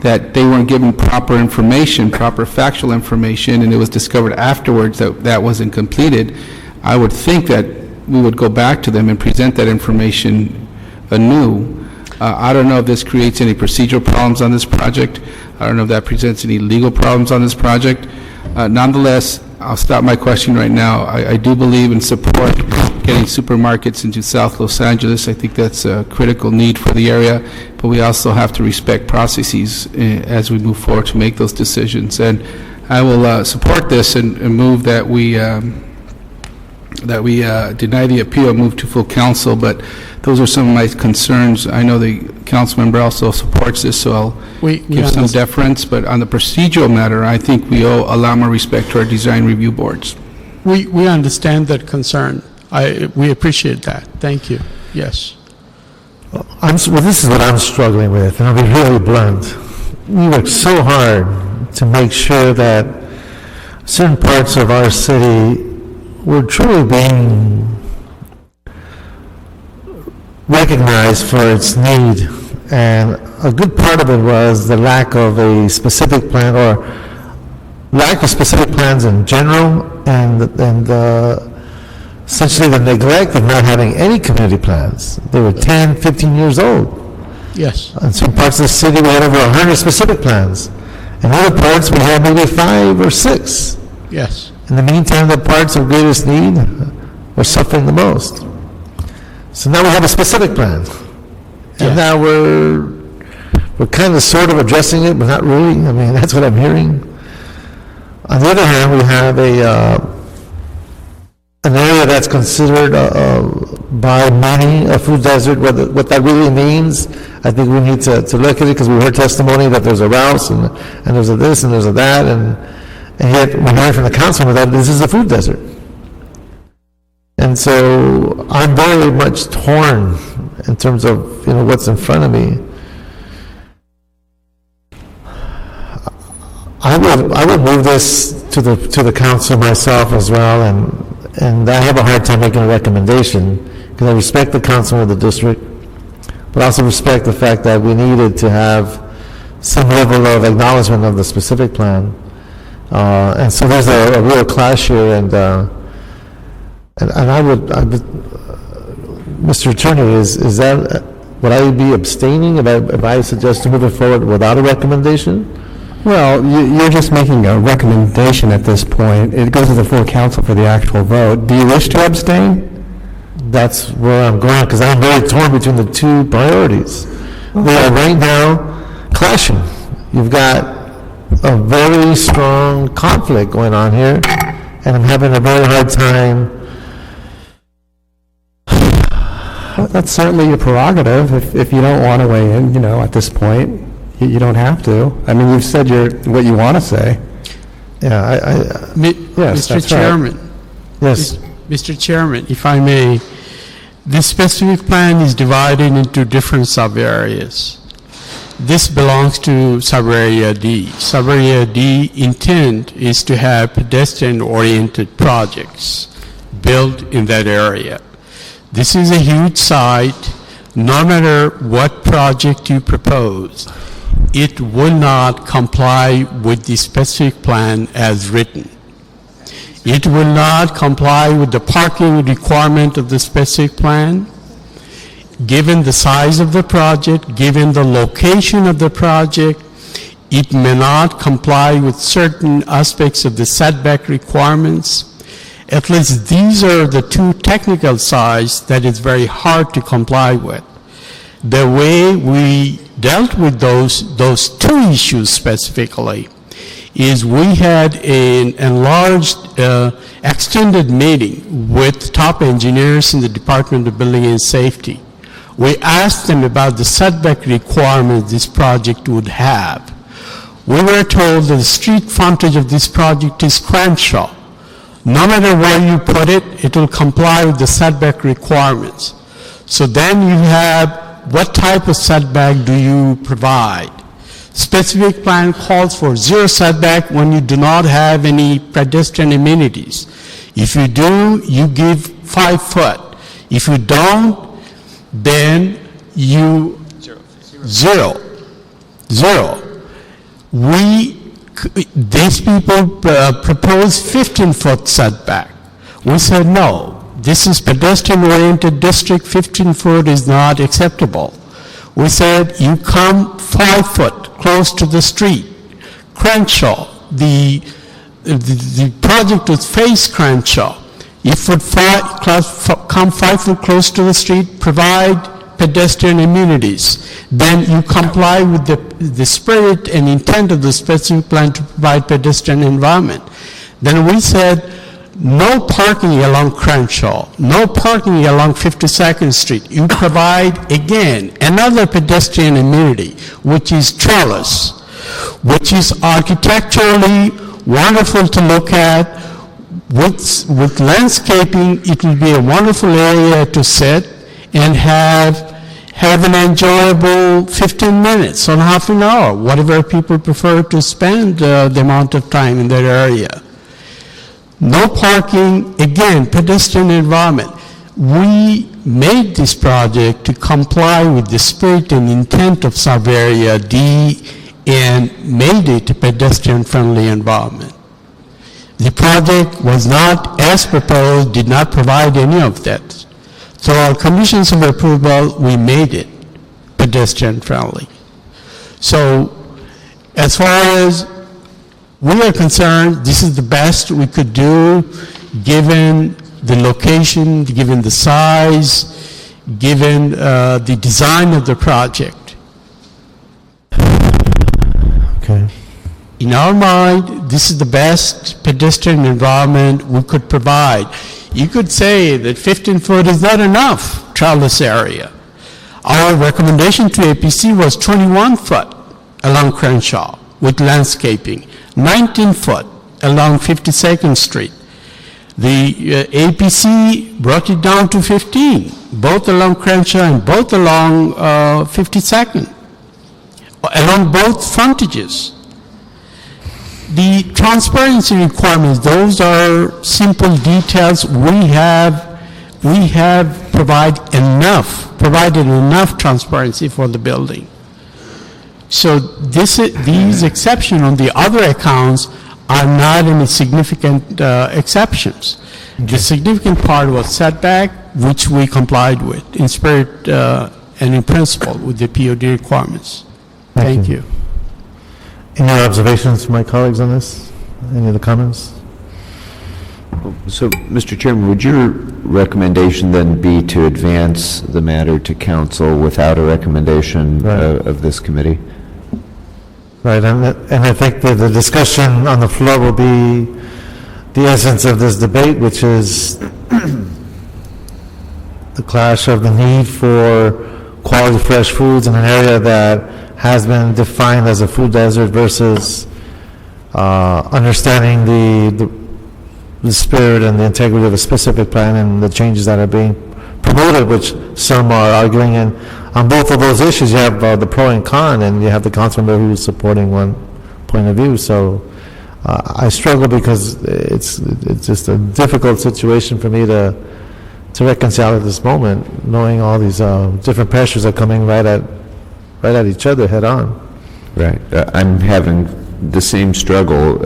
Speaker 24: that they weren't given proper information, proper factual information, and it was discovered afterwards that that wasn't completed, I would think that we would go back to them and present that information anew. I don't know if this creates any procedural problems on this project. I don't know if that presents any legal problems on this project. Nonetheless, I'll stop my question right now. I do believe and support getting supermarkets into South Los Angeles. I think that's a critical need for the area, but we also have to respect processes as we move forward to make those decisions. And I will support this and move that we deny the appeal, move to full council, but those are some of my concerns. I know the council member also supports this, so I'll give some deference, but on the procedural matter, I think we owe a lot more respect to our design review boards.
Speaker 6: We understand that concern. We appreciate that. Thank you. Yes.
Speaker 1: Well, this is what I'm struggling with, and I'll be really blunt. We worked so hard to make sure that certain parts of our city were truly being recognized for its need. And a good part of it was the lack of a specific plan, or lack of specific plans in general, and essentially the neglect of not having any community plans. They were 10, 15 years old.
Speaker 6: Yes.
Speaker 1: In some parts of the city, we had over 100 specific plans. In other parts, we had maybe 5 or 6.
Speaker 6: Yes.
Speaker 1: In the meantime, the parts of greatest need were suffering the most. So now we have a specific plan. And now we're kind of sort of addressing it, but not really. I mean, that's what I'm hearing. On the other hand, we have an area that's considered by many a food desert. What that really means, I think we need to look at it, because we heard testimony that there's a Rouse and there's a this and there's a that, and yet we heard from the councilman that this is a food desert. And so I'm very much torn in terms of what's in front of me. I would move this to the council myself as well, and I have a hard time making a recommendation, because I respect the councilman of the district, but also respect the fact that we needed to have some level of acknowledgement of the specific plan. And so there's a real clash here, and I would, Mr. Attorney, is that, would I be abstaining if I suggest to move it forward without a recommendation?
Speaker 3: Well, you're just making a recommendation at this point. It goes to the full council for the actual vote. Do you wish to abstain?
Speaker 1: That's where I'm going, because I'm very torn between the two priorities. They are right now clashing. You've got a very strong conflict going on here, and I'm having a very hard time.
Speaker 3: Well, that's certainly your prerogative. If you don't want to weigh in, at this point, you don't have to. I mean, you've said what you want to say.
Speaker 1: Yeah,
Speaker 3: yes,
Speaker 6: Mr. Chairman.
Speaker 1: Yes.
Speaker 6: Mr. Chairman, if I may, this specific plan is divided into different sub-areas. This belongs to sub-area D. Sub-area D intent is to have pedestrian-oriented projects built in that area. This is a huge site. No matter what project you propose, it will not comply with the specific plan as written. It will not comply with the parking requirement of the specific plan. Given the size of the project, given the location of the project, it may not comply with certain aspects of the setback requirements. At least these are the two technical sides that is very hard to comply with. The way we dealt with those two issues specifically is we had an enlarged, extended meeting with top engineers in the Department of Building and Safety. We asked them about the setback requirements this project would have. We were told that the street frontage of this project is Crenshaw. No matter where you put it, it will comply with the setback requirements. So then you have, what type of setback do you provide? Specific plan calls for 0 setback when you do not have any pedestrian amenities. If you do, you give 5 foot. If you don't, then you zero. These people proposed 15-foot setback. We said no. This is pedestrian-oriented district. 15 foot is not acceptable. We said you come 5 foot close to the street. Crenshaw, the project would face Crenshaw. If would come 5 foot close to the street, provide pedestrian amenities, then you comply with the spirit and intent of the specific plan to provide pedestrian environment. Then we said no parking along Crenshaw, no parking along 52nd Street. You provide, again, another pedestrian amenity, which is Trellis, which is architecturally wonderful to look at. With landscaping, it will be a wonderful area to sit and have an enjoyable 15 minutes or half an hour, whatever people prefer to spend the amount of time in that area. No parking, again, pedestrian environment. We made this project to comply with the spirit and intent of sub-area D and made it a pedestrian-friendly environment. The project was not, as proposed, did not provide any of that. So our conditions of approval, we made it pedestrian-friendly. So as far as we are concerned, this is the best we could do, given the location, given the size, given the design of the project.
Speaker 1: Okay.
Speaker 6: In our mind, this is the best pedestrian environment we could provide. You could say that 15 foot is not enough trellis area. Our recommendation to APC was 21 foot along Crenshaw with landscaping, 19 foot along 52nd Street. The APC brought it down to 15, both along Crenshaw and both along 52nd, along both frontages. The transparency requirements, those are simple details. We have provided enough transparency for the building. So these exceptions on the other accounts are not any significant exceptions. The significant part was setback, which we complied with in spirit and in principle with the POD requirements. Thank you.
Speaker 1: Any other observations from my colleagues on this? Any other comments?
Speaker 4: So, Mr. Chairman, would your recommendation then be to advance the matter to council without a recommendation of this committee?
Speaker 1: Right, and I think that the discussion on the floor will be the essence of this debate, which is the clash of the need for quality fresh foods in an area that has been defined as a food desert versus understanding the spirit and the integrity of a specific plan and the changes that are being promoted, which some are arguing. And on both of those issues, you have the pro and con, and you have the council member who's supporting one point of view. So I struggle because it's just a difficult situation for me to reconcile at this moment, knowing all these different pressures are coming right at each other head on.
Speaker 4: Right. I'm having the same struggle.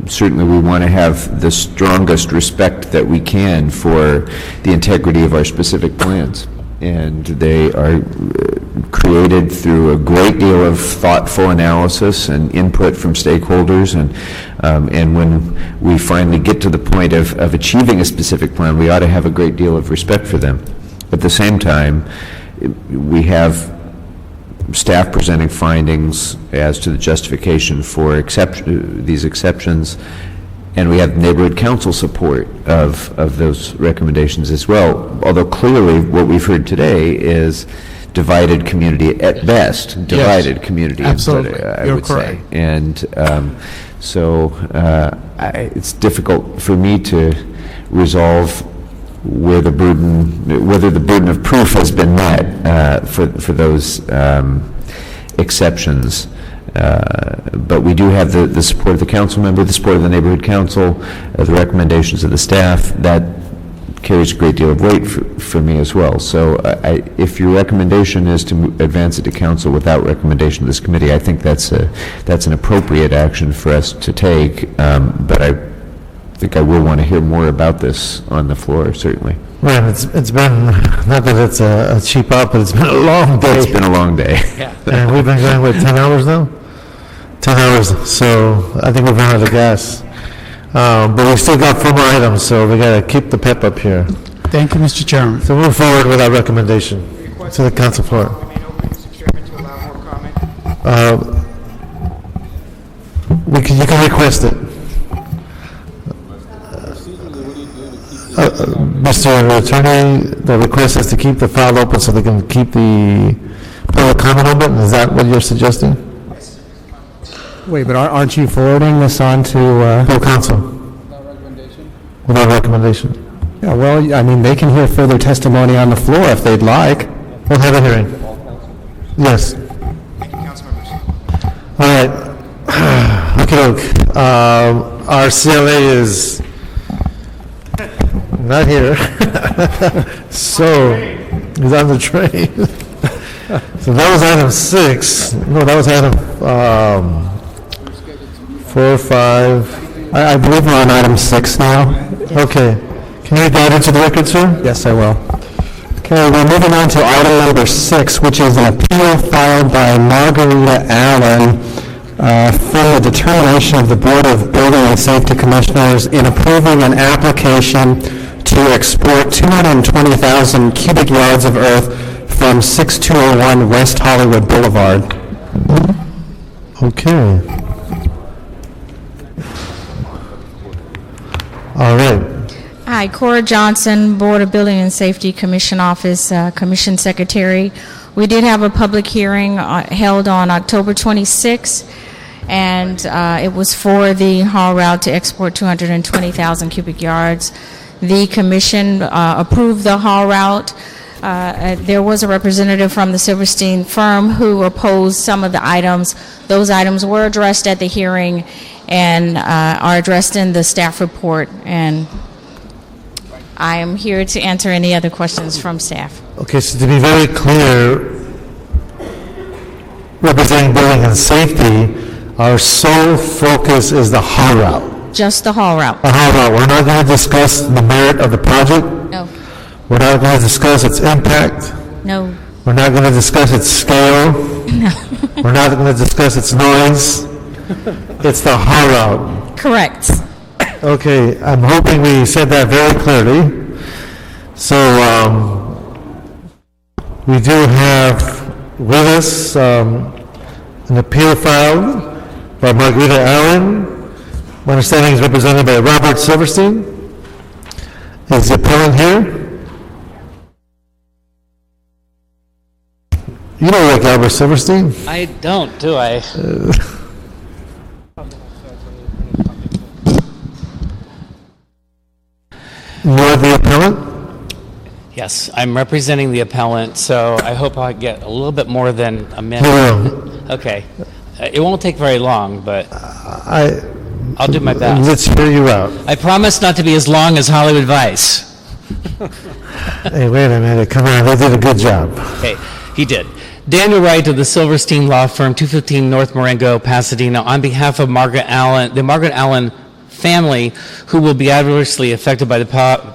Speaker 4: Certainly we want to have the strongest respect that we can for the integrity of our specific plans. And they are created through a great deal of thoughtful analysis and input from stakeholders. And when we finally get to the point of achieving a specific plan, we ought to have a great deal of respect for them. At the same time, we have staff presenting findings as to the justification for these exceptions, and we have neighborhood council support of those recommendations as well. Although clearly what we've heard today is divided community at best, divided community.
Speaker 6: Absolutely,
Speaker 4: I would say. And so it's difficult for me to resolve whether the burden of proof has been met for those exceptions. But we do have the support of the council member, the support of the neighborhood council, the recommendations of the staff. That carries a great deal of weight for me as well. So if your recommendation is to advance it to council without recommendation of this committee, I think that's an appropriate action for us to take. But I think I will want to hear more about this on the floor, certainly.
Speaker 1: Right, it's been, not that it's a cheap out, but it's been a long day.
Speaker 4: It's been a long day.
Speaker 1: Yeah. And we've been going, what, 10 hours now? 10 hours, so I think we've run out of gas. But we still got 4 more items, so we got to keep the pep up here.
Speaker 6: Thank you, Mr. Chairman.
Speaker 1: So move forward with our recommendation to the council floor. You can request it. Mr. Attorney, the request is to keep the file open so they can keep the public comment open. Is that what you're suggesting?
Speaker 3: Wait, but aren't you forwarding this on to...
Speaker 1: Full council. Without recommendation.
Speaker 3: Yeah, well, I mean, they can hear further testimony on the floor if they'd like.
Speaker 1: We'll have a hearing. Yes. All right. Okay, our CLA is Not here. So, he's on the train. So that was item 6. No, that was item 4, 5.
Speaker 3: I believe we're on item 6 now.
Speaker 1: Okay. Can you read that into the record, sir?
Speaker 3: Yes, I will. Okay, we're moving on to item number 6, which is an appeal filed by Margarita Allen from the determination of the Board of Building and Safety Commissioners in approving an application to export 220,000 cubic yards of earth from 6201 West Hollywood Boulevard.
Speaker 1: Okay. All right.
Speaker 7: Hi, Cora Johnson, Board of Building and Safety Commission Office, Commission Secretary. We did have a public hearing held on October 26th, and it was for the haul route to export 220,000 cubic yards. The commission approved the haul route. There was a representative from the Silverstein firm who opposed some of the items. Those items were addressed at the hearing and are addressed in the staff report, and I am here to answer any other questions from staff.
Speaker 1: Okay, so to be very clear, representing building and safety, our sole focus is the haul route.
Speaker 7: Just the haul route.
Speaker 1: The haul route. We're not going to discuss the merit of the project.
Speaker 7: No.
Speaker 1: We're not going to discuss its impact.
Speaker 7: No.
Speaker 1: We're not going to discuss its scale.
Speaker 7: No.
Speaker 1: We're not going to discuss its noise. It's the haul route.
Speaker 7: Correct.
Speaker 1: Okay, I'm hoping we said that very clearly. So, we do have with us an appeal filed by Margarita Allen. My understanding is represented by Robert Silverstein. Is the appellant here? You don't like Albert Silverstein?
Speaker 21: I don't, do I?
Speaker 1: You're the appellant?
Speaker 21: Yes, I'm representing the appellant, so I hope I get a little bit more than a minute.
Speaker 1: No.
Speaker 21: Okay. It won't take very long, but I'll do my best.
Speaker 1: Let's hear you out.
Speaker 21: I promise not to be as long as Hollywood Vice.
Speaker 1: Hey, wait a minute. Come on, they did a good job.
Speaker 21: Okay, he did. Daniel Wright of the Silverstein Law Firm, 215 North Marengo, Pasadena, on behalf of Margaret Allen, the Margaret Allen family who will be adversely affected by the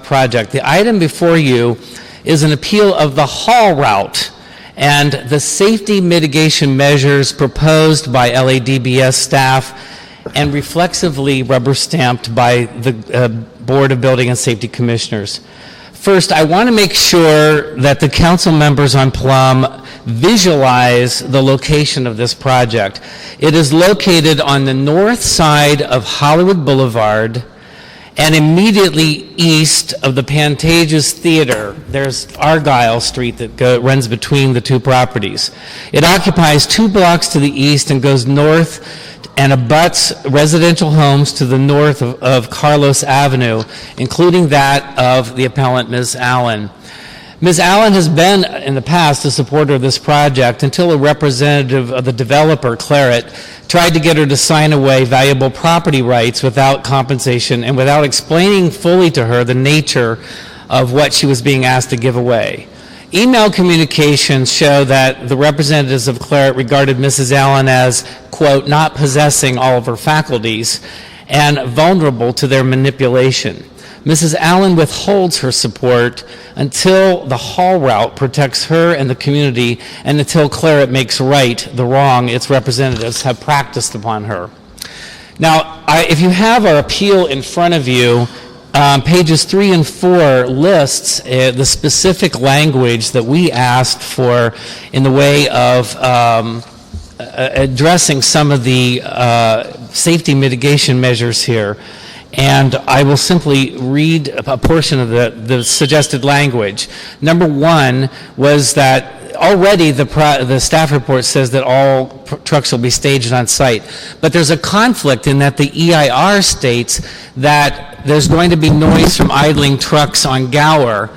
Speaker 21: project. The item before you is an appeal of the haul route and the safety mitigation measures proposed by LADBS staff and reflexively rubber stamped by the Board of Building and Safety Commissioners. First, I want to make sure that the council members on Plum visualize the location of this project. It is located on the north side of Hollywood Boulevard and immediately east of the Pantages Theater. There's Argyle Street that runs between the two properties. It occupies 2 blocks to the east and goes north and abuts residential homes to the north of Carlos Avenue, including that of the appellant, Ms. Allen. Ms. Allen has been, in the past, a supporter of this project until a representative of the developer, Claret, tried to get her to sign away valuable property rights without compensation and without explaining fully to her the nature of what she was being asked to give away. Email communications show that the representatives of Claret regarded Mrs. Allen as, quote, not possessing all of her faculties and vulnerable to their manipulation. Mrs. Allen withholds her support until the haul route protects her and the community and until Claret makes right the wrong its representatives have practiced upon her. Now, if you have our appeal in front of you, pages 3 and 4 lists the specific language that we asked for in the way of addressing some of the safety mitigation measures here. And I will simply read a portion of the suggested language. Number 1 was that already the staff report says that all trucks will be staged on site. But there's a conflict in that the EIR states that there's going to be noise from idling trucks on Gower.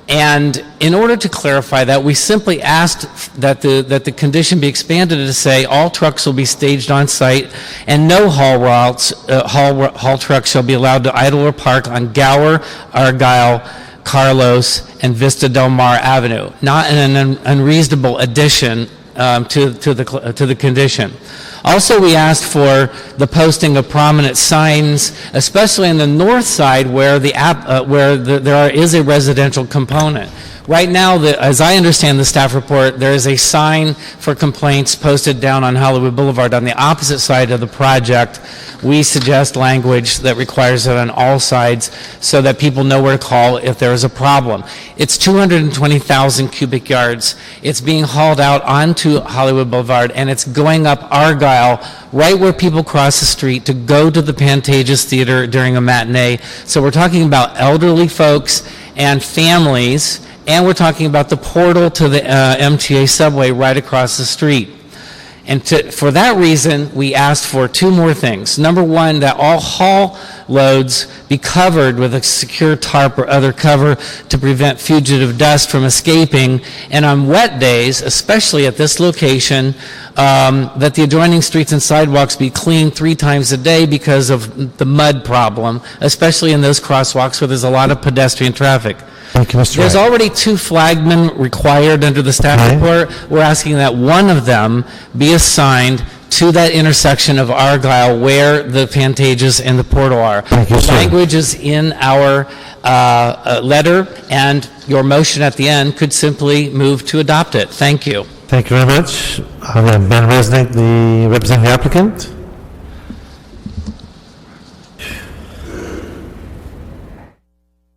Speaker 21: And in order to clarify that, we simply asked that the condition be expanded to say all trucks will be staged on site and no haul trucks shall be allowed to idle or park on Gower, Argyle, Carlos, and Vista Del Mar Avenue. Not an unreasonable addition to the condition. Also, we asked for the posting of prominent signs, especially on the north side where there is a residential component. Right now, as I understand the staff report, there is a sign for complaints posted down on Hollywood Boulevard on the opposite side of the project. We suggest language that requires it on all sides so that people know where to call if there is a problem. It's 220,000 cubic yards. It's being hauled out onto Hollywood Boulevard, and it's going up Argyle, right where people cross the street to go to the Pantages Theater during a matinee. So we're talking about elderly folks and families, and we're talking about the portal to the MTA subway right across the street. And for that reason, we asked for two more things. Number one, that all haul loads be covered with a secure tarp or other cover to prevent fugitive dust from escaping. And on wet days, especially at this location, that the adjoining streets and sidewalks be cleaned 3 times a day because of the mud problem, especially in those crosswalks where there's a lot of pedestrian traffic.
Speaker 1: Thank you, Mr.
Speaker 21: There's
Speaker 1: Wright.
Speaker 21: already 2 flagmen required under the staff report. We're asking that one of them be assigned to that intersection of Argyle where the Pantages and the portal are.
Speaker 1: Thank you,
Speaker 21: the
Speaker 1: sir.
Speaker 21: language is in our letter, and your motion at the end could simply move to adopt it. Thank you.
Speaker 1: Thank you very much. Ben Resnick, representing the applicant.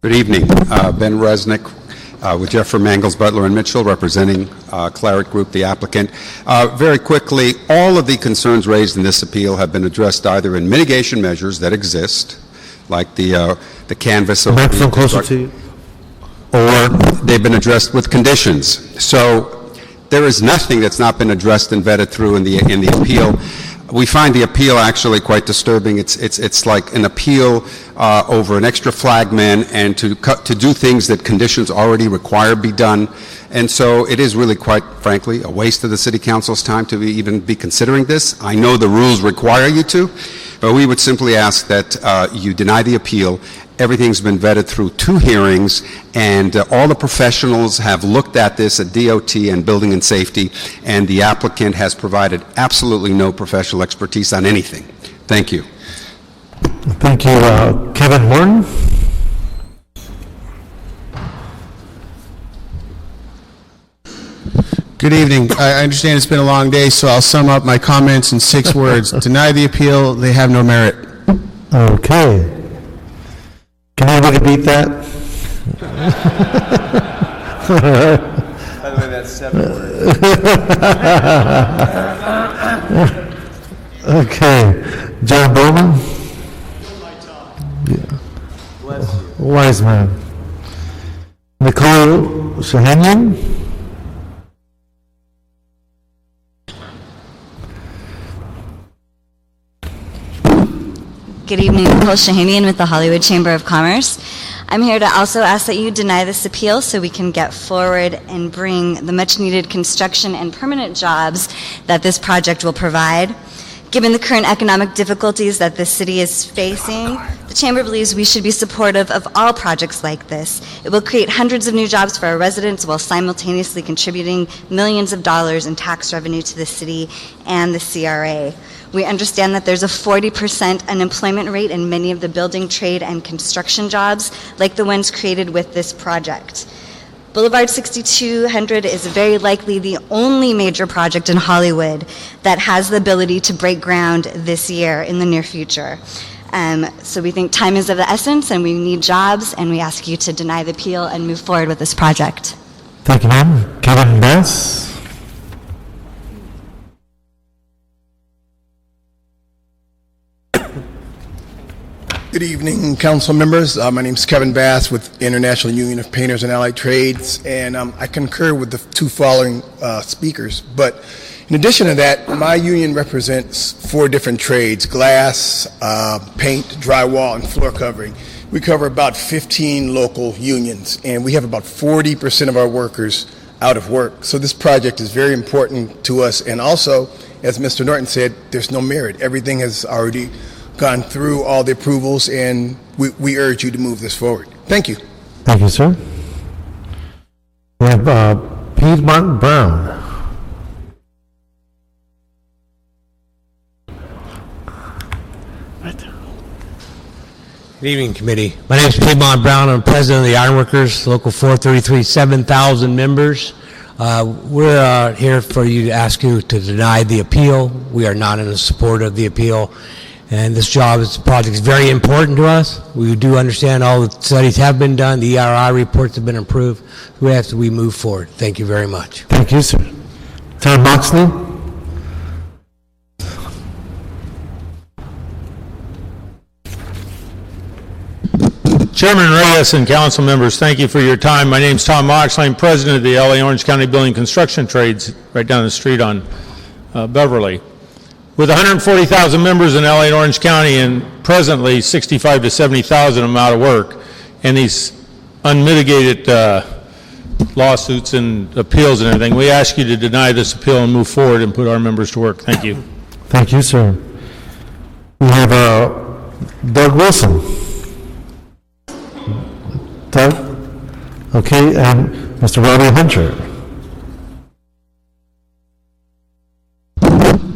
Speaker 8: Good evening. Ben Resnick with Jeffrey Mangles, Butler & Mitchell, representing Claret Group, the applicant. Very quickly, all of the concerns raised in this appeal have been addressed either in mitigation measures that exist, like the canvas of the
Speaker 1: Microphone closer to you.
Speaker 8: or they've been addressed with conditions. So there is nothing that's not been addressed and vetted through in the appeal. We find the appeal actually quite disturbing. It's like an appeal over an extra flagman and to do things that conditions already require be done. And so it is really, quite frankly, a waste of the City Council's time to even be considering this. I know the rules require you to, but we would simply ask that you deny the appeal. Everything's been vetted through 2 hearings, and all the professionals have looked at this at DOT and Building and Safety, and the applicant has provided absolutely no professional expertise on anything. Thank you.
Speaker 1: Thank you. Kevin Horton.
Speaker 9: Good evening. I understand it's been a long day, so I'll sum up my comments in 6 words. Deny the appeal. They have no merit.
Speaker 1: Okay. Can anybody beat that?
Speaker 4: By the way, that's 7 words.
Speaker 1: Okay. John Bowman? Yeah.
Speaker 4: Bless you.
Speaker 1: Wise man. Nicole Shahanian?
Speaker 10: Good evening, Nicole Shahanian with the Hollywood Chamber of Commerce. I'm here to also ask that you deny this appeal so we can get forward and bring the much-needed construction and permanent jobs that this project will provide. Given the current economic difficulties that the city is facing, the Chamber believes we should be supportive of all projects like this. It will create hundreds of new jobs for our residents while simultaneously contributing millions of dollars in tax revenue to the city and the CRA. We understand that there's a 40% unemployment rate in many of the building, trade, and construction jobs, like the ones created with this project. Boulevard 6200 is very likely the only major project in Hollywood that has the ability to break ground this year in the near future. So we think time is of the essence and we need jobs, and we ask you to deny the appeal and move forward with this project.
Speaker 1: Thank you, ma'am. Kevin Bass?
Speaker 11: Good evening, council members. My name is Kevin Bass with International Union of Painters and Allied Trades, and I concur with the 2 following speakers. But in addition to that, my union represents 4 different trades: glass, paint, drywall, and floor covering. We cover about 15 local unions, and we have about 40% of our workers out of work. So this project is very important to us. And also, as Mr. Norton said, there's no merit. Everything has already gone through all the approvals, and we urge you to move this forward. Thank you.
Speaker 1: Thank you, sir. We have Piedmont Brown.
Speaker 12: Good evening, committee. My name is Piedmont Brown. I'm president of the Ironworkers, Local 433, 7,000 members. We're here for you to ask you to deny the appeal. We are not in support of the appeal. And this project is very important to us. We do understand all the studies have been done. The ERI reports have been approved. We move forward. Thank you very much.
Speaker 1: Thank you, sir. Tom Moxley.
Speaker 13: Chairman Reyes and council members, thank you for your time. My name is Tom Moxley. I'm president of the LA Orange County Building Construction Trades right down the street on Beverly. With 140,000 members in LA and Orange County and presently 65 to 70,000 of them out of work, and these unmitigated lawsuits and appeals and everything, we ask you to deny this appeal and move forward and put our members to work. Thank you.
Speaker 1: Thank you, sir. We have Doug Wilson. Doug? Okay, and Mr. Robbie Hunter.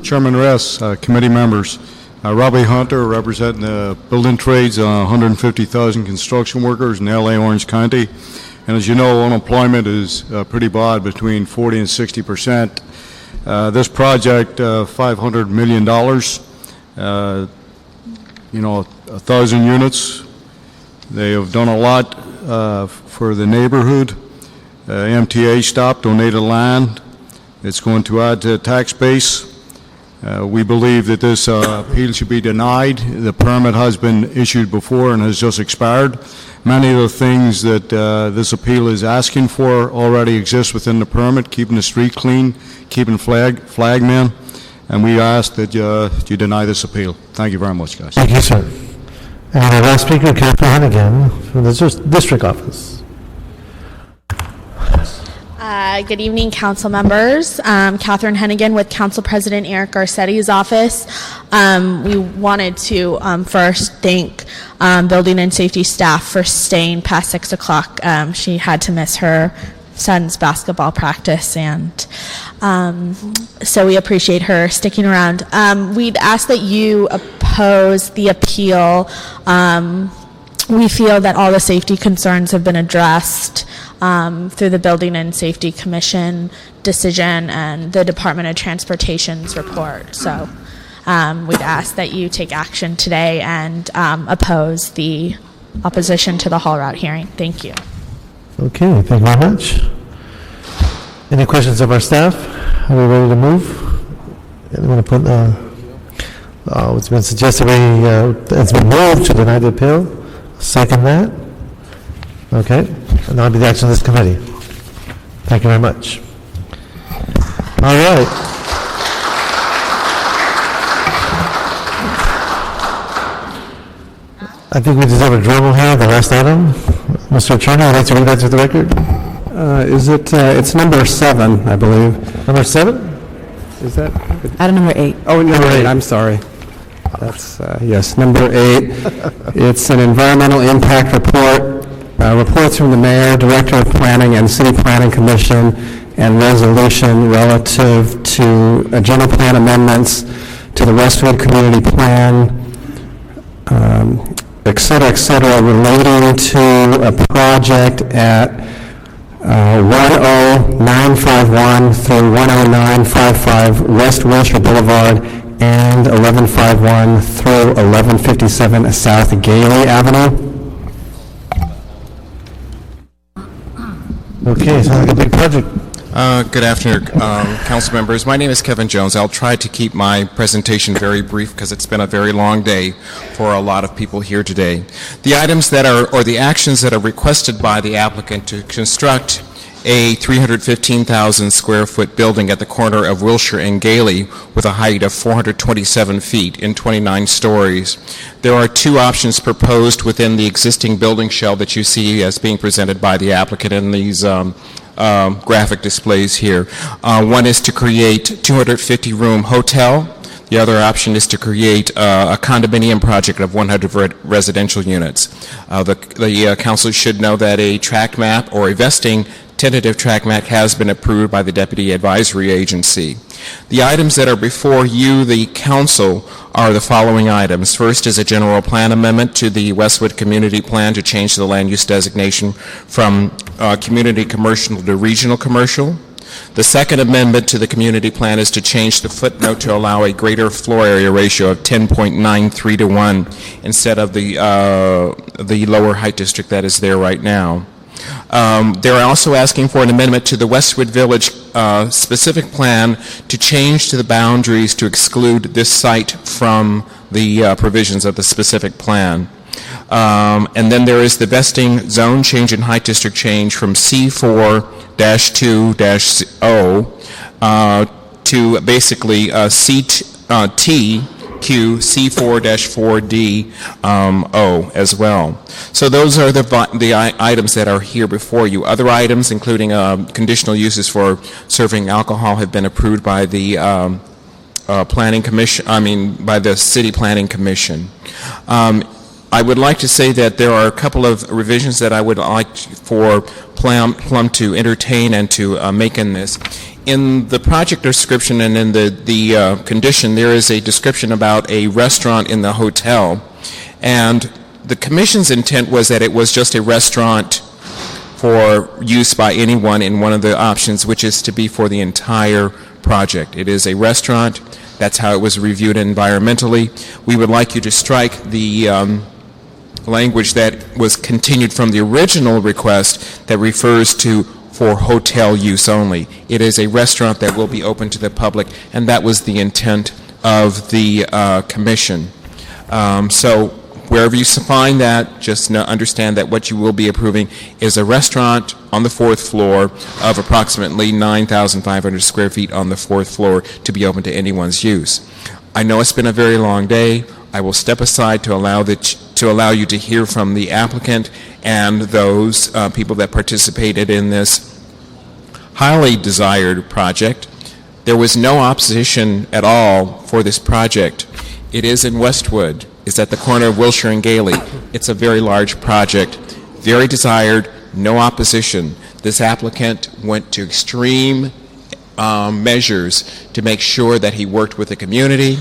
Speaker 14: Chairman Ress, committee members, Robbie Hunter representing the building trades, 150,000 construction workers in LA Orange County. And as you know, unemployment is pretty bad, between 40 and 60%. This project, $500 million, 1,000 units. They have done a lot for the neighborhood. MTA stopped, donated land. It's going to add to the tax base. We believe that this appeal should be denied. The permit has been issued before and has just expired. Many of the things that this appeal is asking for already exist within the permit: keeping the street clean, keeping flagmen, and we ask that you deny this appeal. Thank you very much, guys.
Speaker 1: Thank you, sir. And our last speaker, Catherine Hennigan from the district office.
Speaker 15: Good evening, council members. Catherine Hennigan with Council President Eric Garcetti's office. We wanted to first thank building and safety staff for staying past 6 o'clock. She had to miss her son's basketball practice, and so we appreciate her sticking around. We'd ask that you oppose the appeal. We feel that all the safety concerns have been addressed through the Building and Safety Commission decision and the Department of Transportation's report. So we'd ask that you take action today and oppose the opposition to the haul route hearing. Thank you.
Speaker 1: Okay, thank you very much. Any questions of our staff? Are we ready to move? Anyone put? It's been suggested it's been moved to deny the appeal. Second that. Okay, and that'll be the action of this committee. Thank you very much. All right. I think we deserve a drum roll here, the last item. Mr. Attorney, I'd like to read that to the record.
Speaker 3: It's number 7, I believe.
Speaker 1: Number 7?
Speaker 3: Is that?
Speaker 25: Item number 8.
Speaker 3: Oh, number 8, I'm sorry. That's, yes, number 8. It's an environmental impact report. Reports from the Mayor, Director of Planning, and City Planning Commission, and resolution relative to general plan amendments to the Westwood Community Plan, et cetera, relating to a project at 10951 through 10955 West Wilshire Boulevard and 1151 through 1157 South Gailey Avenue.
Speaker 1: Okay, sounds like a big project.
Speaker 26: Good afternoon, council members. My name is Kevin Jones. I'll try to keep my presentation very brief because it's been a very long day for a lot of people here today. The items that are, or the actions that are requested by the applicant to construct a 315,000 square foot building at the corner of Wilshire and Gailey with a height of 427 feet and 29 stories. There are two options proposed within the existing building shell that you see as being presented by the applicant in these graphic displays here. One is to create 250-room hotel. The other option is to create a condominium project of 100 residential units. The council should know that a track map or a vesting tentative track map has been approved by the Deputy Advisory Agency. The items that are before you, the council, are the following items. First is a general plan amendment to the Westwood Community Plan to change the land use designation from community commercial to regional commercial. The second amendment to the community plan is to change the footnote to allow a greater floor area ratio of 10.93 to 1 instead of the lower height district that is there right now. They're also asking for an amendment to the Westwood Village specific plan to change to the boundaries to exclude this site from the provisions of the specific plan. And then there is the vesting zone change in height district change from C4-2-0 to basically CTQ C4-4D as well. So those are the items that are here before you. Other items, including conditional uses for serving alcohol, have been approved by the Planning Commission. By the City Planning Commission. I would like to say that there are a couple of revisions that I would like for Plum to entertain and to make in this. In the project description and in the condition, there is a description about a restaurant in the hotel. And the Commission's intent was that it was just a restaurant for use by anyone in one of the options, which is to be for the entire project. It is a restaurant. That's how it was reviewed environmentally. We would like you to strike the language that was continued from the original request that refers to for hotel use only. It is a restaurant that will be open to the public, and that was the intent of the commission. So wherever you find that, just understand that what you will be approving is a restaurant on the fourth floor of approximately 9,500 square feet on the fourth floor to be open to anyone's use. I know it's been a very long day. I will step aside to allow you to hear from the applicant and those people that participated in this highly desired project. There was no opposition at all for this project. It is in Westwood. It's at the corner of Wilshire and Gailey. It's a very large project, very desired, no opposition. This applicant went to extreme measures to make sure that he worked with the community.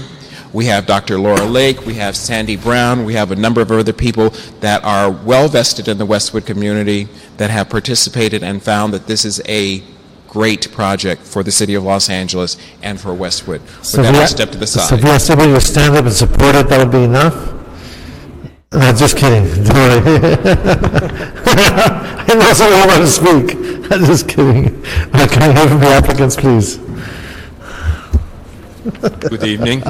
Speaker 26: We have Dr. Laura Lake, we have Sandy Brown, we have a number of other people that are well vested in the Westwood community that have participated and found that this is a great project for the city of Los Angeles and for Westwood. With that, I'll step to the side.
Speaker 1: So if you ask somebody to stand up and support it, that would be enough? No, just kidding. Don't worry. I know someone want to speak. I'm just kidding. Can I hear from the applicants, please?
Speaker 16: Good evening.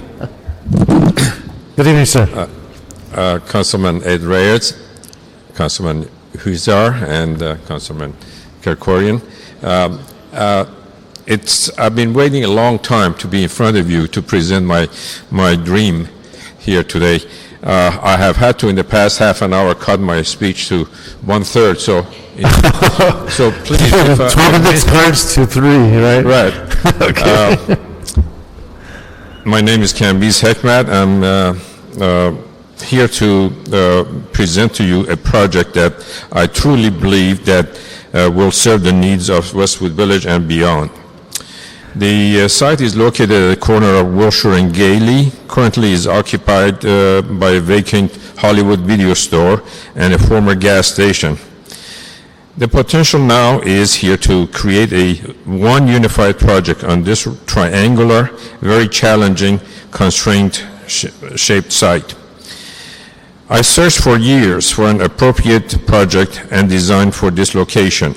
Speaker 1: Good evening, sir.
Speaker 16: Councilman Ed Reyes, Councilman Huizar, and Councilman Kerkorian. I've been waiting a long time to be in front of you to present my dream here today. I have had to, in the past half an hour, cut my speech to 1/3. So please.
Speaker 1: 12 index cards to 3, right?
Speaker 16: Right. Okay. My name is Kambiz Hekmat. I'm here to present to you a project that I truly believe that will serve the needs of Westwood Village and beyond. The site is located at the corner of Wilshire and Gailey. Currently is occupied by a vacant Hollywood video store and a former gas station. The potential now is here to create one unified project on this triangular, very challenging, constraint-shaped site. I searched for years for an appropriate project and design for this location.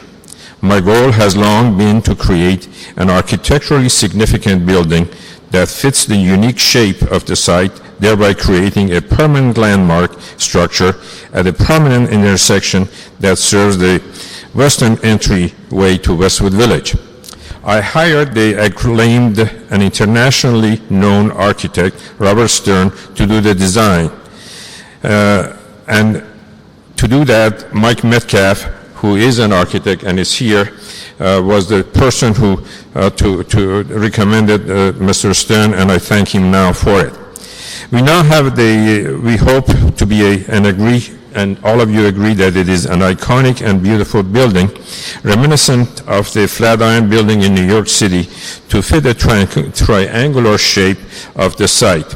Speaker 16: My goal has long been to create an architecturally significant building that fits the unique shape of the site, thereby creating a permanent landmark structure at a prominent intersection that serves the western entryway to Westwood Village. I hired the acclaimed and internationally known architect, Robert Stern, to do the design. And to do that, Mike Metcalf, who is an architect and is here, was the person who recommended Mr. Stern, and I thank him now for it. We now have we hope to be and all of you agree that it is an iconic and beautiful building, reminiscent of the Flatiron Building in New York City, to fit the triangular shape of the site.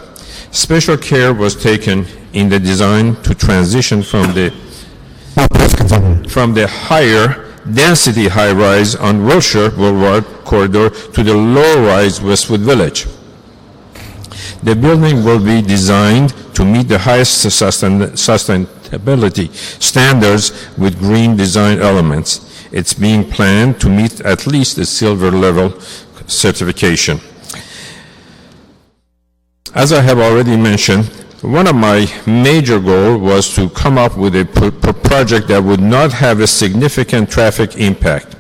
Speaker 16: Special care was taken in the design to transition from the higher density high-rise on Wilshire Boulevard corridor to the low-rise Westwood Village. The building will be designed to meet the highest sustainability standards with green design elements. It's being planned to meet at least the silver level certification. As I have already mentioned, one of my major goals was to come up with a project that would not have a significant traffic impact.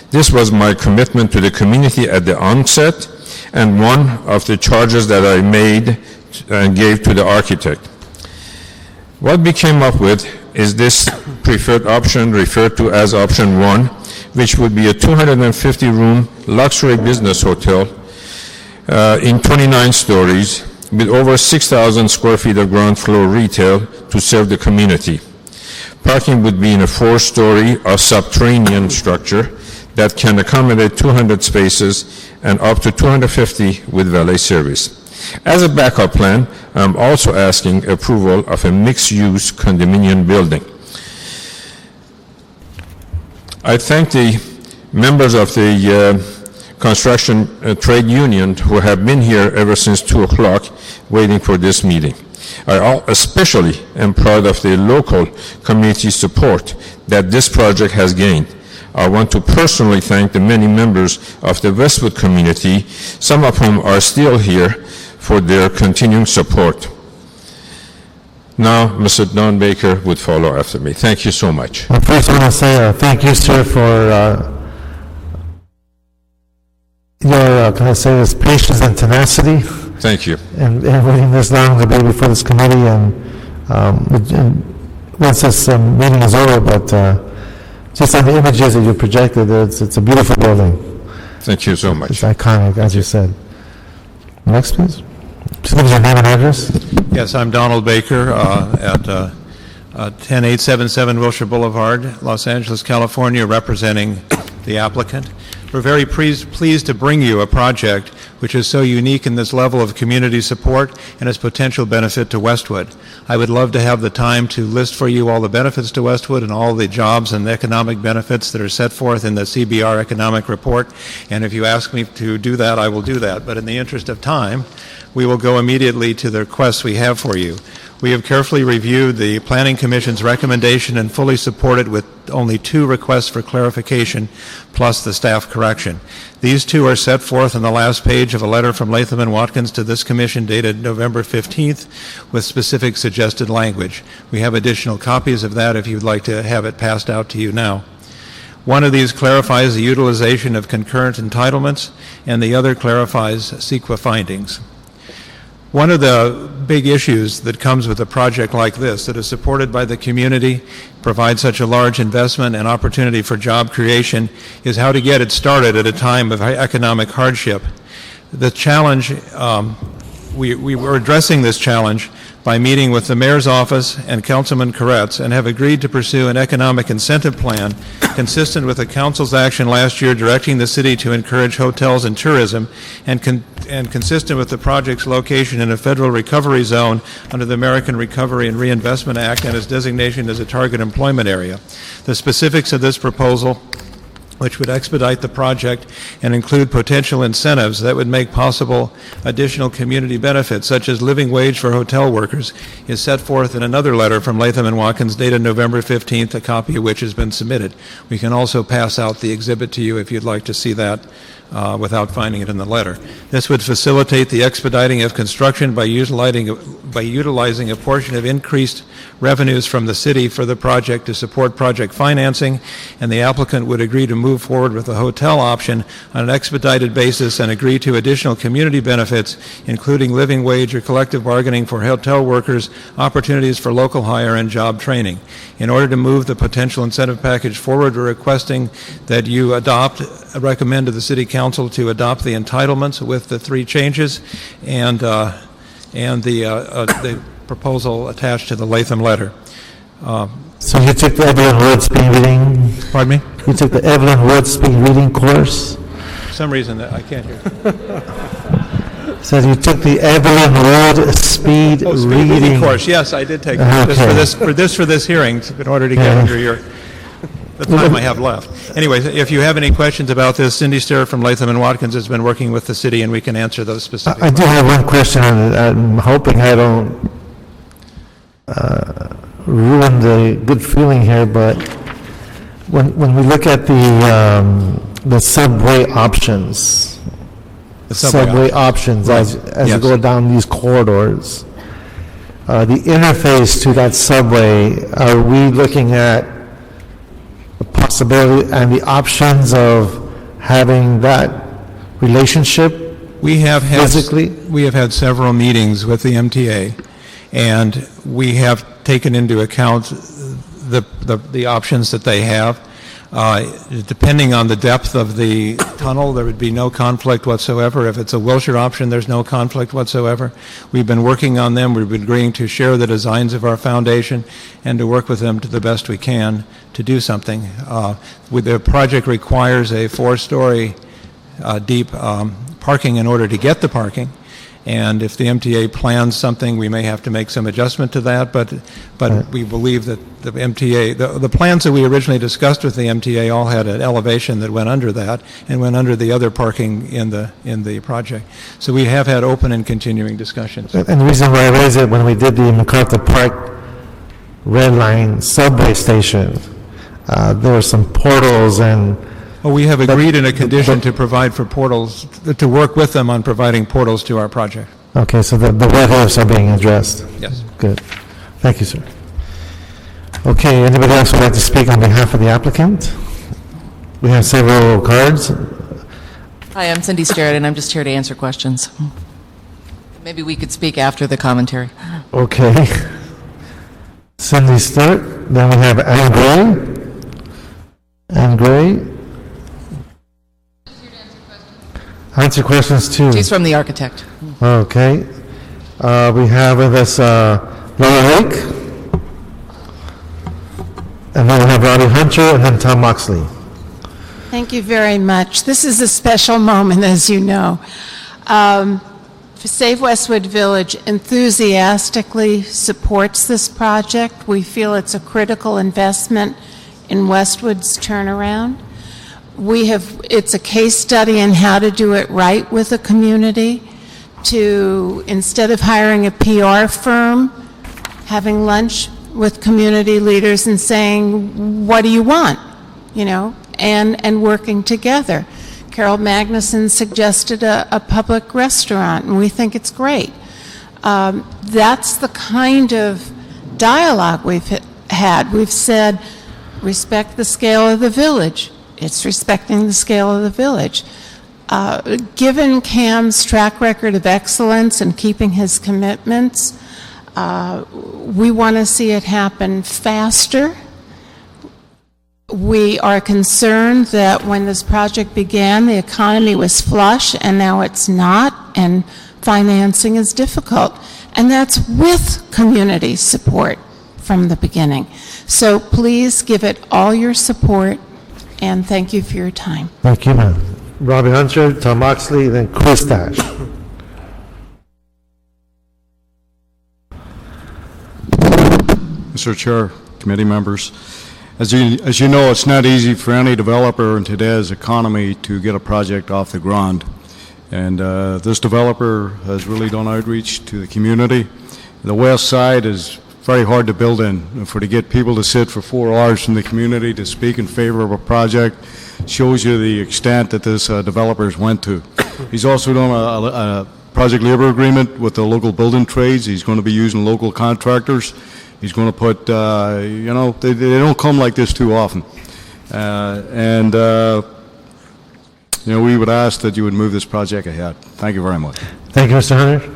Speaker 16: This was my commitment to the community at the onset, and one of the charges that I made and gave to the architect. What we came up with is this preferred option referred to as option 1, which would be a 250-room luxury business hotel in 29 stories with over 6,000 square feet of ground floor retail to serve the community. Parking would be in a 4-story or subterranean structure that can accommodate 200 spaces and up to 250 with valet service. As a backup plan, I'm also asking approval of a mixed-use condominium building. I thank the members of the construction trade union who have been here ever since 2 o'clock waiting for this meeting. I especially am proud of the local community support that this project has gained. I want to personally thank the many members of the Westwood community, some of whom are still here, for their continuing support. Now, Mr. Don Baker would follow after me. Thank you so much.
Speaker 1: Well, first, I want to say thank you, sir, for your, can I say this, patience and tenacity.
Speaker 16: Thank you.
Speaker 1: And waiting this long to be before this committee, and once this meeting is over, but just on the images that you projected, it's a beautiful building.
Speaker 16: Thank you so much.
Speaker 1: It's iconic, as you said. Next, please. Just give us your name and address.
Speaker 17: Yes, I'm Donald Baker at 10877 Wilshire Boulevard, Los Angeles, California, representing the applicant. We're very pleased to bring you a project which is so unique in this level of community support and its potential benefit to Westwood. I would love to have the time to list for you all the benefits to Westwood and all the jobs and economic benefits that are set forth in the CBR economic report. And if you ask me to do that, I will do that. But in the interest of time, we will go immediately to the requests we have for you. We have carefully reviewed the Planning Commission's recommendation and fully support it with only 2 requests for clarification plus the staff correction. These 2 are set forth on the last page of a letter from Latham and Watkins to this commission dated November 15th with specific suggested language. We have additional copies of that if you'd like to have it passed out to you now. One of these clarifies the utilization of concurrent entitlements, and the other clarifies CEQA findings. One of the big issues that comes with a project like this that is supported by the community, provides such a large investment and opportunity for job creation, is how to get it started at a time of economic hardship. The challenge, we were addressing this challenge by meeting with the Mayor's Office and Councilman Koretz, and have agreed to pursue an economic incentive plan consistent with the Council's action last year directing the city to encourage hotels and tourism, and consistent with the project's location in a federal recovery zone under the American Recovery and Reinvestment Act and its designation as a target employment area. The specifics of this proposal, which would expedite the project and include potential incentives that would make possible additional community benefits, such as living wage for hotel workers, is set forth in another letter from Latham and Watkins dated November 15th, a copy of which has been submitted. We can also pass out the exhibit to you if you'd like to see that without finding it in the letter. This would facilitate the expediting of construction by utilizing a portion of increased revenues from the city for the project to support project financing, and the applicant would agree to move forward with the hotel option on an expedited basis and agree to additional community benefits, including living wage or collective bargaining for hotel workers, opportunities for local hire, and job training. In order to move the potential incentive package forward, we're requesting that you recommend to the City Council to adopt the entitlements with the 3 changes and the proposal attached to the Latham letter.
Speaker 1: So you took the Evelyn Wood speed reading?
Speaker 17: Pardon me?
Speaker 1: You took the Evelyn Wood speed reading course?
Speaker 17: For some reason that I can't hear.
Speaker 1: So you took the Evelyn Wood speed reading
Speaker 17: course. Yes, I did take
Speaker 1: Okay.
Speaker 17: for this hearing in order to get under the time I have left. Anyways, if you have any questions about this, Cindy Stewart from Latham and Watkins has been working with the city, and we can answer those specific
Speaker 1: I do have one question, and I'm hoping I don't ruin the good feeling here, but when we look at the subway options, subway options
Speaker 17: Right.
Speaker 1: as you
Speaker 17: Yes.
Speaker 1: go down these corridors, the interface to that subway, are we looking at the possibility and the options of having that relationship
Speaker 17: We have
Speaker 1: physically?
Speaker 17: we have had several meetings with the MTA, and we have taken into account the options that they have. Depending on the depth of the tunnel, there would be no conflict whatsoever. If it's a Wilshire option, there's no conflict whatsoever. We've been working on them. We've been agreeing to share the designs of our foundation and to work with them to the best we can to do something. The project requires a 4-story deep parking in order to get the parking. And if the MTA plans something, we may have to make some adjustment to that, but we believe that the MTA, the plans that we originally discussed with the MTA all had an elevation that went under that and went under the other parking in the project. So we have had open and continuing discussions.
Speaker 1: And the reason why I raised it, when we did the MacArthur Park Red Line subway station, there were some portals and...
Speaker 17: Well, we have agreed in a condition to provide for portals, to work with them on providing portals to our project.
Speaker 1: Okay, so the red hairs are being addressed?
Speaker 17: Yes.
Speaker 1: Good. Thank you, sir. Okay, anybody else would like to speak on behalf of the applicant? We have several cards.
Speaker 2: Hi, I'm Cindy Stewart, and I'm just here to answer questions. Maybe we could speak after the commentary.
Speaker 1: Okay. Cindy Stewart. Then we have Ann Gray. Ann Gray. Answer questions too.
Speaker 2: She's from the architect.
Speaker 1: Okay. We have with us Laura Lake. And then we have Robbie Hunter and then Tom Moxley.
Speaker 18: Thank you very much. This is a special moment, as you know. Save Westwood Village enthusiastically supports this project. We feel it's a critical investment in Westwood's turnaround. It's a case study in how to do it right with a community, to, instead of hiring a PR firm, having lunch with community leaders and saying, what do you want? And working together. Carol Magnuson suggested a public restaurant, and we think it's great. That's the kind of dialogue we've had. We've said, respect the scale of the village. It's respecting the scale of the village. Given Cam's track record of excellence and keeping his commitments, we want to see it happen faster. We are concerned that when this project began, the economy was flush, and now it's not, and financing is difficult. And that's with community support from the beginning. So please give it all your support, and thank you for your time.
Speaker 1: Thank you, ma'am. Robbie Hunter, Tom Moxley, then Chris Dash.
Speaker 14: Mr. Chair, committee members, as you know, it's not easy for any developer in today's economy to get a project off the ground. And this developer has really done outreach to the community. The west side is very hard to build in. And to get people to sit for 4 hours from the community to speak in favor of a project shows you the extent that this developer's went to. He's also done a project labor agreement with the local building trades. He's going to be using local contractors. He's going to put, you know, they don't come like this too often. You know, we would ask that you would move this project ahead. Thank you very much.
Speaker 1: Thank you, Mr. Hunter.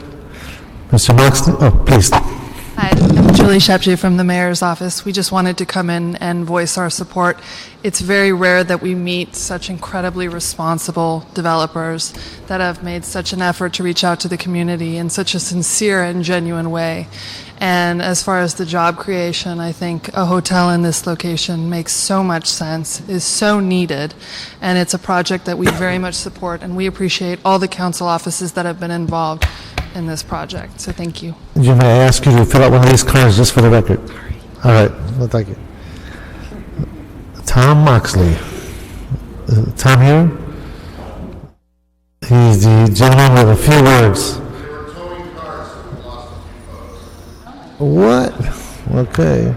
Speaker 1: Mr. Moxley, oh, please.
Speaker 5: Hi, I'm Julie Shepsey from the Mayor's Office. We just wanted to come in and voice our support. It's very rare that we meet such incredibly responsible developers that have made such an effort to reach out to the community in such a sincere and genuine way. And as far as the job creation, I think a hotel in this location makes so much sense, is so needed, and it's a project that we very much support, and we appreciate all the council offices that have been involved in this project. So thank you.
Speaker 1: May I ask you to fill out one of these cards just for the record? All right. Well, thank you. Tom Moxley. Is Tom here? He's the gentleman with a few words. What? Okay.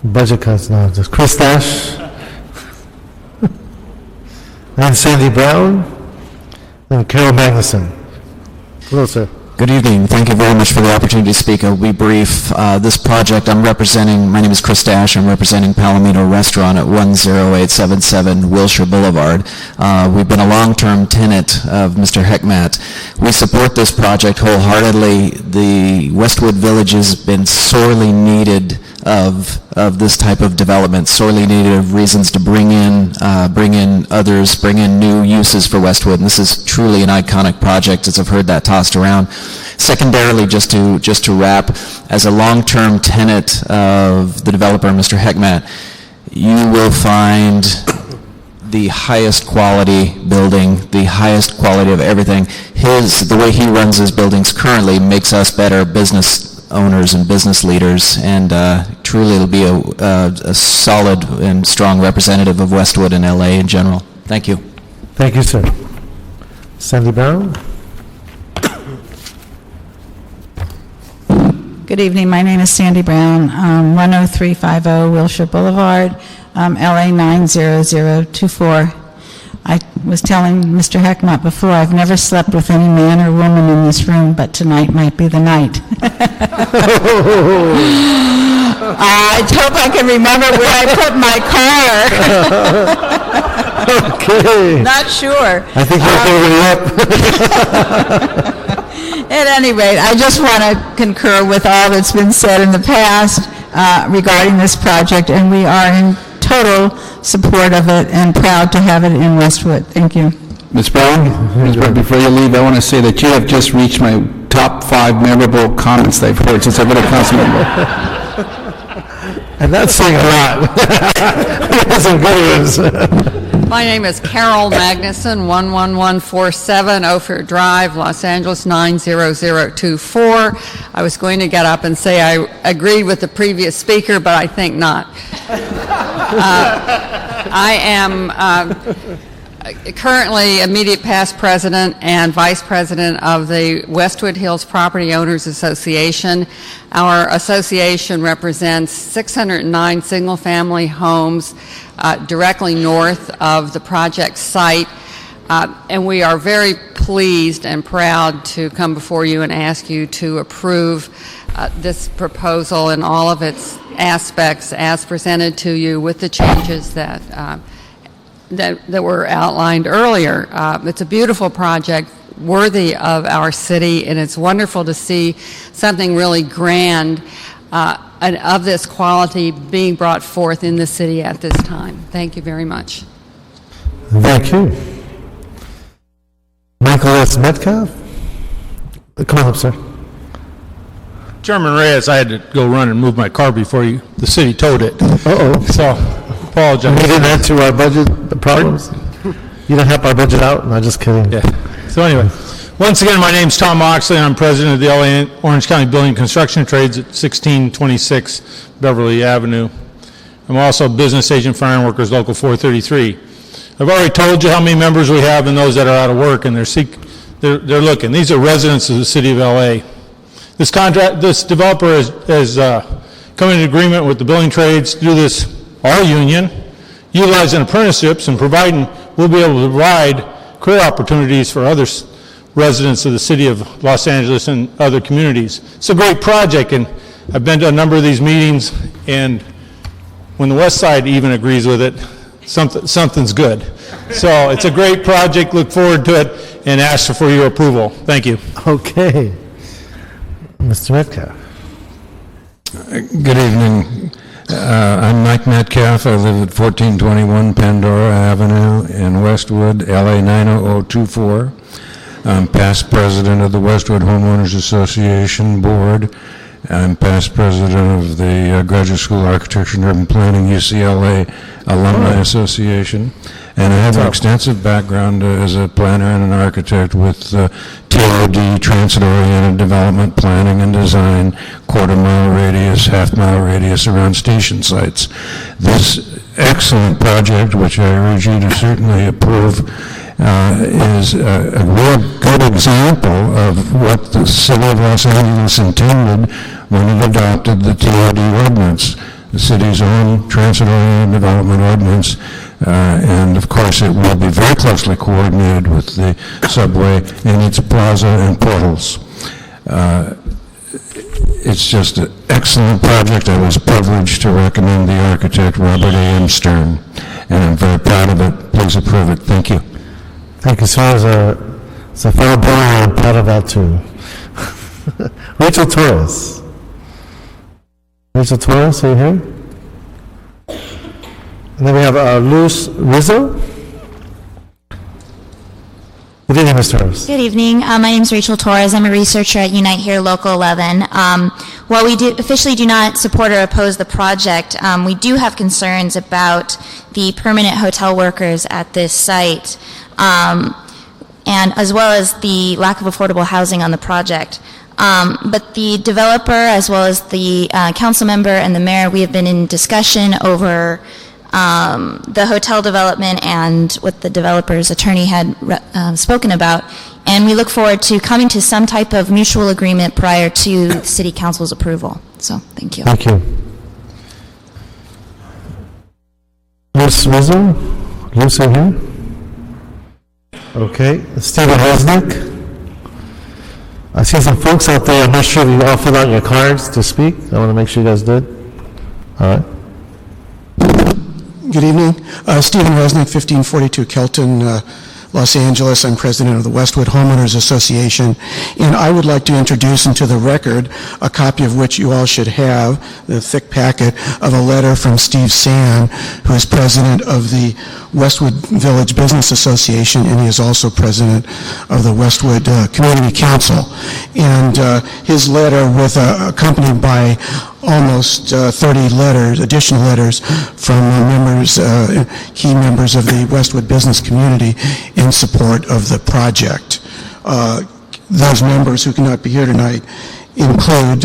Speaker 1: Budget cuts now. Just Chris Dash. And Sandy Brown. And Carol Magnuson. Hello, sir.
Speaker 19: Good evening. Thank you very much for the opportunity to speak. I'll be brief. This project my name is Chris Dash. I'm representing Palomino Restaurant at 10877 Wilshire Boulevard. We've been a long-term tenant of Mr. Heckmatt. We support this project wholeheartedly. The Westwood Village has been sorely needed of this type of development, sorely needed of reasons to bring in others, bring in new uses for Westwood. And this is truly an iconic project, as I've heard that tossed around. Secondarily, just to wrap, as a long-term tenant of the developer, Mr. Heckmatt, you will find the highest quality building, the highest quality of everything. The way he runs his buildings currently makes us better business owners and business leaders, and truly it'll be a solid and strong representative of Westwood and LA in general. Thank you.
Speaker 1: Thank you, sir. Sandy Brown.
Speaker 20: Good evening. My name is Sandy Brown, 10350 Wilshire Boulevard, LA 90024. I was telling Mr. Heckmatt before, I've never slept with any man or woman in this room, but tonight might be the night. I hope I can remember where I put my car.
Speaker 1: Okay.
Speaker 20: Not sure.
Speaker 1: I think you're already up.
Speaker 20: At any rate, I just want to concur with all that's been said in the past regarding this project, and we are in total support of it and proud to have it in Westwood. Thank you.
Speaker 24: Ms. Brown, before you leave, I want to say that you have just reached my top 5 memorable comments that I've heard since I've been a council member.
Speaker 1: And that's saying a lot. That's some good ones.
Speaker 22: My name is Carol Magnuson, 11147 Ophir Drive, Los Angeles 90024. I was going to get up and say I agreed with the previous speaker, but I think not. I am currently immediate past president and vice president of the Westwood Hills Property Owners Association. Our association represents 609 single-family homes directly north of the project site, and we are very pleased and proud to come before you and ask you to approve this proposal in all of its aspects as presented to you with the changes that were outlined earlier. It's a beautiful project, worthy of our city, and it's wonderful to see something really grand and of this quality being brought forth in the city at this time. Thank you very much.
Speaker 1: Thank you. Michael S. Metcalf? Come on up, sir.
Speaker 13: Chairman Reyes, I had to go run and move my car before the city towed it.
Speaker 1: Uh-oh.
Speaker 13: So, apologize.
Speaker 1: We didn't add to our budget problems? You don't help our budget out? No, just kidding.
Speaker 13: Yeah. So anyway, once again, my name's Tom Moxley. I'm president of the LA Orange County Building Construction Trades at 1626 Beverly Avenue. I'm also a business agent for Ironworkers Local 433. I've already told you how many members we have and those that are out of work, and they're looking. These are residents of the city of LA. This developer has come into agreement with the building trades to do this all union, utilizing apprenticeships and we'll be able to provide career opportunities for other residents of the city of Los Angeles and other communities. It's a great project, and I've been to a number of these meetings, and when the West Side even agrees with it, something's good. So it's a great project. Look forward to it and ask for your approval. Thank you.
Speaker 1: Okay. Mr. Metcalf.
Speaker 6: Good evening. I'm Mike Metcalf. I live at 1421 Pandora Avenue in Westwood, LA 90024. I'm past president of the Westwood Homeowners Association Board. I'm past president of the Graduate School of Architecture and Urban Planning, UCLA Alumni Association. And I have an extensive background as a planner and an architect with TOD, transit-oriented development, planning and design, quarter-mile radius, half-mile radius around station sites. This excellent project, which I urge you to certainly approve, is a real good example of what the City of Los Angeles intended when it adopted the TOD ordinance, the city's own transit-oriented development ordinance. And of course it will be very closely coordinated with the subway and its plaza and portals. It's just an excellent project. I was privileged to recommend the architect Robert A.M. Stern, and I'm very proud of it. Please approve it. Thank you.
Speaker 1: Thank you, sir. As a fellow boy, I'm proud of that too. Rachel Torres. Rachel Torres, are you here? And then we have Luz Rizzo. Good evening, Ms. Torres.
Speaker 7: Good evening. My name is Rachel Torres. I'm a researcher at Unite Here Local 11. While we officially do not support or oppose the project, we do have concerns about the permanent hotel workers at this site, and as well as the lack of affordable housing on the project. But the developer, as well as the council member and the mayor, we have been in discussion over the hotel development and what the developer's attorney had spoken about, and we look forward to coming to some type of mutual agreement prior to City Council's approval. So, thank you.
Speaker 1: Thank you. Ms. Rizzo? Luz, are you here? Okay. Stephen Resnick? I see some folks out there. I'm not sure if you all filled out your cards to speak. I want to make sure you guys did. All right.
Speaker 8: Good evening. Stephen Resnick, 1542 Kelton, Los Angeles. I'm president of the Westwood Homeowners Association, and I would like to introduce into the record a copy of which you all should have, the thick packet of a letter from Steve Sand, who is president of the Westwood Village Business Association, and he is also president of the Westwood Community Council. And his letter, with accompanied by almost 30 letters, additional letters from members, key members of the Westwood business community in support of the project. Those members who cannot be here tonight include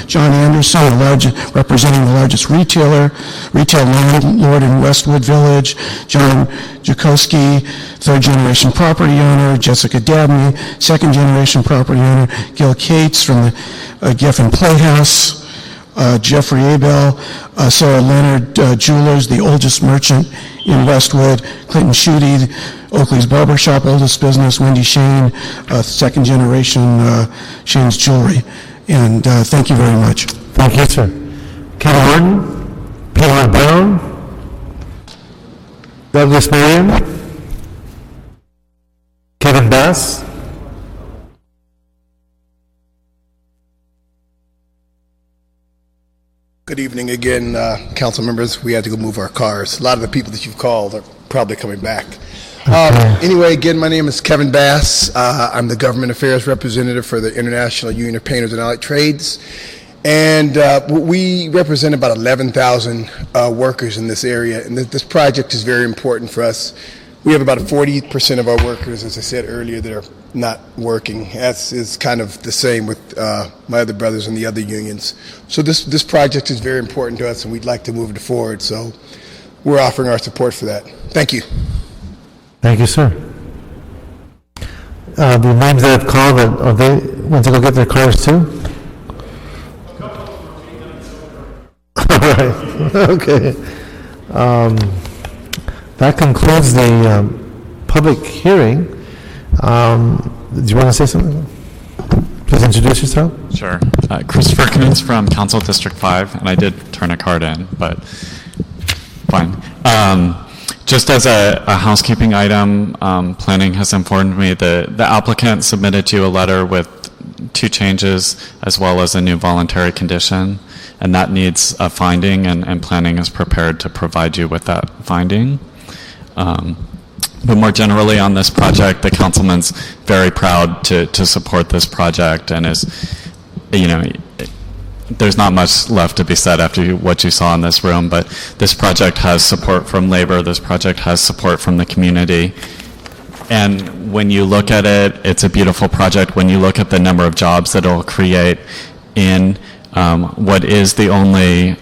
Speaker 8: John Anderson, representing the largest retail landlord in Westwood Village, John Jakowski, third-generation property owner, Jessica Dabney, second-generation property owner, Gil Cates from the Geffen Playhouse, Jeffrey Abel, Sarah Leonard Jewelers, the oldest merchant in Westwood, Clinton Schutte, Oakley's Barbershop, oldest business, Wendy Shane, second generation Shane's Jewelry. And thank you very much.
Speaker 1: Thank you, sir. Kevin Martin, Peter Brown, Douglas Marion, Kevin Bass.
Speaker 11: Good evening again, council members. We had to go move our cars. A lot of the people that you've called are probably coming back. Anyway, again, my name is Kevin Bass. I'm the government affairs representative for the International Union of Painters and Allied Trades. And we represent about 11,000 workers in this area. And this project is very important for us. We have about 40% of our workers, as I said earlier, that are not working. As is kind of the same with my other brothers in the other unions. So this project is very important to us, and we'd like to move it forward. So we're offering our support for that. Thank you.
Speaker 1: Thank you, sir. the names that have called, are they went to go get their cars too? All right, okay. That concludes the public hearing. Do you want to say something? Please introduce yourself.
Speaker 4: Sure. Christopher Coons from Council District 5, and I did turn a card in, but fine. Just as a housekeeping item, planning has informed me that the applicant submitted to you a letter with 2 changes as well as a new voluntary condition, and that needs a finding, and planning is prepared to provide you with that finding. But more generally on this project, the councilman's very proud to support this project, and is, there's not much left to be said after what you saw in this room, but this project has support from labor, this project has support from the community. And when you look at it, it's a beautiful project. When you look at the number of jobs that it'll create in what is the only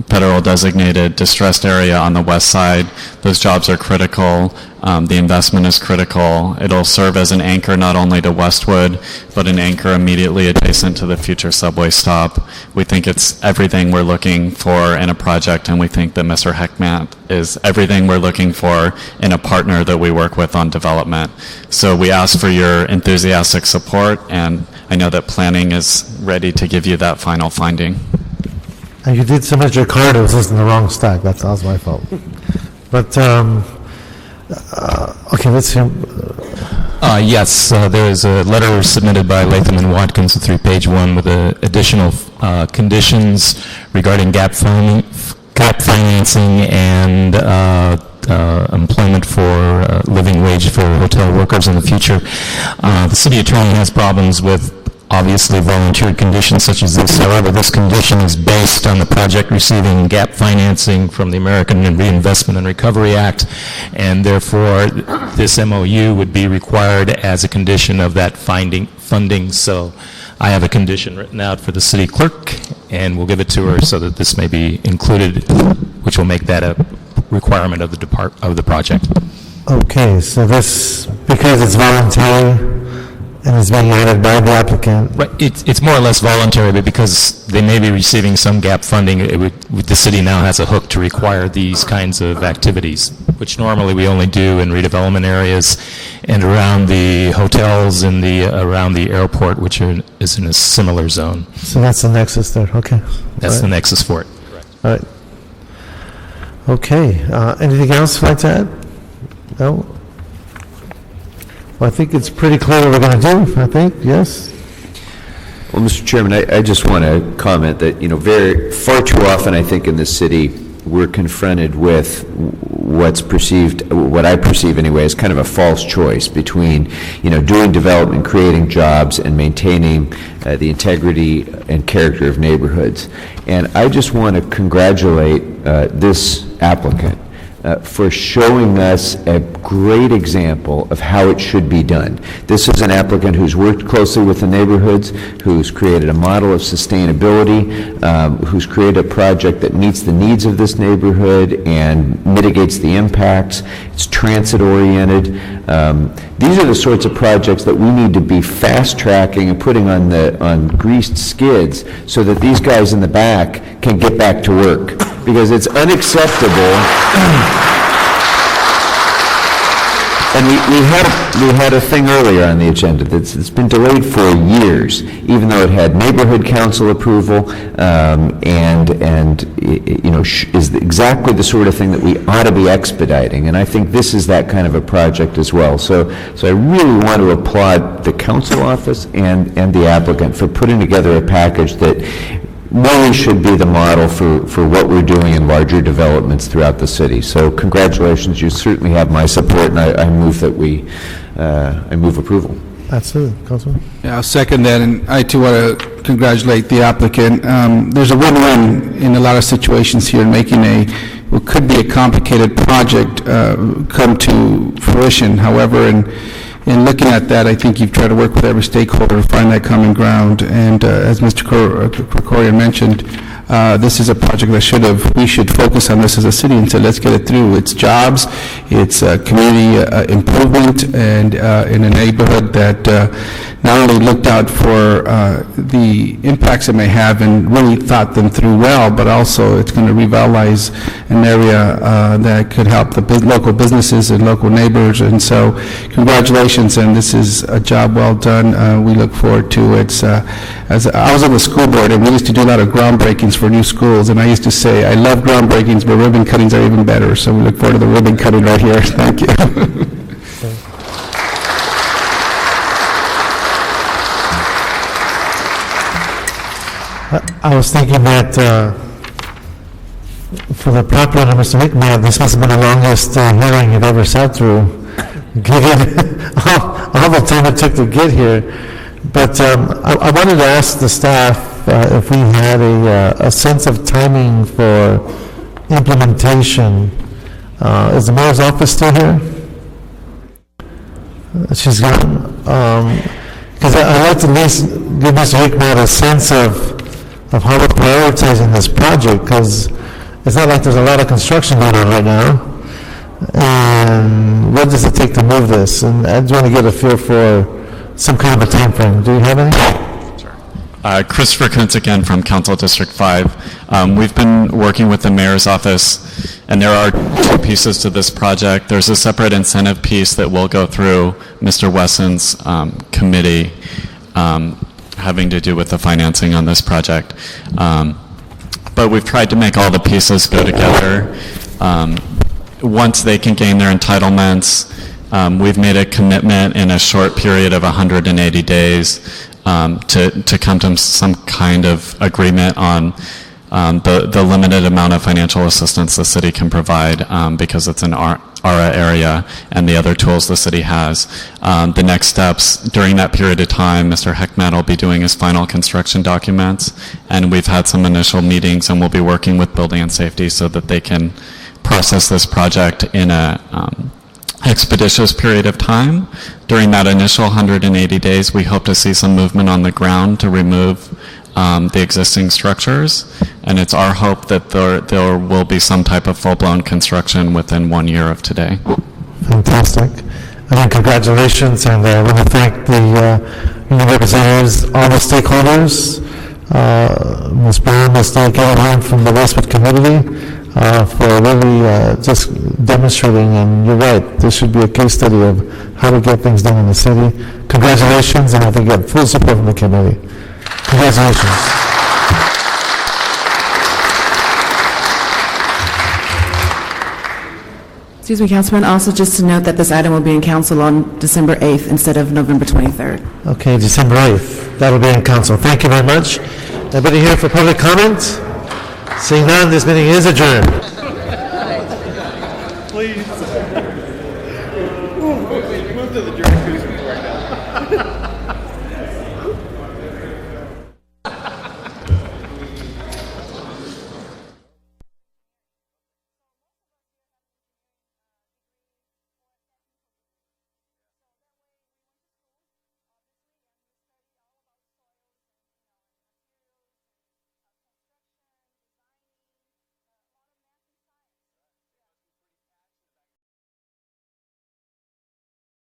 Speaker 4: federal designated distressed area on the west side, those jobs are critical. The investment is critical. It'll serve as an anchor not only to Westwood, but an anchor immediately adjacent to the future subway stop. We think it's everything we're looking for in a project, and we think that Mr. Heckmat is everything we're looking for in a partner that we work with on development. So we ask for your enthusiastic support, and I know that planning is ready to give you that final finding.
Speaker 1: And you did submit your card, it was just in the wrong stack. That was my fault. But, okay, let's hear.
Speaker 9: Yes, there is a letter submitted by Latham and Watkins, 3-page one, with additional conditions regarding gap financing and employment for living wage for hotel workers in the future. The city attorney has problems with obviously volunteered conditions such as this. However, this condition is based on the project receiving gap financing from the American Reinvestment and Recovery Act, and therefore this MOU would be required as a condition of that funding. So I have a condition written out for the city clerk, and we'll give it to her so that this may be included, which will make that a requirement of the project.
Speaker 1: Okay, so this, because it's voluntary and it's being added by the applicant.
Speaker 9: Right, it's more or less voluntary, but because they may be receiving some gap funding, the city now has a hook to require these kinds of activities, which normally we only do in redevelopment areas and around the hotels and around the airport, which is in a similar zone.
Speaker 1: So that's the nexus there, okay.
Speaker 9: That's the nexus for it.
Speaker 1: Correct. All right. Okay, anything else you'd like to add? No? Well, I think it's pretty clear what we're going to do, I think, yes?
Speaker 10: Well, Mr. Chairman, I just want to comment that, far too often, I think, in this city, we're confronted with what I perceive anyway, as kind of a false choice between, doing development, creating jobs, and maintaining the integrity and character of neighborhoods. And I just want to congratulate this applicant for showing us a great example of how it should be done. This is an applicant who's worked closely with the neighborhoods, who's created a model of sustainability, who's created a project that meets the needs of this neighborhood and mitigates the impacts. It's transit-oriented. These are the sorts of projects that we need to be fast-tracking and putting on greased skids so that these guys in the back can get back to work. Because it's unacceptable. And we had a thing earlier on the agenda that's been delayed for years, even though it had neighborhood council approval, is exactly the sort of thing that we ought to be expediting. And I think this is that kind of a project as well. So I really want to applaud the council office and the applicant for putting together a package that really should be the model for what we're doing in larger developments throughout the city. So congratulations, you certainly have my support, and I move that I move approval.
Speaker 1: Absolutely, Councilman.
Speaker 24: Yeah, I'll second that, and I too want to congratulate the applicant. There's a win-win in a lot of situations here in making what could be a complicated project come to fruition. However, in looking at that, I think you've tried to work with every stakeholder to find that common ground. And as Mr. Krikorian mentioned, this is a project that we should focus on this as a city and say, let's get it through. It's jobs, it's community improvement, and in a neighborhood that not only looked out for the impacts it may have and really thought them through well, but also it's going to revitalize an area that could help the local businesses and local neighbors. And so congratulations, and this is a job well done. We look forward to it. As I was on the school board, and we used to do a lot of groundbreakings for new schools, and I used to say, I love groundbreakings, but ribbon cuttings are even better. So we look forward to the ribbon cutting right here. Thank you.
Speaker 1: I was thinking that for the property owner, Mr. Hickman, this must have been the longest hearing you've ever sat through, given all the time it took to get here. But I wanted to ask the staff if we had a sense of timing for implementation. Is the mayor's office still here? She's gone. Because I'd like to at least give Mr. Hickman a sense of how we're prioritizing this project, because it's not like there's a lot of construction going on right now. And what does it take to move this? And I just want to get a feel for some kind of a time frame. Do you have any?
Speaker 4: Sure. Christopher Kuntz again from Council District 5. We've been working with the mayor's office, and there are two pieces to this project. There's a separate incentive piece that will go through Mr. Wesson's committee, having to do with the financing on this project. But we've tried to make all the pieces go together. Once they can gain their entitlements, we've made a commitment in a short period of 180 days to come to some kind of agreement on the limited amount of financial assistance the city can provide because it's an ARA area and the other tools the city has. The next steps during that period of time, Mr. Heckman will be doing his final construction documents, and we've had some initial meetings, and we'll be working with Building and Safety so that they can process this project in a expeditious period of time. During that initial 180 days, we hope to see some movement on the ground to remove the existing structures, and it's our hope that there will be some type of full-blown construction within 1 year of today.
Speaker 1: Fantastic. Again, congratulations, and I want to thank the union representatives, all the stakeholders, Ms. Brown, Ms. Callahan from the Westwood community, for really just demonstrating, and you're right, this should be a case study of how to get things done in the city. Congratulations, and I think you have full support from the committee. Congratulations.
Speaker 3: Excuse me, Councilman, also just to note that this item will be in council on December 8th instead of November 23rd.
Speaker 1: Okay, December 8th. That'll be in council. Thank you very much. Anybody here for public comment? Seeing none, this meeting is adjourned.
Speaker 12: Please. Move to the jury right now.